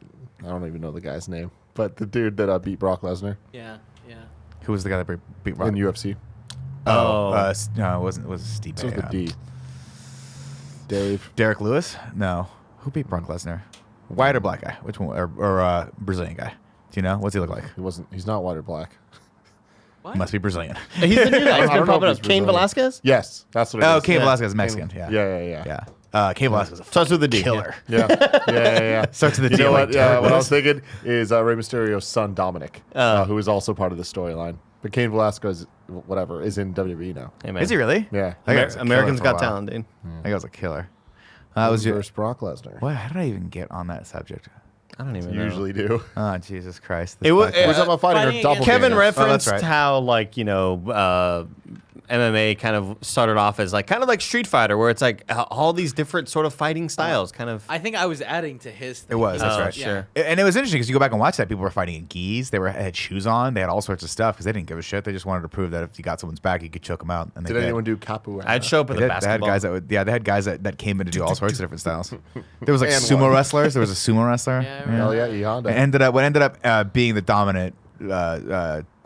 I don't even know the guy's name, but the dude that beat Brock Lesnar Yeah. Who was the guy that beat Rock? in UFC. No, it wasn't. It was Steve. So it was the D. Dave. Derek Lewis? No. Who beat Brock Lesnar? White or black guy? Which one? Or Brazilian guy? Do you know? What's he look like? He's not white or black. What? Must be Brazilian. He's the new guy. He's I been don't know popping if up. he's Cain Brazilian. Velasquez? Yes, that's what it is. Oh, Cain Yeah. Velasquez is Mexican. Yeah. Yeah. Cain Velasquez is a Starts with a D. killer. Yeah. Starts with a You D know like what? Derek What I Lewis. was thinking is Rey Mysterio's son Dominic, who is also part of the storyline. But Cain Velasquez, whatever, is in WWE now. Hey, man. Is he really? Yeah. That guy was a Americans killer for a Got while. Talent, dude. That guy was a killer. That was versus Brock Lesnar. What? How did I even get on that subject? I don't even You know. usually do. Oh, Jesus Christ! It was- We're talking about fighting Fighting or double. against- Kevin gainers. referenced right. how, like, MMA kind of started off as like kind of like Street Fighter, where it's like all these different sort of fighting styles, kind of. I think I was adding to his thing. It was. That's Oh, right. sure. And it was interesting because you go back and watch that. People were fighting in gis. They had shoes on. They had all sorts of stuff because they didn't give a shit. They just wanted to prove that if you got someone's back, you could choke them out. And they Did anyone do capoeira? I'd show up with They a had basketball. guys that would. Yeah, they had guys that came in to do all sorts of different styles. There was like And sumo one. wrestlers. There was a sumo wrestler. Yeah, I remember. Hell yeah, E Honda. And what ended up being the dominant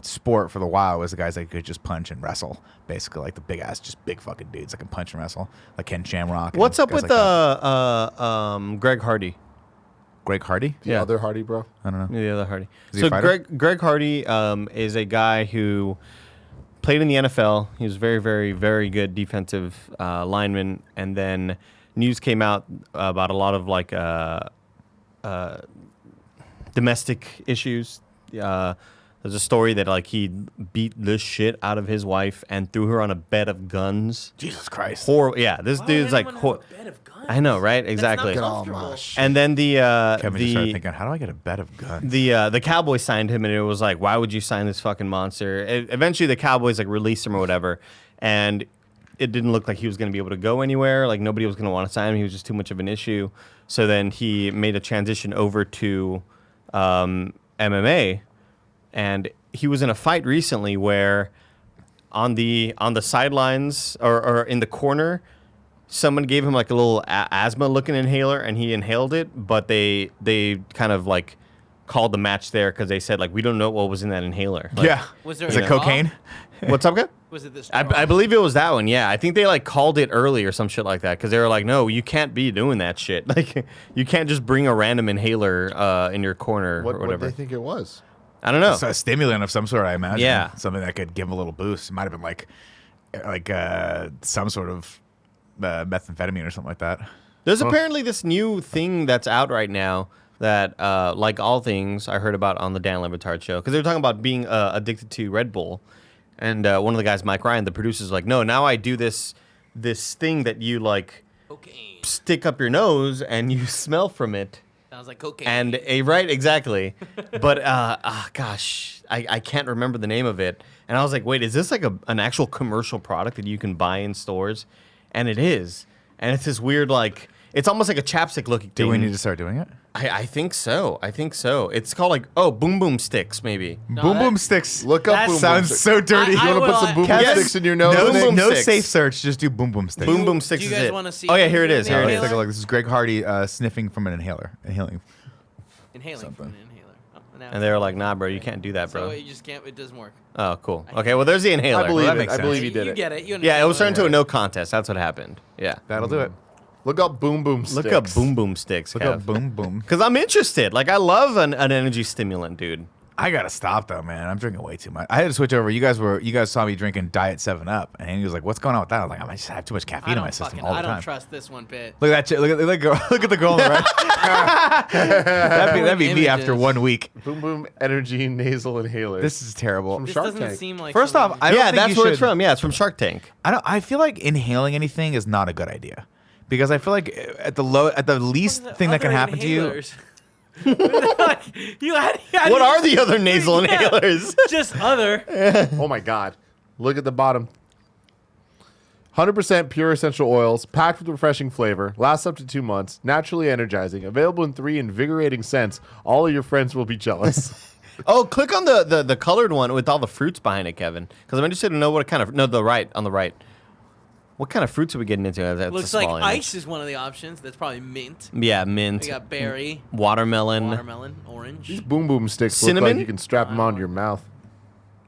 sport for the while was the guys that could just punch and wrestle, basically like the big fucking dudes that can punch and wrestle, like Ken Shamrock. and What's up guys with like that. Greg Hardy? Greg Hardy? The Yeah. other Hardy, bro. I don't know. The other Hardy. Is he a So fighter? Greg Hardy is a guy who played in the NFL. He was very, very, very good defensive lineman. And then news came out about a lot of like domestic issues. There's a story that like he beat the shit out of his wife and threw her on a bed of guns. Jesus Christ. Horrible. Yeah, this Why would dude's like. anyone have a bed of guns? I know, right? That's Exactly. not Get all comfortable. my shit. And then the Kevin just started thinking, how do I get a bed of guns? the Cowboys signed him, and it was like, why would you sign this fucking monster? Eventually, the Cowboys like released him or whatever, and it didn't look like he was going to be able to go anywhere. Like nobody was going to want to sign him. He was just too much of an issue. So then he made a transition over to MMA, and he was in a fight recently where on the sidelines or in the corner, someone gave him like a little asthma looking inhaler and he inhaled it, but they kind of like called the match there because they said like, we don't know what was in that inhaler. Like, Yeah. Was there Is a it straw? cocaine? What's up, guy? Was it this? I believe it was that one. Yeah, I think they like called it early or some shit like that because they were like, "No, you can't be doing that shit. Like, you can't just bring a random inhaler in your corner What or did whatever." they think it was? I don't know. It's a stimulant of some sort, I imagine. Yeah. Something that could give him a little boost. It might have been like some sort of methamphetamine or something like that. There's apparently this new thing that's out right now that, like all things, I heard about on the Dan Le Batard show because they were talking about being addicted to Red Bull, and one of the guys, Mike Ryan, the producer, is like, "No, now I do this thing that you like Cocaine. stick up your nose and you smell from it." Sounds like cocaine. And right, exactly. But gosh, I can't remember the name of it. And I was like, wait, is this like an actual commercial product that you can buy in stores? And it is. And it's this weird like it's almost like a chapstick looking thing. Do we need to start doing it? I think so. I think so. It's called like boom boom sticks maybe. Boom that- boom sticks. Look up That boom boom Sounds sticks. so dirty. I You want to would put some boom boom Yes. sticks in your nose? no Boom boom no sticks. safe search. Just do boom boom sticks. Boom boom sticks you is guys it. wanna see Oh yeah, here it the is. Here it Let's is. inhaler? take a look. This is Greg Hardy sniffing from an inhaler. Inhaling. Inhaling from an inhaler. Oh, now And they were like, nah, bro, you can't do that, So bro. you just can't. It doesn't work. Oh, cool. Okay, well, there's the inhaler. I believe that it. makes I sense. believe he did You it. get it. You Yeah, it was turned understand. into a no contest. That's what happened. Yeah. That'll do it. Look up boom boom sticks. Look up boom boom sticks. Look up boom boom. Because I'm interested. Like, I love an energy stimulant, dude. I gotta stop though, man. I'm drinking way too much. I had to switch over. You guys saw me drinking Diet 7-Up, and he was like, "What's going on with that?" I was like, "I just have too much I caffeine in don't my system fucking. all the I don't time." trust this one bit. Look at that chick. Look at the girl. Look at the girl on the right. that'd be me after Images. 1 week. Boom boom energy nasal inhaler. This is terrible. This Shark doesn't Tank. seem like. First off, something- I don't Yeah, think that's you where it's should- from. Yeah, it's from Shark Tank. I feel like inhaling anything is not a good idea because I feel like at the least thing that can Other happen to you. inhalers. Like, you had What are the other nasal inhalers? Just other. Oh my god. Look at the bottom. 100% pure essential oils, packed with refreshing flavor, lasts up to 2 months, naturally energizing, available in 3 invigorating scents. All of your friends will be jealous. Oh, click on the colored one with all the fruits behind it, Kevin. Because I'm interested to know what kind of on the right. What kind of fruits are we getting into? That's Looks like ice is one of the options. That's probably mint. Yeah, mint. We got berry, watermelon, orange. These boom boom sticks Cinnamon? look like you can strap them onto your mouth.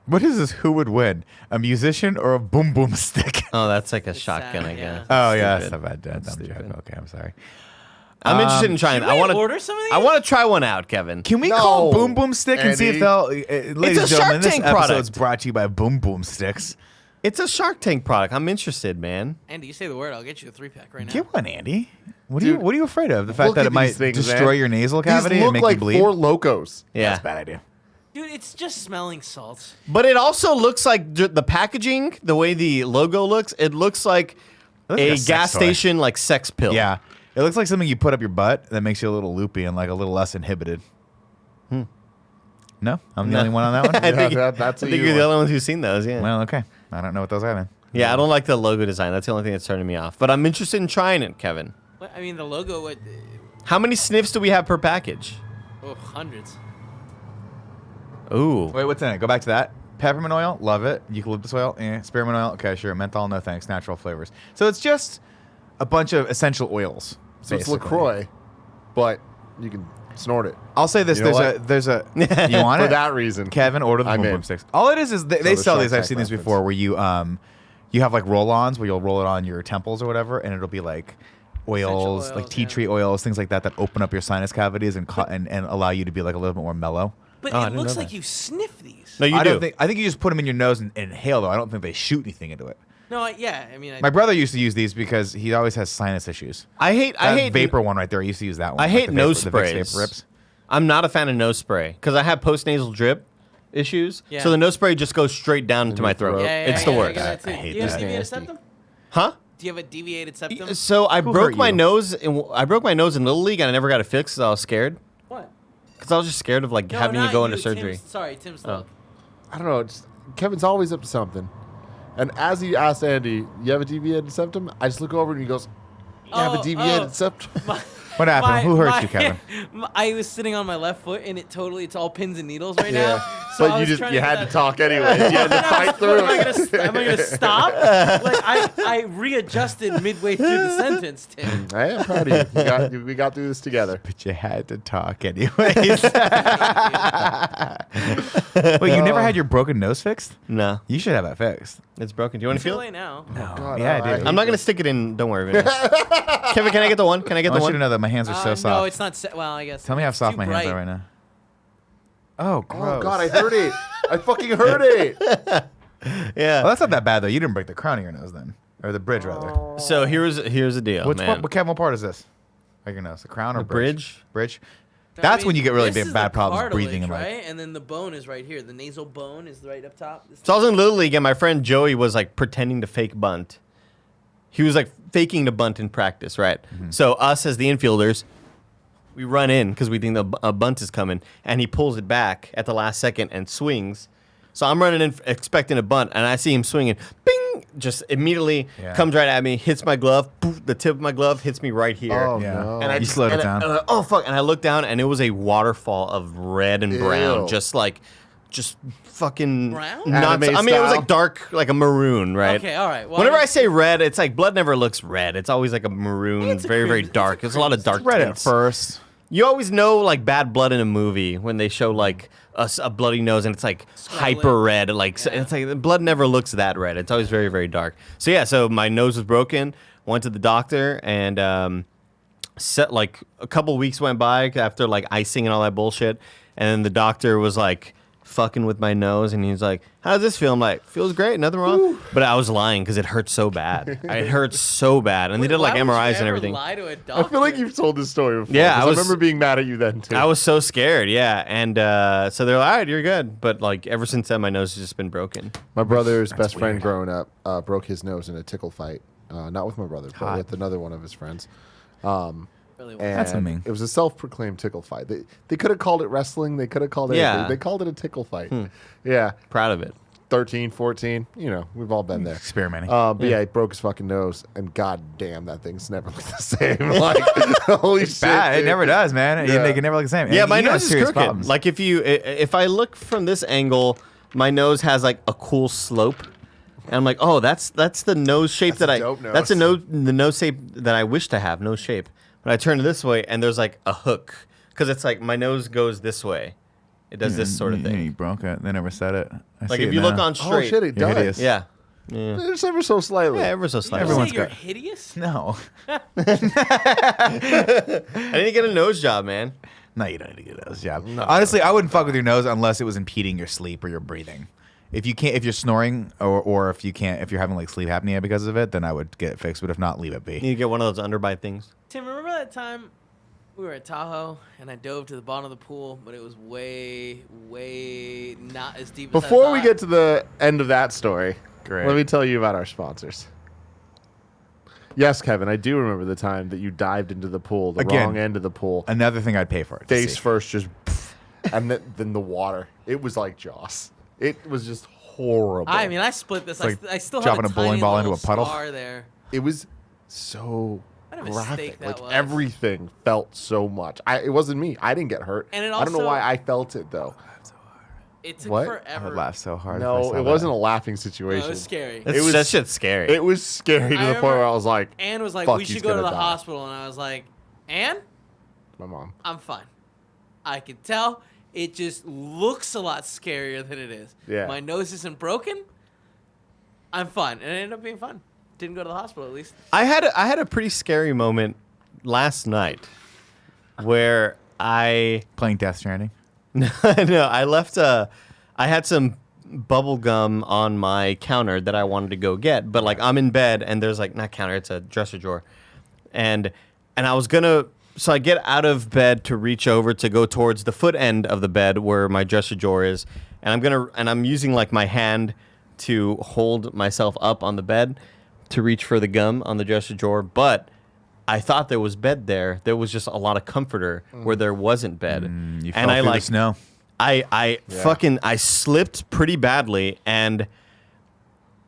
What is this? Who would win? A musician or a boom boom stick? Oh, that's like a It's shotgun, sad, I guess. Oh, yeah. That's Stupid. not bad. Dumb Stupid. joke. Okay, I'm sorry. I'm interested in trying. Should I we want to order some of these? I want to try one out, Kevin. Can we No, call Boom Boom Stick and see if Andy. they'll... ladies a and Shark gentlemen, this Tank episode's product. brought to you by Boom Boom Sticks. It's a Shark Tank product. I'm interested, man. Andy, you say the word, I'll get you a 3-pack right now. Get one, Andy. What Dude, are you afraid of? The fact Look that at it might these things, destroy man. your nasal cavity These and look make like you bleed? 4 Locos. Yeah. That's a bad idea. Dude, it's just smelling salts. But it also looks like the packaging, the way the logo looks, it looks like looks like a a sex gas toy. station like sex pill. Yeah. It looks like something you put up your butt that makes you a little loopy and like a little less inhibited. No? I'm the only one on that one? I think, that's I a think you you're the one. only ones who's seen those, yeah. Well, okay. I don't know what those are then. Yeah, I don't like the logo design. That's the only thing that's turning me off. But I'm interested in trying it, Kevin. What, I mean, the logo, what? How many sniffs do we have per package? Oh, hundreds. Ooh. Wait, what's in it? Go back to that. Peppermint oil, love it. Eucalyptus oil, spearmint oil, okay, sure. Menthol, no thanks. Natural flavors. So it's just a bunch of essential oils. So it's basically. LaCroix, but you can snort it. I'll say this: You know there's a you want For it? that reason. Kevin, order the I'm boom in. boom sticks. All it is they the sell Shark these. I've Tank seen these reference. before, where you have like roll-ons where you'll roll it on your temples or whatever, and it'll be like oils, Essential like oils, tea yeah. tree oils, things like that open up your sinus cavities and and allow you to be like a little bit more mellow. But Oh, I it didn't looks know like that. you sniff these. No, you I do. don't think. I think you just put them in your nose and inhale though. I don't think they shoot anything into it. No, yeah, I mean, My brother used to use these because he always has sinus issues. I hate vapor one right there. I used to use that one. I like hate the nose vapor, the Vicks sprays. Vapor Rips. I'm not a fan of nose spray because I have post-nasal drip issues. Yeah. So the nose spray just goes straight down into my throat. yeah, It's the I worst. get that too. I hate Do you have that. a deviated Nasty. septum? Huh? Do you have a deviated septum? So I Who broke hurt my you? nose. I broke my nose in Little League, and I never got it fixed because I was scared. What? Because I was just scared of like No, having to not go you, into surgery. Tim Oh. Sloak. I don't know. Kevin's always up to something. And as he asked Andy, you have a deviated septum? I just look over and he goes, you have a Oh, deviated oh. septum? What happened? Who hurt you, Kevin? I was sitting on my left foot, and it's all pins and needles right Yeah. now. So I But was you trying you get had that- to talk anyway. You had to fight through Am I it. gonna stop? Like I readjusted midway through the sentence, Tim. I am proud of you. We got through this together. But you had to talk anyways. Wait, you never had your broken nose fixed? No, You should have that fixed. it's broken. Do you want to Too feel late it? now. God, yeah, I I do. hate I'm not gonna stick it in. Don't worry, Vinny. Kevin, can I get the one? Can I get I the want you to one? know that my hands are so soft. No, it's not. Well, I guess. Tell me how it's soft too my hands bright. are right now. Oh, gross. Oh, God, I heard it. I fucking heard it. Yeah. Well, that's not that bad, though. You didn't break the crown of your nose, then. Or the bridge, rather. So here's the deal, man. Kevin, what part is this? Like your nose? The crown or The bridge? Bridge? I That's mean, when you get really this big is bad the problems cartilage, breathing and like. right? And then the bone is right here. The nasal bone is right up top. This So I was in Little League, and my friend Joey was like pretending to fake bunt. He was like faking to bunt in practice, right? So us as the infielders, we run in because we think a bunt is coming, and he pulls it back at the last second and swings. So I'm running in expecting a bunt, and I see him swinging. Bing! Just immediately Yeah. comes right at me, hits my glove. Poof, the tip of my glove hits me right here. Oh, Yeah. no. And I You just- slowed it and I- down. and I- oh fuck! And I looked down, and it was a waterfall of red and brown, Ew. just fucking Brown? nuts. Anime I mean, it was style? like dark, like a maroon, right? Okay, all right. Well, Whenever I I say red, it's like blood never looks red. It's always like a maroon, It's a very, very crimson- dark. it's a There's a lot of dark Red at tints. first. You always know like bad blood in a movie when they show like a bloody nose and it's like Scarlet. hyper red. Like Yeah. it's like the blood never looks that red. It's always very, very dark. So yeah, so my nose was broken. Went to the doctor and set like a couple weeks went by after like icing and all that bullshit. And then the doctor was like fucking with my nose and he's like, "How does this feel?" I'm like, "Feels great, nothing wrong." But I was lying because it hurt so bad. It hurt so bad, and they did like Why would you MRIs and ever everything. Lie to a I doctor? feel like you've told this story before. Yeah, 'cause I was- remember being mad at you then, too. I was so scared, yeah. And so they're like, "All right, you're good." But like ever since then, my nose has just been broken. My brother's best weird. friend growing up broke his nose in a tickle fight. Not with my brother, but Hot. with another one of his friends. Really was. That's And mean. It was a self-proclaimed tickle fight. They could have called it wrestling. They could have called it. Yeah. They called it a tickle fight. Yeah. Proud of it. 13, 14. You know, we've all been there. Experimenting. But yeah, he broke his fucking nose, and god damn, that thing's never looked the same. Like, holy shit. Bad. It dude. never does, man. Yeah. They can never look the same. Yeah, And my he has nose is serious crooked. problems. Like if I look from this angle, my nose has like a cool slope. And I'm like, oh, that's the nose shape That's that a dope nose. that's the nose shape that I wish to have, nose shape. But I turn it this way and there's like a hook because it's like my nose goes this way. It does this sort of You thing. broke it. They never said it. I Like see if it you look now. on Oh straight. shit, it You're does. hideous. Yeah. It's ever so slightly. Yeah, ever so slightly. You Everyone's say you're got- hideous? No. I need to get a nose job, man. No, you don't need to get a nose job. Honestly, I wouldn't fuck with your nose unless it was impeding your sleep or your breathing. If you're snoring or if you're having like sleep apnea because of it, then I would get it fixed. But if not, leave it be. You need to get one of those underbite things. Tim, remember that time we were at Tahoe and I dove to the bottom of the pool, but it was way, way not as deep as I Before we thought? get to the end of that story, Great. let me tell you about our sponsors. Yes, Kevin, I do remember the time that you dived into the pool, the Again, wrong end of the pool, Another thing I'd pay for it. to face see. first, just, and then the water. It was like Joss. It was just horrible. I mean, I split this. It's like I still have dropping a a bowling tiny ball into little a puddle. scar there. it was so What a mistake graphic. that Like was. everything felt so much. It wasn't me. I didn't get hurt. And it I don't know also- why I felt it though. It took What? I would forever. laugh so hard. if I No, saw it that. wasn't a laughing No, situation. it was scary. It was- that shit's scary. It was scary to I the point remember where I was like, Anne was like, "Fuck, we he's should go to gonna the die." hospital. And I was like, Anne, my mom. I'm fine. I can tell it just looks a lot scarier than it is. Yeah. My nose isn't broken. I'm fine. And it ended up being fun. Didn't go to the hospital at least. I had a pretty scary moment last night where I Playing Death Stranding. no, I left I had some bubble gum on my counter that I wanted to go get, but like I'm in bed and there's like not counter, it's a dresser drawer. And I was gonna so I get out of bed to reach over to go towards the foot end of the bed where my dresser drawer is, and I'm using like my hand to hold myself up on the bed to reach for the gum on the dresser drawer, but I thought there was bed there. There was just a lot of comforter where there wasn't bed. You and fell I through like the snow. I slipped pretty badly and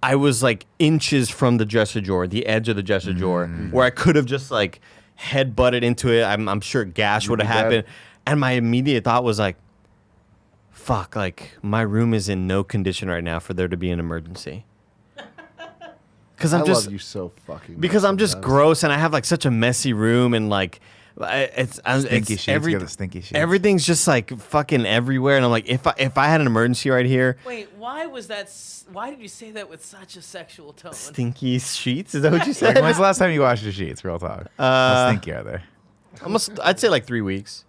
I was like inches from the dresser drawer, the edge of the dresser drawer, where I could have just like head butted into it. I'm sure gash would have be dead. happened. And my immediate thought was like, fuck, like my room is in no condition right now for there to be an emergency. Because I I'm just love you so fucking. because much I'm just sometimes. gross and I have like such a messy room and like Stinky sheets. You got the stinky sheets. everything's just like fucking everywhere and I'm like if I had an emergency right here, Wait, why was that? Why did you say that with such a sexual tone? stinky sheets, is that what you Like, said? when's the last time you washed your sheets? Real talk. How stinky are they? Almost, I'd say like 3 weeks.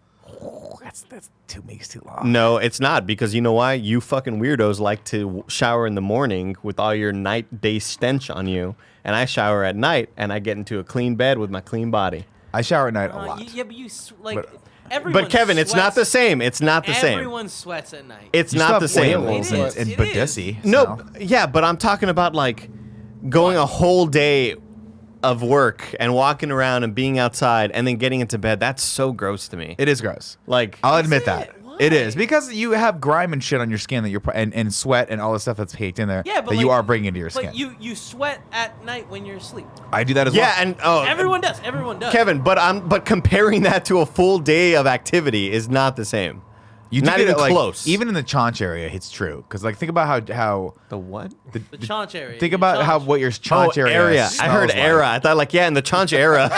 That's 2 weeks too long. No, it's not because you know why? You fucking weirdos like to shower in the morning with all your night day stench on you, and I shower at night and I get into a clean bed with my clean body. I shower at night a lot. Yeah, but like But- everyone. But Kevin, it's not the same. It's not the same. Everyone sweats at night. It's You not the still have same. whales It and, is. and It Badissi. No, yeah, but I'm talking about like going a whole day of work and walking around and being outside and then getting into bed. That's so gross to me. It is gross. Like, I'll admit it? that. Why? It is because you have grime and shit on your skin that you're and sweat and all the stuff that's caked in there Yeah, but that you like- are bringing into your skin. But you sweat at night when you're asleep. I do that as yeah, well. and oh, Everyone does. Everyone does. Kevin, but comparing that to a full day of activity is not the same. You do not get even it, like, close. Even in the chaunch area, it's true. Because like think about how The what? The chaunch area. think your about how chaunch. what your chaunch area. I heard smells era. like. I thought like, yeah, in the chaunch era.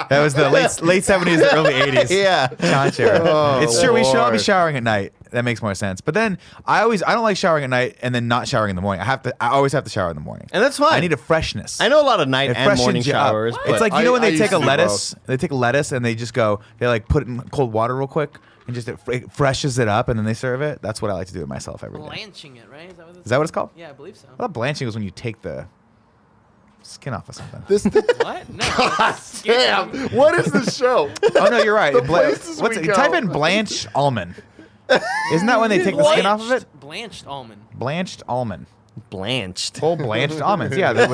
That was the late 70s, the early 80s. yeah. Chaunch era. Oh, it's true. We should all be Lord. showering at night. That makes more sense. But then I don't like showering at night and then not showering in the morning. I always have to shower in the morning. And that's fine. I need a freshness. I know a lot of night It and freshens morning you up. showers. It's like, you I- know when I they used take a to do lettuce, they take a lettuce and they just go, they like put it in cold water real quick and just it freshens it up and then they serve it. That's what I like to do it myself every day. Blanching it, right? Is Is that what it's called? Yeah, I believe so. I thought blanching was when you take the skin off of something. What? No. that's Damn, scary. what is this show? Oh no, you're right. The places What's we it? go. Type in blanched almond. Isn't that when they take the skin off of it? Blanched almond. Blanched almond. blanched. Whole blanched almonds. Yeah, that's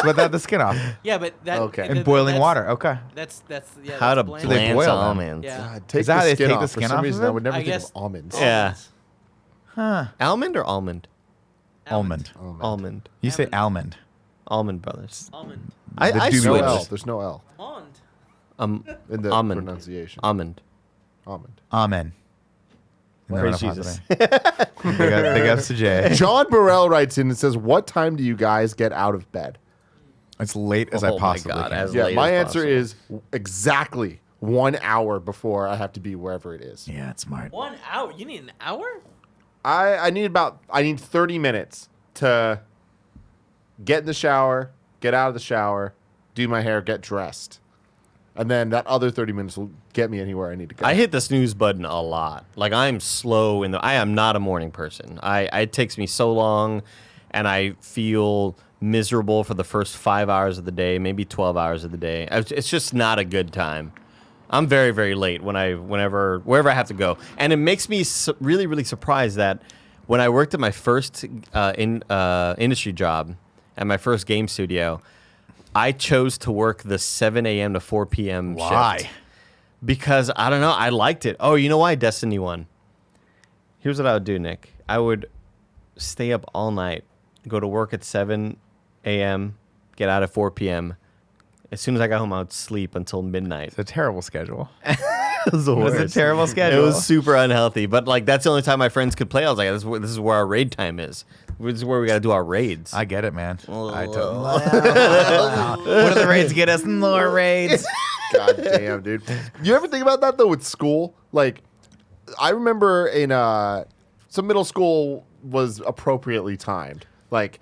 what the skin off. Yeah, but that. Okay. And boiling that's- water. Okay. That's yeah. How to that's they blanch boil them? almonds. Yeah. God, take Is that how the they skin take the off. skin For some off of reason, it? I would never I think guess- of almonds. Yeah. Almonds. Huh. Almond or almond? Almond. Almond. You say almond. Almond Brothers. Almond. I The switched. No dubious. L. There's no L in the Almond. pronunciation. Almond. Almond. Amen. Praise Jesus. Big ups to Jay. John Burrell writes in and says, "What time do you guys get out of bed?" As late as Oh I my possibly God, can. as Yeah, late my as answer possible. is exactly 1 hour before I have to be wherever it is. Yeah, it's smart. 1 hour. You need an hour? I need 30 minutes to get in the shower, get out of the shower, do my hair, get dressed. And then that other 30 minutes will get me anywhere I need to go. I hit the snooze button a lot. Like I'm slow I am not a morning person. It takes me so long, and I feel miserable for the first 5 hours of the day, maybe 12 hours of the day. It's just not a good time. I'm very, very late wherever I have to go, and it makes me really, really surprised that when I worked at my first industry job at my first game studio, I chose to work the 7 a.m. to 4 p.m. Why? shift. Because, I don't know, I liked it. Oh, you know why? Destiny 1. Here's what I would do, Nick. I would stay up all night, go to work at 7 a.m., get out at 4 p.m. As soon as I got home, I would sleep until midnight. It's a terrible schedule. It was the It was a worst. terrible It schedule. was super unhealthy. But, like, that's the only time my friends could play. I was like, this is where our raid time is. This is where we got to do our raids. I get it, man. I Oh. totally. What do the raids get us? More raids. God damn, dude. You ever think about that though with school? Like, I remember in some middle school was appropriately timed. Like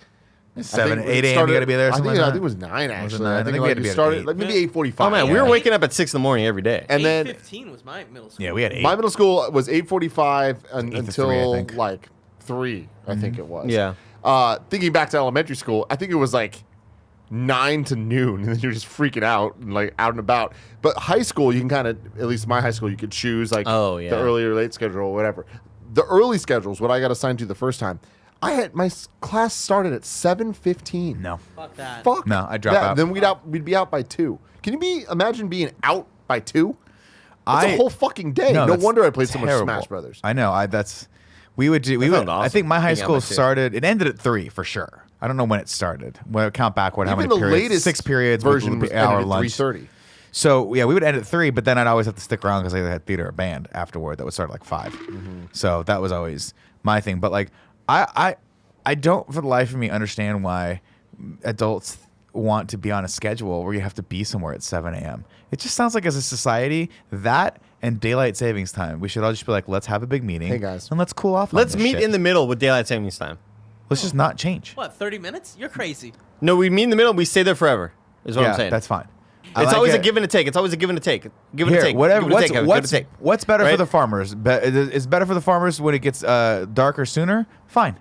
7, I think 8 it a.m. started- You got to be there. I think, something like I that? think it was 9 actually. 9? I I think think we like had to it be at started 8. like maybe 8:45. Oh, man, we were waking up at 6 in the morning every day. And then 8:15 was my middle school. Yeah, we had 8. my middle school was 8:45 8 to 3, I until think. like 3, I think it was. Yeah. Thinking back to elementary school, I think it was like 9 to noon, and then you're just freaking out and like out and about. But high school, you can kind of, at least my high school, you could choose like Oh, yeah. the early or late schedule or whatever. The early schedules, what I got assigned to the first time, I had my class started at 7:15. No. Fuck that. Fuck. No, I'd drop that. out. Then we'd be out by 2. Can you imagine being out by 2? That's I- a whole fucking day. No that's wonder I played so much terrible. Smash Brothers. I know. We would sounds I awesome, think my high being out school by 2. started. It ended at 3 for sure. I don't know when it started. Well, count backward. How Even many the periods? latest 6 periods. version with was an hour ended at lunch. 3:30. So yeah, we would end at 3, but then I'd always have to stick around because I had theater or band afterward that would start at like 5. So that was always my thing. But like I don't for the life of me understand why adults want to be on a schedule where you have to be somewhere at 7 a.m. It just sounds like as a society that and daylight savings time, we should all just be like, let's have a big meeting. Hey, guys. And let's cool off. on Let's this meet shit. in the middle with daylight savings time. Let's just not change. What, 30 minutes? You're crazy. No, we meet in the middle. We stay there forever. Is what Yeah, I'm saying. that's fine. It's always a give and a take. It's always a give and a take. Give and a Here, take. whatever. Give and a take, Kevin. Give and a take. What's better for Right? the farmers? Is better for the farmers when it gets darker sooner? Fine.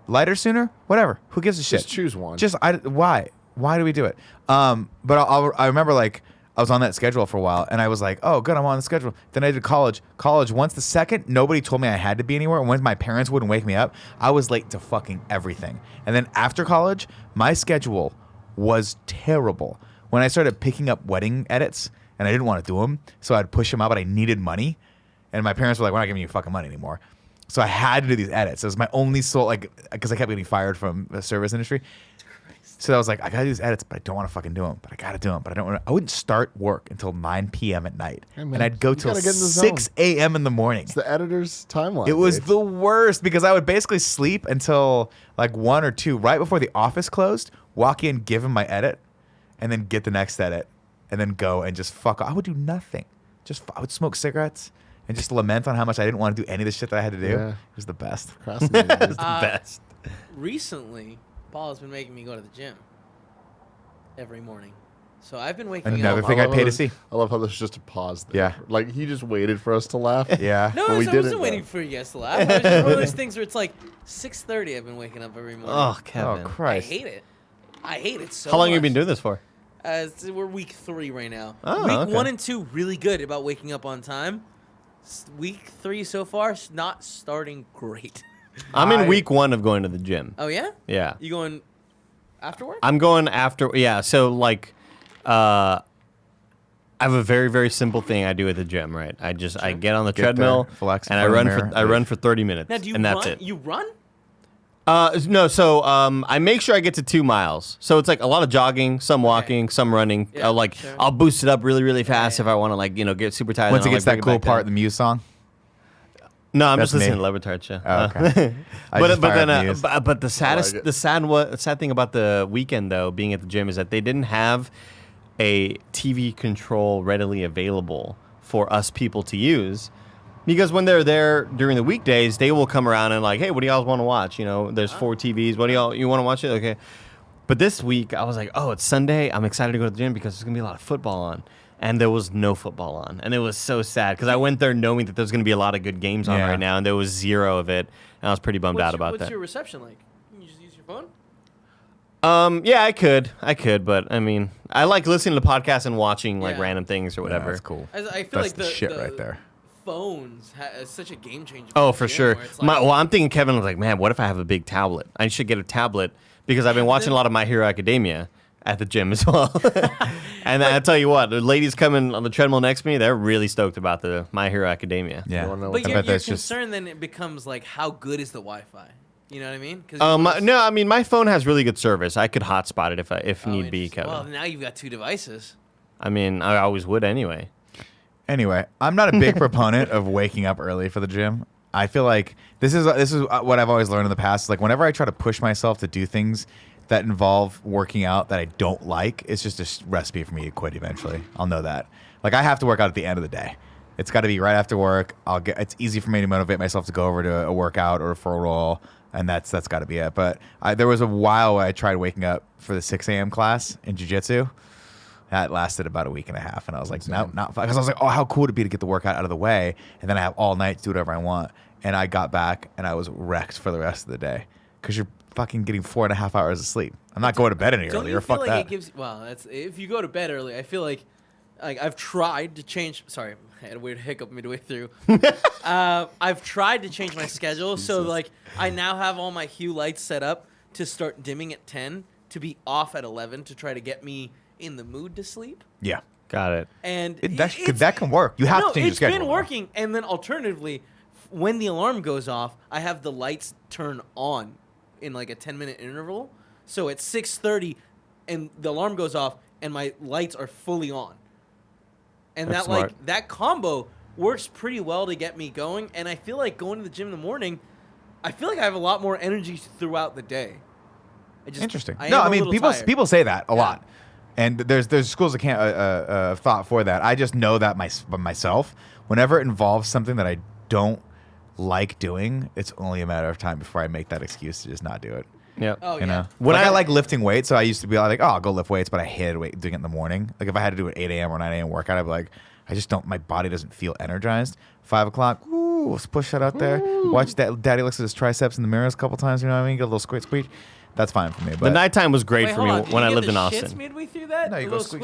Lighter sooner? Whatever. Who gives a shit? Just choose one. Why? Why do we do it? But I remember like I was on that schedule for a while, and I was like, oh, good, I'm on the schedule. Then I did college. Once the second nobody told me I had to be anywhere, and once my parents wouldn't wake me up, I was late to fucking everything. And then after college, my schedule was terrible. When I started picking up wedding edits, and I didn't want to do them, so I'd push them out, but I needed money. And my parents were like, we're not giving you fucking money anymore. So I had to do these edits. It was my only soul, like, because I kept getting fired from the service industry. So I was like, I gotta do these edits, but I don't want to fucking do them. But I gotta do them. But I don't want to. I wouldn't start work until 9 p.m. at night. Hey, man, and I'd go you till gotta get in the 6 zone. a.m. in the morning. It's the editor's timeline. It was Dave. the worst because I would basically sleep until like 1 or 2, right before the office closed, walk in, give him my edit, and then get the next edit, and then go and just fuck off. I would do nothing. I would smoke cigarettes and just lament on how much I didn't want to do any of the shit that I had to do. Yeah. It was the best. Procrastinating. It's the best. Recently, Paul has been making me go to the gym every morning. So I've been waking Another up. thing I love pay how to there's- see. I love how there's just a pause there. Yeah. Like he just waited for us to laugh. Yeah. No, But we I didn't, wasn't waiting though. for you guys to laugh. It was just one of those things where it's like 6:30. I've been waking up every morning. Oh, Oh, Kevin. I Christ. hate it. I hate it so How long much. have you been doing this for? We're week 3 right now. Oh, week okay. 1 and 2 really good about waking up on time. Week 3 so far not starting great. I'm in week 1 of going to the gym. Oh yeah? Yeah. You going after work? I'm going after. Yeah. So like, I have a very, very simple thing I do at the gym. Right. I get on the Get there, treadmill flex in and I front of run the for mirror, leave. 30 minutes. Now do you and run? that's it. You run? No, so I make sure I get to 2 miles. So it's like a lot of jogging, some walking, some running. Yeah, I'll boost it up really, really fast if I want to get super tired. Once it and I'll, gets that bring cool back part, down. the Muse song. No, I'm That's just listening me. to Levitard show. Oh, okay. But the sad thing about the weekend though, being at the gym, is that they didn't have a TV control readily available for us people to use. Because when they're there during the weekdays, they will come around and like, hey, what do y'all want to watch? There's 4 TVs. What do you want to watch it? Okay. But this week, I was like, oh, it's Sunday. I'm excited to go to the gym because there's going to be a lot of football on. And there was no football on. And it was so sad because I went there knowing that there's going to be a lot of good games on right now, and there was 0 of it. And I was pretty bummed out about that. What's your reception like? Can you just use your phone? Yeah, I could, but I mean, I like listening to podcasts and watching like Yeah. random things or whatever. Yeah, that's cool. I feel That's like the shit right there. Phones is such a game changer. Oh, the for gym, sure. where it's like- Well, I'm thinking Kevin was like, man, what if I have a big tablet? I should get a tablet because I've been watching a lot of My Hero Academia at the gym as well. And I tell you what, the ladies coming on the treadmill next to me, they're really stoked about the My Hero Academia. Yeah. wanna know But what your bet that's concern then it becomes like, how good is the Wi-Fi? You know what I mean? 'Cause No, I mean my phone has really good service. I could hotspot it if need be, interesting. Kevin. Well, now you've got 2 devices. I mean, I always would anyway. Anyway, I'm not a big proponent of waking up early for the gym. I feel like this is what I've always learned in the past. Like whenever I try to push myself to do things that involve working out that I don't like, it's just a recipe for me to quit eventually. I'll know that. Like I have to work out at the end of the day. It's got to be right after work. It's easy for me to motivate myself to go over to a workout or for a roll, and that's got to be it. But there was a while where I tried waking up for the 6 a.m. class in jiu-jitsu. That lasted about a week and a half, and I was like, no, not because I was like, oh, how cool would it be to get the workout out of the way, and then I have all night to do whatever I want. And I got back, and I was wrecked for the rest of the day because you're fucking getting 4.5 hours of sleep. I'm not going to bed any Don't earlier. you feel Fuck like that. it gives? Well, that's if you go to bed early. I feel like I've tried to change. Sorry, I had a weird hiccup midway through. I've tried to change my schedule, so like I now have all my hue lights set up to start dimming at 10, to be off at 11, to try to get me in the mood to sleep. Yeah. Got it. And That can work. You have to change your schedule. It's been working, and then alternatively, when the alarm goes off, I have the lights turn on in like a 10-minute interval. So at 6:30, and the alarm goes off, and my lights are fully on. And That's that smart. that combo works pretty well to get me going. And I feel like going to the gym in the morning, I feel like I have a lot more energy throughout the day. Interesting. I am No, a I mean little tired. people say that a Yeah. lot, and there's schools that can't thought for that. I just know that myself. Whenever it involves something that I don't like doing, it's only a matter of time before I make that excuse to just not do it. Yep. Oh, You yeah. know, When like I- I like lifting weights, so I used to be like, oh, I'll go lift weights, but I hated doing it in the morning. Like if I had to do an 8 a.m. or 9 a.m. workout, I'd be like, I just don't. My body doesn't feel energized. 5 o'clock, ooh, let's push that out there. Watch that. Daddy looks at his triceps in the mirrors a couple times. You know what I mean? Get a little squeak. That's fine for me. But The nighttime was great Wait, for hold me on. Did when you I get lived the in shits Austin. midway through that? no, you A go little squeak.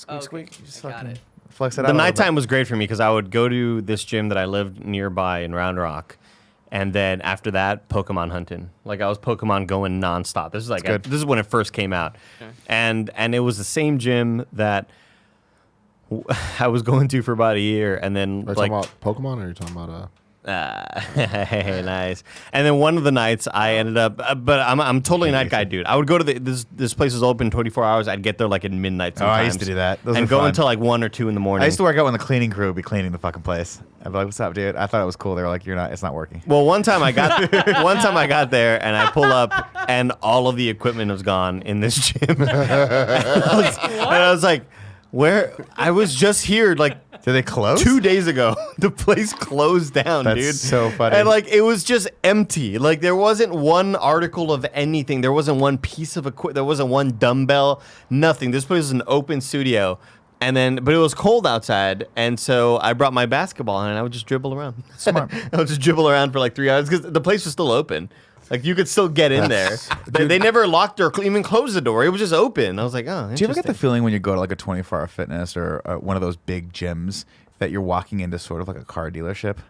Oh, okay. You just I got fucking it. flex it out. The a little nighttime bit. was great for me because I would go to this gym that I lived nearby in Round Rock, and then after that, Pokemon hunting. Like I was Pokemon going nonstop. This is like good. this is when it first came out, Okay. and it was the same gym that I was going to for about a year, and then Are you like talking about Pokemon or are you talking about nice. And then one of the nights I ended up, but I'm totally a night guy, dude. I would go to this place is open 24 hours. I'd get there like at midnight Oh, sometimes. I used to do that. Those and were go fun. until like 1 or 2 in the morning. I used to work out when the cleaning crew would be cleaning the fucking place. I'd be like, "What's up, dude?" I thought it was cool. They were like, "It's not working." Well, one time I got there and I pull up and all of the equipment was gone in this gym. And I was like, where? I was just here like Did they close? 2 days ago. The place closed down, That's dude. so funny. And like it was just empty. Like there wasn't one article of anything. There wasn't one piece of equipment. There wasn't one dumbbell. Nothing. This place was an open studio. And then, but it was cold outside, and so I brought my basketball and I would just dribble around. Smart. I would just dribble around for like 3 hours because the place was still open. Like you could still get in there. They never locked or even closed the door. It was just open. I was like, oh. Do you ever get the feeling when you go to like a 24-hour fitness or one of those big gyms that you're walking into sort of like a car dealership? Do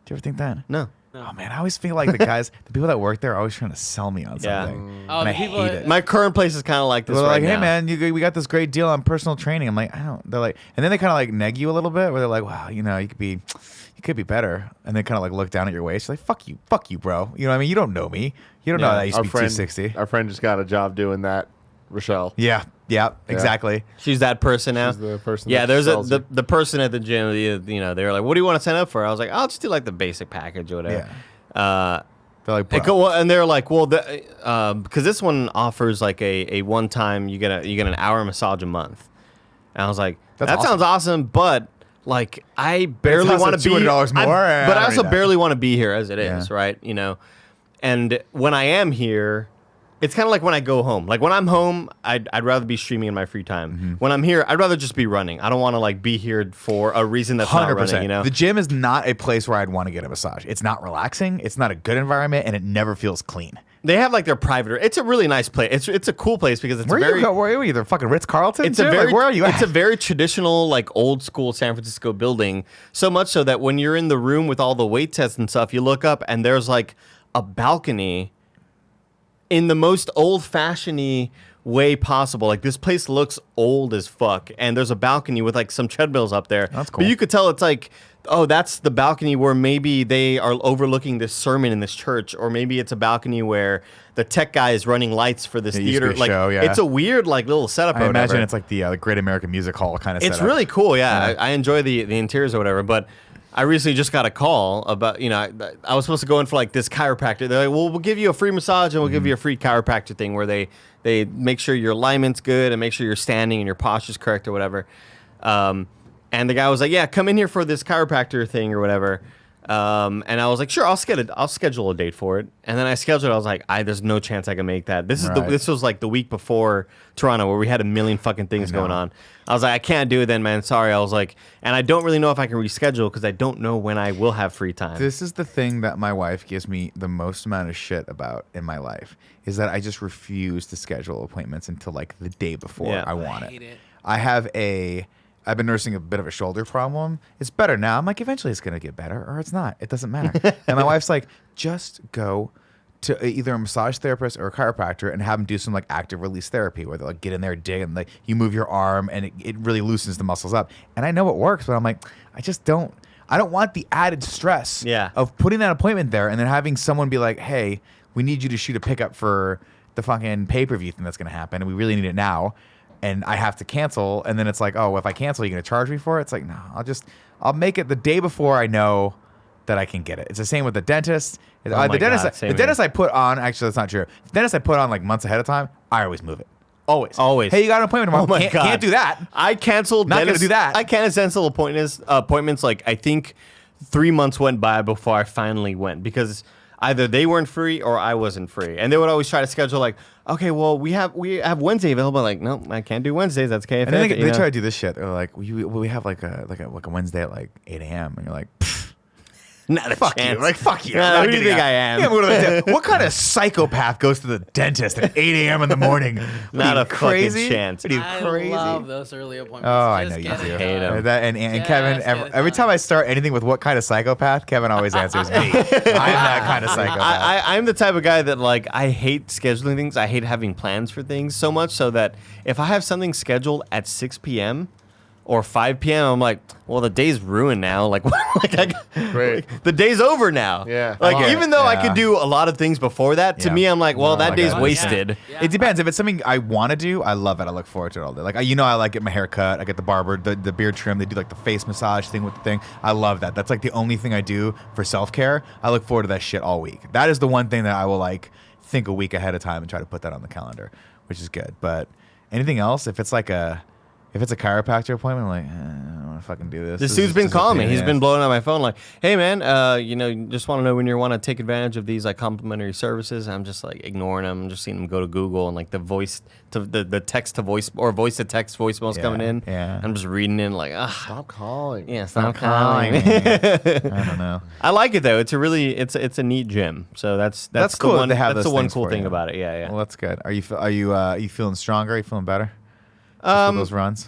you ever think that? No. Oh man, I always feel like the people that work there are always trying to sell me on Yeah. something. Oh, and the I people hate that- it. My current place is kind of like this. They're right like, hey now. man, we got this great deal on personal training. I'm like, I don't. They're like, and then they kind of like neg you a little bit, where they're like, wow, you could be better, and they kind of like look down at your waist, like, fuck you, bro. You know what I mean? You don't know me. You don't know that I used to be 260. Our friend just got a job doing that, Rochelle. Yeah, exactly. She's that person now. She's the person Yeah, that there's sells you. the person at the gym. You know, they were like, "What do you want to sign up for?" I was like, "I'll just do like the basic package or whatever." Yeah. They're like, And they're like, "Well, because this one offers like a one time you get an hour massage a month," and I was like, That's "That awesome. sounds awesome," but like I barely also want to be $200 more, but I I also read that. barely want to be here as it Yeah. is, right? You know, and when I am here. It's kind of like when I go home. Like when I'm home, I'd rather be streaming in my free time. Mm-hmm. When I'm here, I'd rather just be running. I don't want to like be here for a reason that's not running. You know, The gym is not a place where I'd want to get a massage. It's not relaxing. It's not a good environment, and it never feels clean. they have like their private. It's a really nice place. It's a cool place because it's Where a very. are you? The fucking Ritz Carlton? It's a very. where are you? It's at? a very traditional, like old school San Francisco building. So much so that when you're in the room with all the weight tests and stuff, you look up and there's like a balcony. In the most old-fashioned way possible. Like this place looks old as fuck, and there's a balcony with like some treadmills up there. That's cool. But you could tell it's like, oh, that's the balcony where maybe they are overlooking this sermon in this church, or maybe it's a balcony where the tech guy is running lights for this It used to theater. be a like show, yeah. it's a weird like little setup. I or imagine whatever. it's like the Great American Music Hall kind of It's setup. really cool. Yeah, I enjoy the interiors or whatever, but. I recently just got a call about, I was supposed to go in for like this chiropractor. They're like, well, we'll give you a free massage and we'll give you a free chiropractor thing where they make sure your alignment's good and make sure you're standing and your posture's correct or whatever. And the guy was like, yeah, come in here for this chiropractor thing or whatever. And I was like, sure, I'll schedule a date for it. And then I scheduled it. I was like, there's no chance I can make that. This was like the week before Toronto where we had a million fucking things going on. I was like, I can't do it then, man. Sorry. I was like, and I don't really know if I can reschedule because I don't know when I will have free time. This is the thing that my wife gives me the most amount of shit about in my life is that I just refuse to schedule appointments until like the day before Yeah. I want I hate it. I've been nursing a bit of a shoulder problem. It's better now. I'm like, eventually it's going to get better or it's not. It doesn't matter. And my wife's like, just go to either a massage therapist or a chiropractor and have them do some like active release therapy where they like get in there, dig, and like you move your arm and it really loosens the muscles up. And I know it works, but I'm like, I don't want the added stress of putting that appointment there and then having someone be like, hey, we need you to shoot a pickup for the fucking pay-per-view thing that's going to happen and we really need it now. And I have to cancel. And then it's like, oh, if I cancel, you're going to charge me for it? It's like, no, I'll make it the day before I know that I can get it. It's the same with the dentist. The dentist I put on, actually, that's not true. The dentist I put on like months ahead of time, I always move it. Always. Hey, you got an appointment tomorrow. Oh my God. Can't do that. I canceled. Not gonna do that. I canceled appointments. Like I think 3 months went by before I finally went because either they weren't free or I wasn't free, and they would always try to schedule like, okay, well we have Wednesday available. Like, no, I can't do Wednesdays. That's KFF. And then they try to do this shit. They're like, we have like a Wednesday at like 8 a.m. And you're like, not a fuck chance. you. Like, fuck you. Nah, I'm who do not you think getting I am? Yeah, what kind of psychopath goes to the dentist at 8 a.m. in the morning? Not a crazy? fucking chance. What are you I crazy? love those early appointments. Oh, I Just know you get do. it Hate done. 'em. And Just Kevin, get it every time done. I start anything with what kind of psychopath, Kevin always answers me. I'm that kind of psychopath. I'm the type of guy that like I hate scheduling things. I hate having plans for things so much so that if I have something scheduled at 6 p.m. or 5 p.m., I'm like, well, the day's ruined now. Like, Great. the day's over now. Yeah. Like, Oh, even though I yeah. could do a lot of things before that, to Yeah. me, I'm like, well, Oh that my day's God. wasted. Yeah. It depends. If it's something I want to do, I love it. I look forward to it all day. Like, I like get my hair cut. I get the barber, the beard trim. They do like the face massage thing with the thing. I love that. That's like the only thing I do for self-care. I look forward to that shit all week. That is the one thing that I will like think a week ahead of time and try to put that on the calendar, which is good. But anything else, if it's a chiropractor appointment, I'm like, I don't want to fucking do this. This This dude's is been just a calling me. pain in He's the been ass. blowing up my phone like, hey, man, just want to know when you want to take advantage of these like complimentary services. I'm just like ignoring them. I'm just seeing them go to Google and like the voice to the text to voice or voice to text voicemails coming in. Yeah. I'm just reading in like, Stop calling. yeah, Stop stop calling calling. me. I don't know. I like it though. It's a neat gym. So that's cool the that one. they have That's those the one things cool for thing you. about it. Yeah, yeah. Well, that's good. Are you feeling stronger? Are you feeling better? Just with those runs?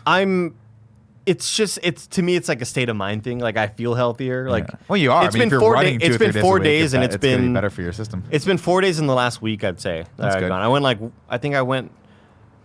it's to me it's like a state of mind thing. Like I feel healthier. Like well, you are. It's I mean, been if you're 4 running days. 2 or It's 3 been days 4 a week, days, and it's it's been gonna be better for your system. It's been 4 days in the last week, I'd say. That's good. I went like I think I went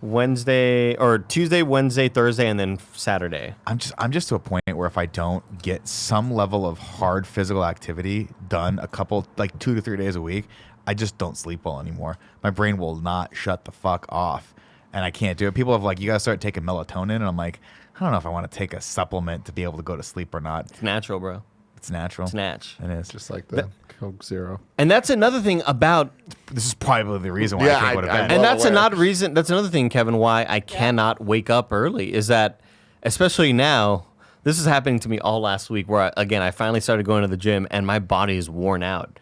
Wednesday or Tuesday, Wednesday, Thursday, and then Saturday. I'm just to a point where if I don't get some level of hard physical activity done a couple like 2 to 3 days a week, I just don't sleep well anymore. My brain will not shut the fuck off, and I can't do it. People have like, you gotta start taking melatonin, and I'm like, I don't know if I want to take a supplement to be able to go to sleep or not. It's natural, bro. It's natural. It's natch. It is. Just like the Coke Zero. And that's another thing about This is probably the reason why Yeah, I think it would have been. well and that's aware. another reason. That's another thing, Kevin, why I cannot wake up early is that, especially now, this is happening to me all last week. Where I finally started going to the gym, and my body is worn out,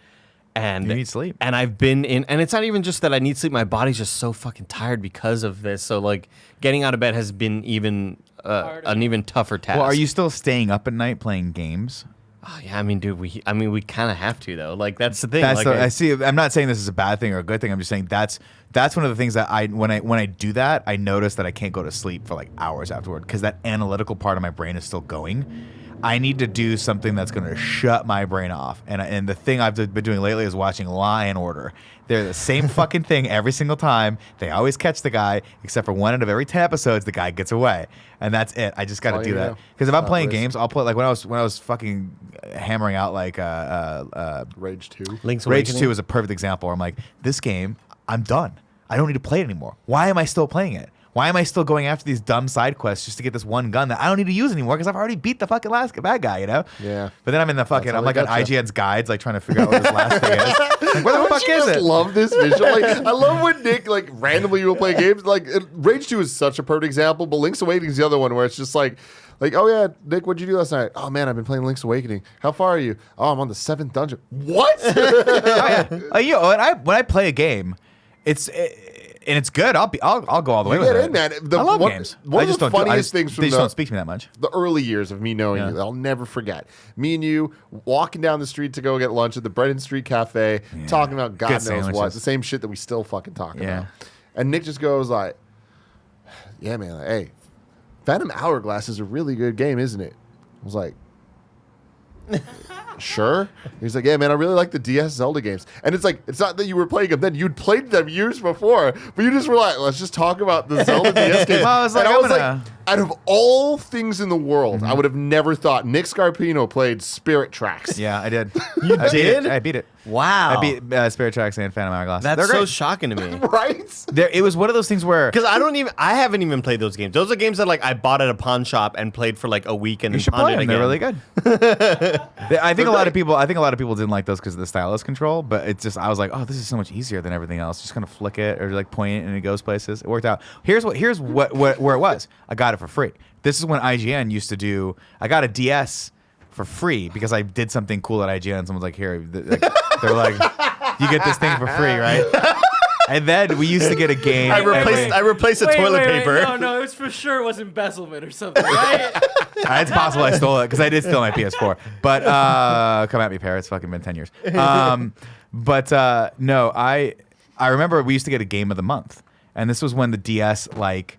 and You need sleep. And I've been in, and it's not even just that I need sleep. My body's just so fucking tired because of this. So like, getting out of bed has been even an even tougher task. Well, are you still staying up at night playing games? Oh, yeah, I mean, dude, we kind of have to though. Like that's the thing. That's like, I see. I'm not saying this is a bad thing or a good thing. I'm just saying that's one of the things that when I do that, I notice that I can't go to sleep for like hours afterward because that analytical part of my brain is still going. I need to do something that's going to shut my brain off. And the thing I've been doing lately is watching Law and Order. They're the same fucking thing every single time. They always catch the guy, except for one out of every 10 episodes, the guy gets away, and that's it. I just got to do that because if I'm playing games, I'll play like when I was fucking hammering out like Rage 2. Link's Rage Awakening. 2 is a perfect example. Where I'm like, this game, I'm done. I don't need to play it anymore. Why am I still playing it? Why am I still going after these dumb side quests just to get this one gun that I don't need to use anymore because I've already beat the fucking last bad guy, you know? Yeah. But then I'm in the fucking, That's how I'm like they on gotcha. IGN's guides, like trying to figure out what this last thing is. Like, where the Don't fuck you is just it? love this visual. Like, I love when Nick like randomly will play games. Like Rage 2 is such a perfect example, but Link's Awakening is the other one where it's just like, oh yeah, Nick, what'd you do last night? Oh man, I've been playing Link's Awakening. How far are you? Oh, I'm on the 7th dungeon. What? When I play a game, and it's good. I'll go all the way with get it. in, man. I love games. One I of just the don't funniest do, I things just, from they just the- don't speak to me that much. The early years of me knowing you that I'll never forget. Me and you walking down the street to go get lunch at the Brennan Street Cafe, talking about God Good knows what. sandwiches. The same shit that we still fucking talk Yeah. about. And Nick just goes like, yeah, man, like, hey, Phantom Hourglass is a really good game, isn't it? I was like, sure. He's like, yeah, man, I really like the DS Zelda games. And it's like, it's not that you were playing them then. You'd played them years before, but you just were like, let's just talk about the Zelda DS games. Well, I was like, and I I'm was gonna- like, out of all things in the world, I would have never thought Nick Scarpino played Spirit Tracks. Yeah, I did. You did? I beat it. Wow. I beat Spirit Tracks and Phantom Hourglass. That's They're so great. shocking to me. Right? It was one of those things where Because I haven't even played those games. Those are games that like I bought at a pawn shop and played for like a week and you then should pawned play it them. again. They're really good. I think a lot of people didn't like those because of the stylus control, but it's just I was like, oh, this is so much easier than everything else. Just kind of flick it or like point it and it goes places. It worked out. Here's where it was. I got it for free. This is when IGN used to do. I got a DS for free because I did something cool at IGN. Someone's like, here, they're like, you get this thing for free, right? And then we used to get a game. I replaced the toilet paper. No, it's for sure it was embezzlement or something, right? It's possible I stole it because I did steal my PS4. But come at me, Pear. It's fucking been 10 years. No, I remember we used to get a game of the month, and this was when the DS like.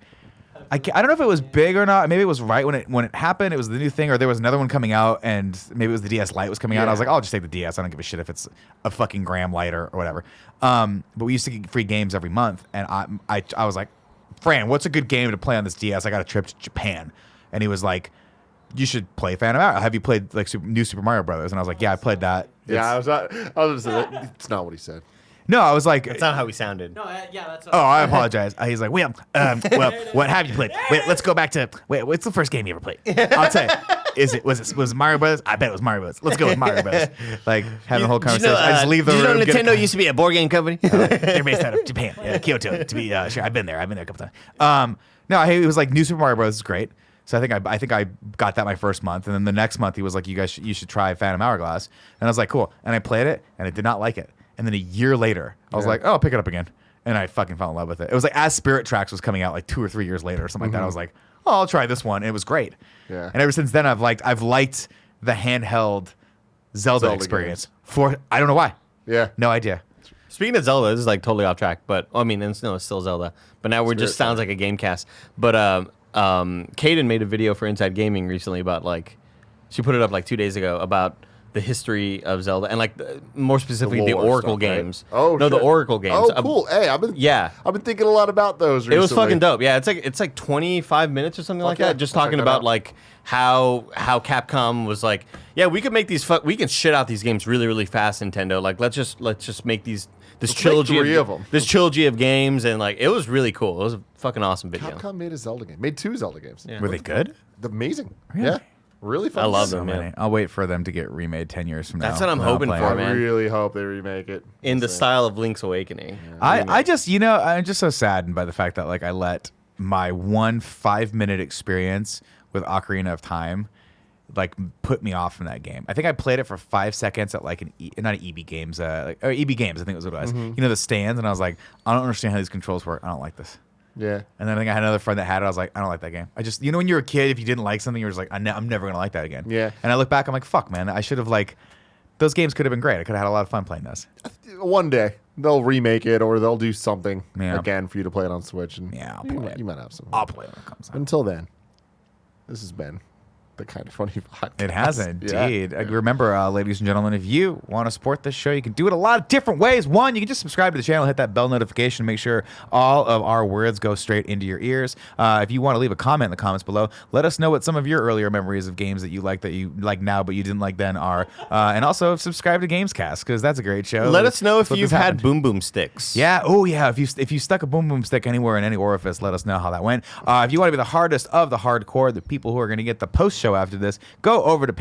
I don't know if it was big or not. Maybe it was right when it happened. It was the new thing, or there was another one coming out, and maybe it was the DS Lite was coming out. I was like, I'll just take the DS. I don't give a shit if it's a fucking gram lighter or whatever. But we used to get free games every month, and I was like, Fran, what's a good game to play on this DS? I got a trip to Japan, and he was like, you should play Phantom Hourglass. Have you played like New Super Mario Brothers? And I was like, yeah, I played that. Yeah, it's not what he said. No, I was like, That's not how he sounded. No, yeah, that's. oh, I apologize. He's like, well, what have you played? Wait, let's go back to what's the first game you ever played? I'll tell you. Was it Mario Brothers? I bet it was Mario Brothers. Let's go with Mario Brothers. Like having a whole conversation. I just leave the room. Nintendo used to be a board game company? They're based out of Japan, Kyoto. To be sure, I've been there. I've been there a couple times. No, it was like New Super Mario Bros. Is great. So I think I got that my first month, and then the next month he was like, you should try Phantom Hourglass, and I was like, cool. And I played it, and I did not like it. And then a year later, I was like, oh, I'll pick it up again. And I fucking fell in love with it. It was like as Spirit Tracks was coming out like 2 or 3 years later or something like that. I was like, oh, I'll try this one. And it was great. Yeah. And ever since then, I've liked the handheld Zelda experience. I don't know why. Yeah. No idea. Speaking of Zelda, this is like totally off track, but I mean, it's still Zelda. But now we're just sounds like a game cast. But Kaden made a video for Inside Gaming recently about like, she put it up like 2 days ago about the history of Zelda and like more specifically the lore Oracle stuff, right? games. Oh, no, the shit. Oracle games. Oh, cool. Hey, I've been thinking a lot about those recently. It was fucking dope. Yeah, it's like 25 minutes or something like that. Just talking about like how Capcom was like, yeah, we could make these we can shit out these games really really fast, Nintendo. Like let's just make this trilogy of them. This trilogy of games, and like it was really cool. It was a fucking awesome video. Capcom made a Zelda game. Made 2 Zelda games. Yeah. Were they good? Amazing. Really? Yeah. Really fun. I love So them, many. man. I'll wait for them to get remade 10 years from now. That's what I'm Then I'll hoping play for, it. man. I really hope they remake it. In the style of Link's Awakening. I just, I'm just so saddened by the fact that like I let my 1 5-minute experience with Ocarina of Time like put me off from that game. I think I played it for 5 seconds at like not an EB Games, or EB Games, I think it was what it was. You know, the stands, and I was like, I don't understand how these controls work. I don't like this. Yeah. And then I think I had another friend that had it. I was like, I don't like that game. I just, when you were a kid, if you didn't like something, you were just like, I'm never going to like that again. Yeah. And I look back, I'm like, fuck, man. I should have those games could have been great. I could have had a lot of fun playing those. One day they'll remake it or they'll do something Yeah. again for you to play it on Switch. And Yeah, I'll play it. you might have some. I'll play it when it comes out. Until then, this has been the Kind of Funny podcast. It has indeed. Yeah. Remember, ladies and gentlemen, if you want to support this show, you can do it a lot of different ways. One, you can just subscribe to the channel, hit that bell notification, make sure all of our words go straight into your ears. If you want to leave a comment in the comments below, let us know what some of your earlier memories of games that you like now but you didn't like then are. And also subscribe to Gamescast, because that's a great show. Let us know if That's what you've this had happened. boom boom sticks. Yeah. Oh, yeah. If you stuck a boom boom stick anywhere in any orifice, let us know how that went. If you want to be the hardest of the hardcore, the people who are going to get the post show after this, go over to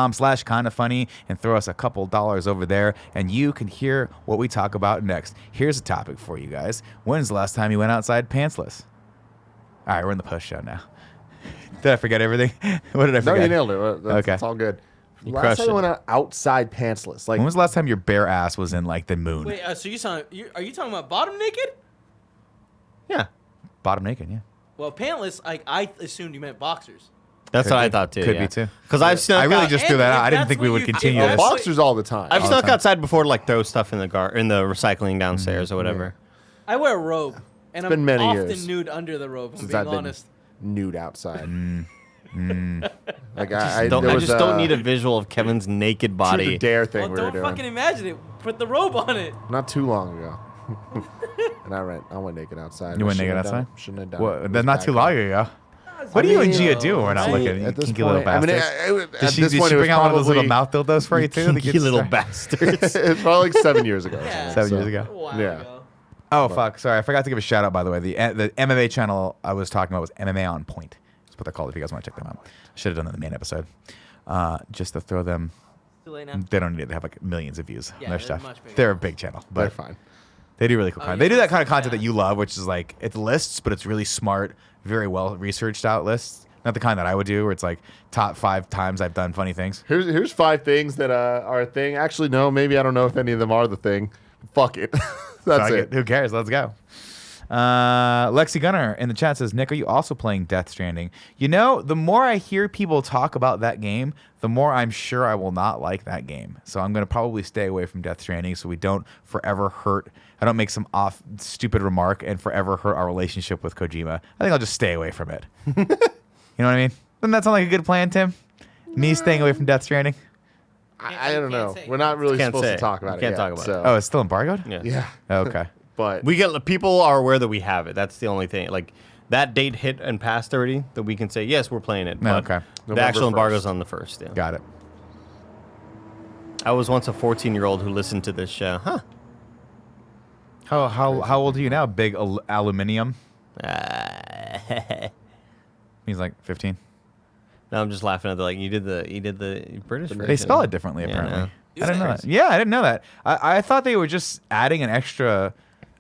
patreon.com/kindafunny and throw us a couple dollars over there, and you can hear what we talk about next. Here's a topic for you guys. When's the last time you went outside pantsless? All right, we're in the post show now. Did I forget everything? What did I forget? No, you nailed it. Okay. It's all good. You Last crushed time I it. went outside pantsless. Like, When was the last time your bare ass was in like the moon? Wait, so are you talking about bottom naked? Yeah. Bottom naked, yeah. Well, pantless, I assumed you meant boxers. That's Could what I be. thought too. Could yeah. be, too. Because I've snuck I really out, just threw that And out. I if didn't that's think we what would you continue did- this. boxers all the time. I've the snuck time. outside before to like throw stuff in the recycling downstairs or whatever. I wear a robe, and I'm been many often years nude under the robe. I'm since being I've been honest. nude outside. Like I there was just don't need a visual of Kevin's naked Truth or body. Dare thing Well, we were don't doing. fucking imagine it. Put the robe on it. Not too long ago. And I went naked outside. You I went shouldn't naked have done outside? it. Shouldn't have done What? it. It That's was not bad too call. long ago. What do you and Gia do when we're not right? looking? At this Kinky point, little I mean, bastards. at this Did point, she it was bring out one of those little probably mouth dildos for you too? to Kinky get little started? bastards. it's probably like 7 years ago. or Yeah. something, 7 years ago. A while Yeah. ago. Oh fuck! Sorry, I forgot to give a shout out. By the way, the MMA channel I was talking about was MMA on Point. That's what they're called. If you guys want to check them out, should have done that in the main episode. Just to throw them. Too late now. They don't need to have like millions of views on Yeah, their they're stuff. much bigger. They're a big channel, They're but fine. they do really cool Oh, content. yeah, They do that that's kind of content bad. that you love, which is like it's lists, but it's really smart, very well researched out lists. Not the kind that I would do, where it's like top 5 times I've done funny things. Here's 5 things that are a thing. Actually, no, maybe I don't know if any of them are the thing. Fuck it. That's Fuck it. Who cares? Let's go. Lexi Gunner in the chat says, Nick, are you also playing Death Stranding? You know, the more I hear people talk about that game, the more I'm sure I will not like that game. So I'm going to probably stay away from Death Stranding so we don't forever hurt. I don't make some stupid remark and forever hurt our relationship with Kojima. I think I'll just stay away from it. You know what I mean? Doesn't that sound like a good plan, Tim? Me staying away from Death Stranding? I don't can't know. say. We're not really Can't supposed say to it. talk about it. Can't yet, talk about it. so. Oh, it's still embargoed? Yeah. Yeah. Okay. But We get people are aware that we have it. That's the only thing. Like that date hit and passed already that we can say yes, we're playing it. But Okay. The November actual 1st. embargo's on the 1st. Yeah. Got it. I was once a 14-year-old who listened to this show. Huh. How old are you now? Big aluminium? He's like 15. No, I'm just laughing at the you did the British version. They spell it differently, Yeah, apparently. no. I didn't know that. Yeah, I didn't know that. I thought they were just adding an extra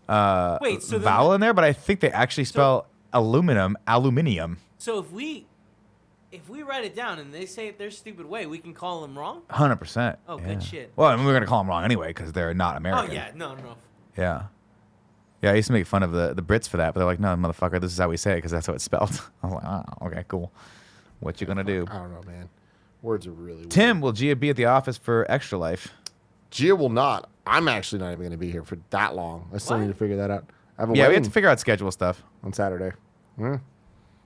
Wait, so then- vowel in there, but I think they actually spell aluminium. So if we write it down and they say it their stupid way, we can call them wrong? 100%. Oh, good shit. Well, I mean, we're going to call them wrong anyway because they're not American. Oh, yeah. No. Yeah. Yeah, I used to make fun of the Brits for that, but they're like, no, motherfucker, this is how we say it because that's how it's spelled. I'm like, oh, okay, cool. What you going to do? I don't know, man. Words are really weird. Tim, will Gia be at the office for Extra Life? Gia will not. I'm actually not even going to be here for that long. I still What? need to figure that out. I have a Yeah, we have wedding to figure out schedule stuff. on Saturday.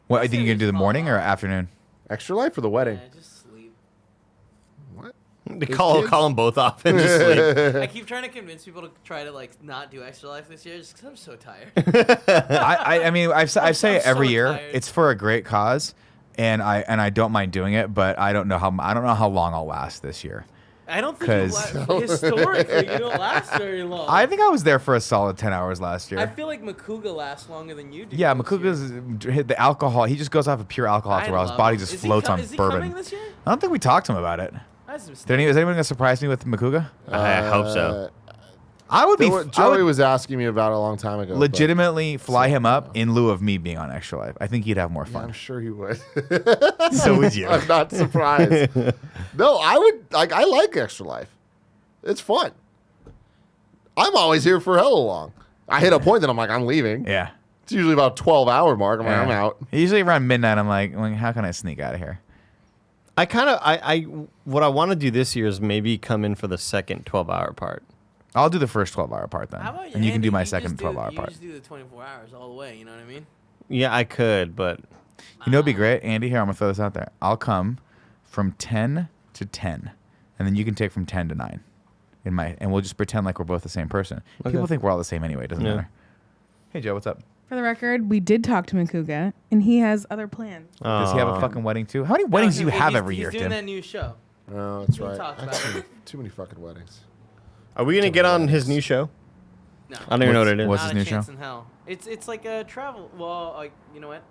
What, I think you're going to do the morning or afternoon? Extra life for the wedding. Yeah, just sleep. What? They call them both off and just sleep. I keep trying to convince people to try to like not do extra life this year just because I'm so tired. I mean, I say it every so year. tired. It's for a great cause, and I don't mind doing it, but I don't know how long I'll last this year. I don't think historically you don't last very long. I think I was there for a solid 10 hours last year. I feel like Makuga lasts longer than you do. Yeah, this year. Makuga's the alcohol. He just goes off of pure alcohol after a while. His love body him. just Is he floats on is he bourbon. coming this year? I don't think we talked to him about it. That's a Is mistake. anyone going to surprise me with Makuga? I hope so. I would be. Joey was asking me about it a long time ago. legitimately fly him up in lieu of me being on Extra Life. I think he'd have more Yeah, fun. I'm sure he would. So would you. I'm not surprised. No, I would like. I like Extra Life. It's fun. I'm always here for hella long. I hit a point that I'm like, I'm leaving. Yeah. It's usually about 12-hour mark. I'm like, Yeah. I'm out. Usually around midnight, I'm like, how can I sneak out of here? What I want to do this year is maybe come in for the second 12-hour part. I'll do the first 12-hour part then, How about you? and you can Andy? do my just second do- 12-hour you part. just do the 24 hours all the way. You know what I mean? Yeah, I could, but You know, it'd be great, Andy. Here, I'm gonna throw this out there. I'll come from 10 to 10, and then you can take from 10 to 9. And we'll just pretend like we're both the same person. People think we're all the same anyway. It doesn't Yeah. matter. Hey, Joe, what's up? For the record, we did talk to Makuga, and he has other plans. Does he have a fucking wedding too? How many weddings do you have every year, He's doing Tim? that new show. Oh, that's We right. talked I about had it. too many fucking weddings. Are we gonna get on his new show? No. I don't even know what it is. What's Not his a new chance show? in hell. It's like a travel. Well, like you know what?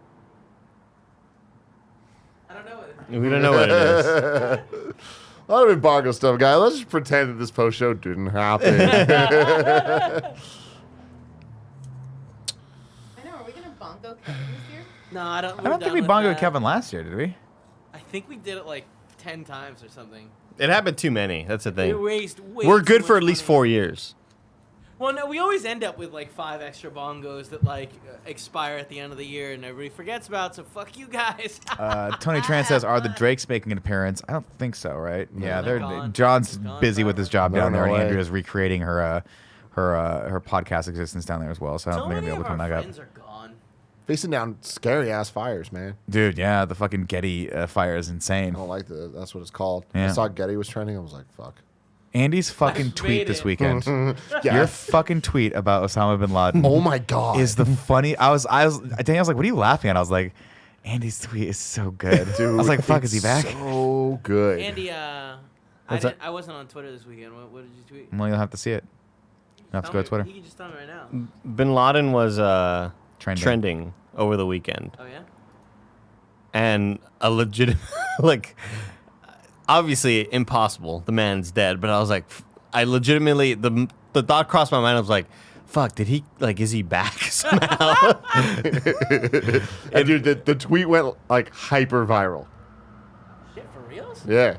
I don't know what it is. We don't know what it is. A lot of embargo stuff, guys. Let's just pretend that this post show didn't happen. I know. Are we gonna bongo Kevin this year? No, I don't. I don't think we bongoed Kevin last year, did we? I think we did it like 10 times or something. It happened too many. That's the We thing. raised way We're too good for much at least money. 4 years. Well, no, we always end up with like 5 extra bongos that like expire at the end of the year and everybody forgets about. So fuck you guys. Tony Tran says, "Are the Drakes making an appearance?" I don't think so, right? Yeah, they're they're gone. John's They're gone busy with his job forever. down No, there, no and way. Andrea's recreating her podcast existence down there as well. So I don't So think I'm many gonna be of able our to come back friends up. are gone. Facing down scary ass fires, man. Dude, yeah, the fucking Getty fire is insane. I don't like that. That's what it's called. Yeah. I saw Getty was trending. I was like, fuck. Andy's fucking Flash tweet this baited. weekend. Yeah. Your fucking tweet about Osama bin Laden Oh my god. is the funny. I was like, what are you laughing at? I was like, Andy's tweet is so good. Dude, I was like, fuck, is he it's back? So good. Andy, What's that? I wasn't on Twitter this weekend. What did you tweet? Well, you'll have to see it. You'll have to go to Twitter. You can just tell me right now. Bin Laden was Trending. over the weekend, Oh yeah. and a legitimate like obviously impossible. The man's dead, but I was like, I legitimately the thought crossed my mind. I was like, fuck, did he is he back somehow? And dude, the tweet went like hyper viral. Shit, for reals? Yeah.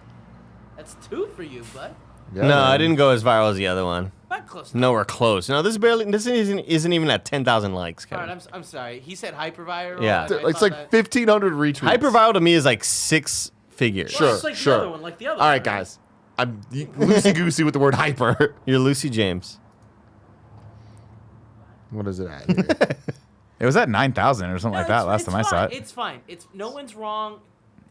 That's 2 for you, bud. Yeah, No, man. I didn't go as viral as the other one. Not close. Nowhere close. No, this isn't even at 10,000 likes, All Kevin. right, I'm sorry. He said hyperviral. Yeah. and I It's thought like that- 1,500 retweets. Hyperviral to me is like 6 figures. Well, Sure, it's like sure. the other one, like the other All right, one. guys. I'm loosey goosey with the word hyper. You're Lucy James. What is it at? Here? It was at 9,000 or something No, like that it's- last it's time I saw fine. it. It's fine. It's no one's wrong.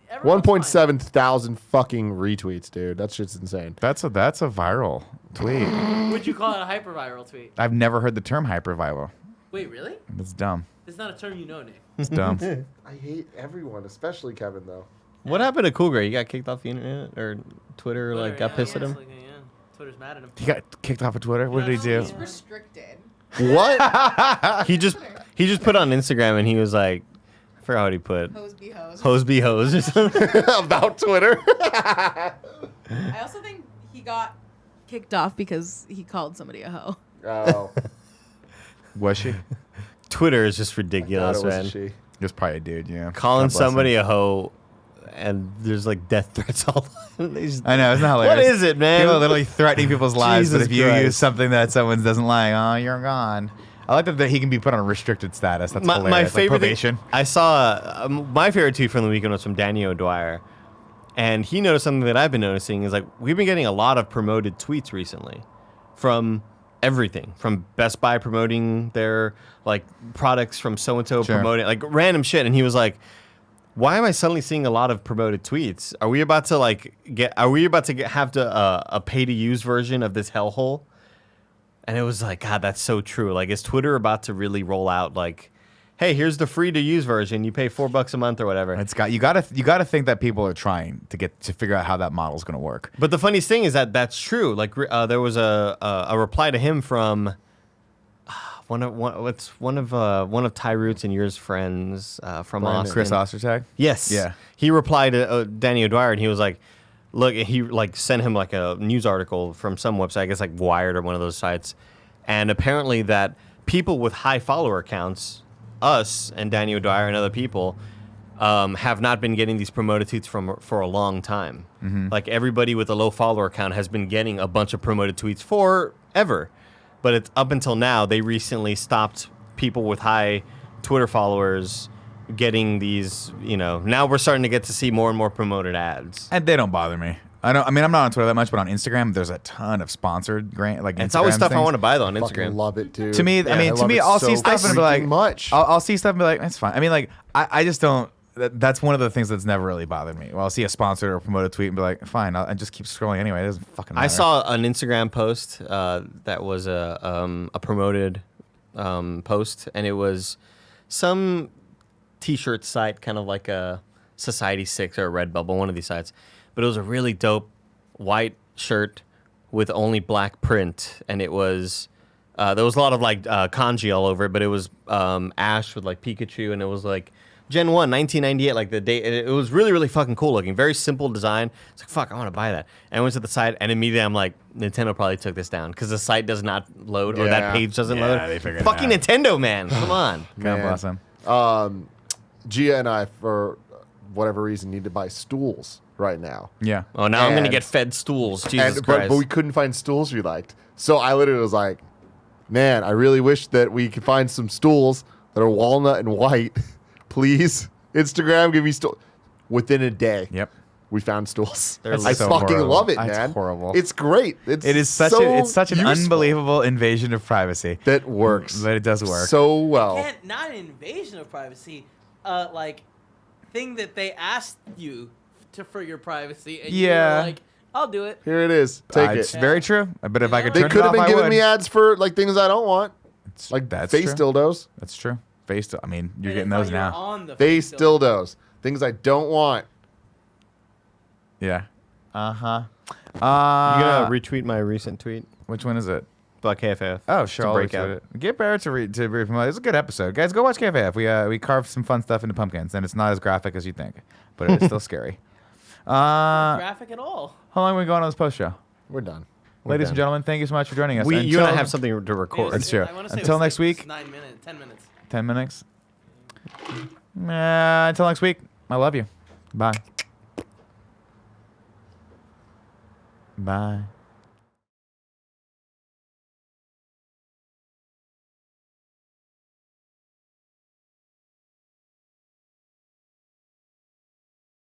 Everyone's 1.7 thousand fucking retweets, dude. That shit's insane. That's a viral tweet. fine. Would you call it a hyperviral tweet? I've never heard the term hyperviral. Wait, really? That's dumb. It's not a term you know, Nick. It's dumb. I hate everyone, especially Kevin, though. What happened to Cool Gray? He got kicked off the internet or Twitter, like got pissed at him? Like, yeah. Twitter's mad at him. He got kicked off of Twitter. What did he do? He's restricted. What? He just put on Instagram and he was like, I forgot what he put. Hose be hose. Hose be hose or something. About Twitter? I also think he got kicked off because he called somebody a hoe. Oh. Was she? Twitter is just God, ridiculous, it was man. she. It was probably a dude, yeah. Calling God bless somebody him. a hoe and there's like death threats all the time. I know, isn't that hilarious? What is it, man? People are literally threatening people's lives, but Jesus if you Christ. use something that someone doesn't like, oh, you're gone. I like that he can be put on a restricted status. That's my hilarious. favorite like thing, probation. I saw my favorite tweet from the weekend was from Danny O'Dwyer, and he noticed something that I've been noticing is like we've been getting a lot of promoted tweets recently from everything from Best Buy promoting their like products from so and so Sure. promoting like random shit, and he was like, "Why am I suddenly seeing a lot of promoted tweets? Are we about to have a pay to use version of this hellhole?" And it was like, God, that's so true. Like, is Twitter about to really roll out like, hey, here's the free to use version. You pay $4 a month or whatever. You gotta think that people are trying to figure out how that model's gonna work. But the funniest thing is that that's true. Like there was a reply to him from one of Ty Root's and yours friends from Austin. Chris Ostertag. Yes. Yeah. He replied to Danny O'Dwyer, and he was like, look, he like sent him like a news article from some website, I guess like Wired or one of those sites, and apparently that people with high follower counts, us and Danny O'Dwyer and other people, have not been getting these promoted tweets for a long time. Mm-hmm. Like everybody with a low follower count has been getting a bunch of promoted tweets forever, but it's up until now they recently stopped people with high Twitter followers getting these. Now we're starting to get to see more and more promoted ads, And they don't bother me. I'm not on Twitter that much, but on Instagram, there's a ton of sponsored it's always stuff I want to buy though on Instagram. Fucking love it, dude. To me, I'll see stuff and be like, I'll see stuff and be like, that's fine. I mean, like, I just don't. That's one of the things that's never really bothered me. Well, I'll see a sponsored or promoted tweet and be like, fine, and just keep scrolling anyway. It doesn't fucking matter. I saw an Instagram post that was a promoted post, and it was some T-shirt site, kind of like a Society 6 or a Redbubble, one of these sites. But it was a really dope white shirt with only black print, and it was there was a lot of like kanji all over it, but it was Ash with like Pikachu, and it was like Gen 1, 1998, like the date. It was really, really fucking cool looking. Very simple design. It's like, fuck, I want to buy that. And I went to the site, and immediately I'm like, Nintendo probably took this down because the site does not load or that page doesn't load. They figured Fucking it out. Nintendo, man. Come on. God bless them. Gia and I, for whatever reason, need to buy stools right now. Yeah. Oh, now I'm going to And- get fed stools. Jesus But Christ. we couldn't find stools we liked. So I literally was like, man, I really wish that we could find some stools that are walnut and white. Please, Instagram, give me stools. Within a day. Yep. We found stools. They're I so fucking horrible. love it, It's man. horrible. It's great. It is such an useful. unbelievable invasion of privacy. That works. But it does work. so well. Not an invasion of privacy, like thing that they asked you for your privacy, and Yeah. you were like, I'll do it. Here it is. Take It's it. very true. But if I could They turn could it have off, been I giving would. me ads for like things I don't want, like That's face true. dildos. That's true. Face. I mean, you're And getting if those you're now. on the Face dildo. dildos. Things I don't want. Yeah. Uh-huh. You gonna retweet my recent tweet Which one is it? about KFF? Oh, It's sure. a I'll breakout. retweet it. Get Barrett to read from. It's a good episode, guys. Go watch KFF. We carved some fun stuff into pumpkins, and it's not as graphic as you think, but it's still scary. Graphic at all. How long are we going on this post show? We're done. Ladies done. and gentlemen, thank you so much for joining us. You and I Until- have something to record. That's true. I wanna say it Until was next like week. 9 minutes, 10 minutes. 10 minutes. Until next week. I love you. Bye. Bye.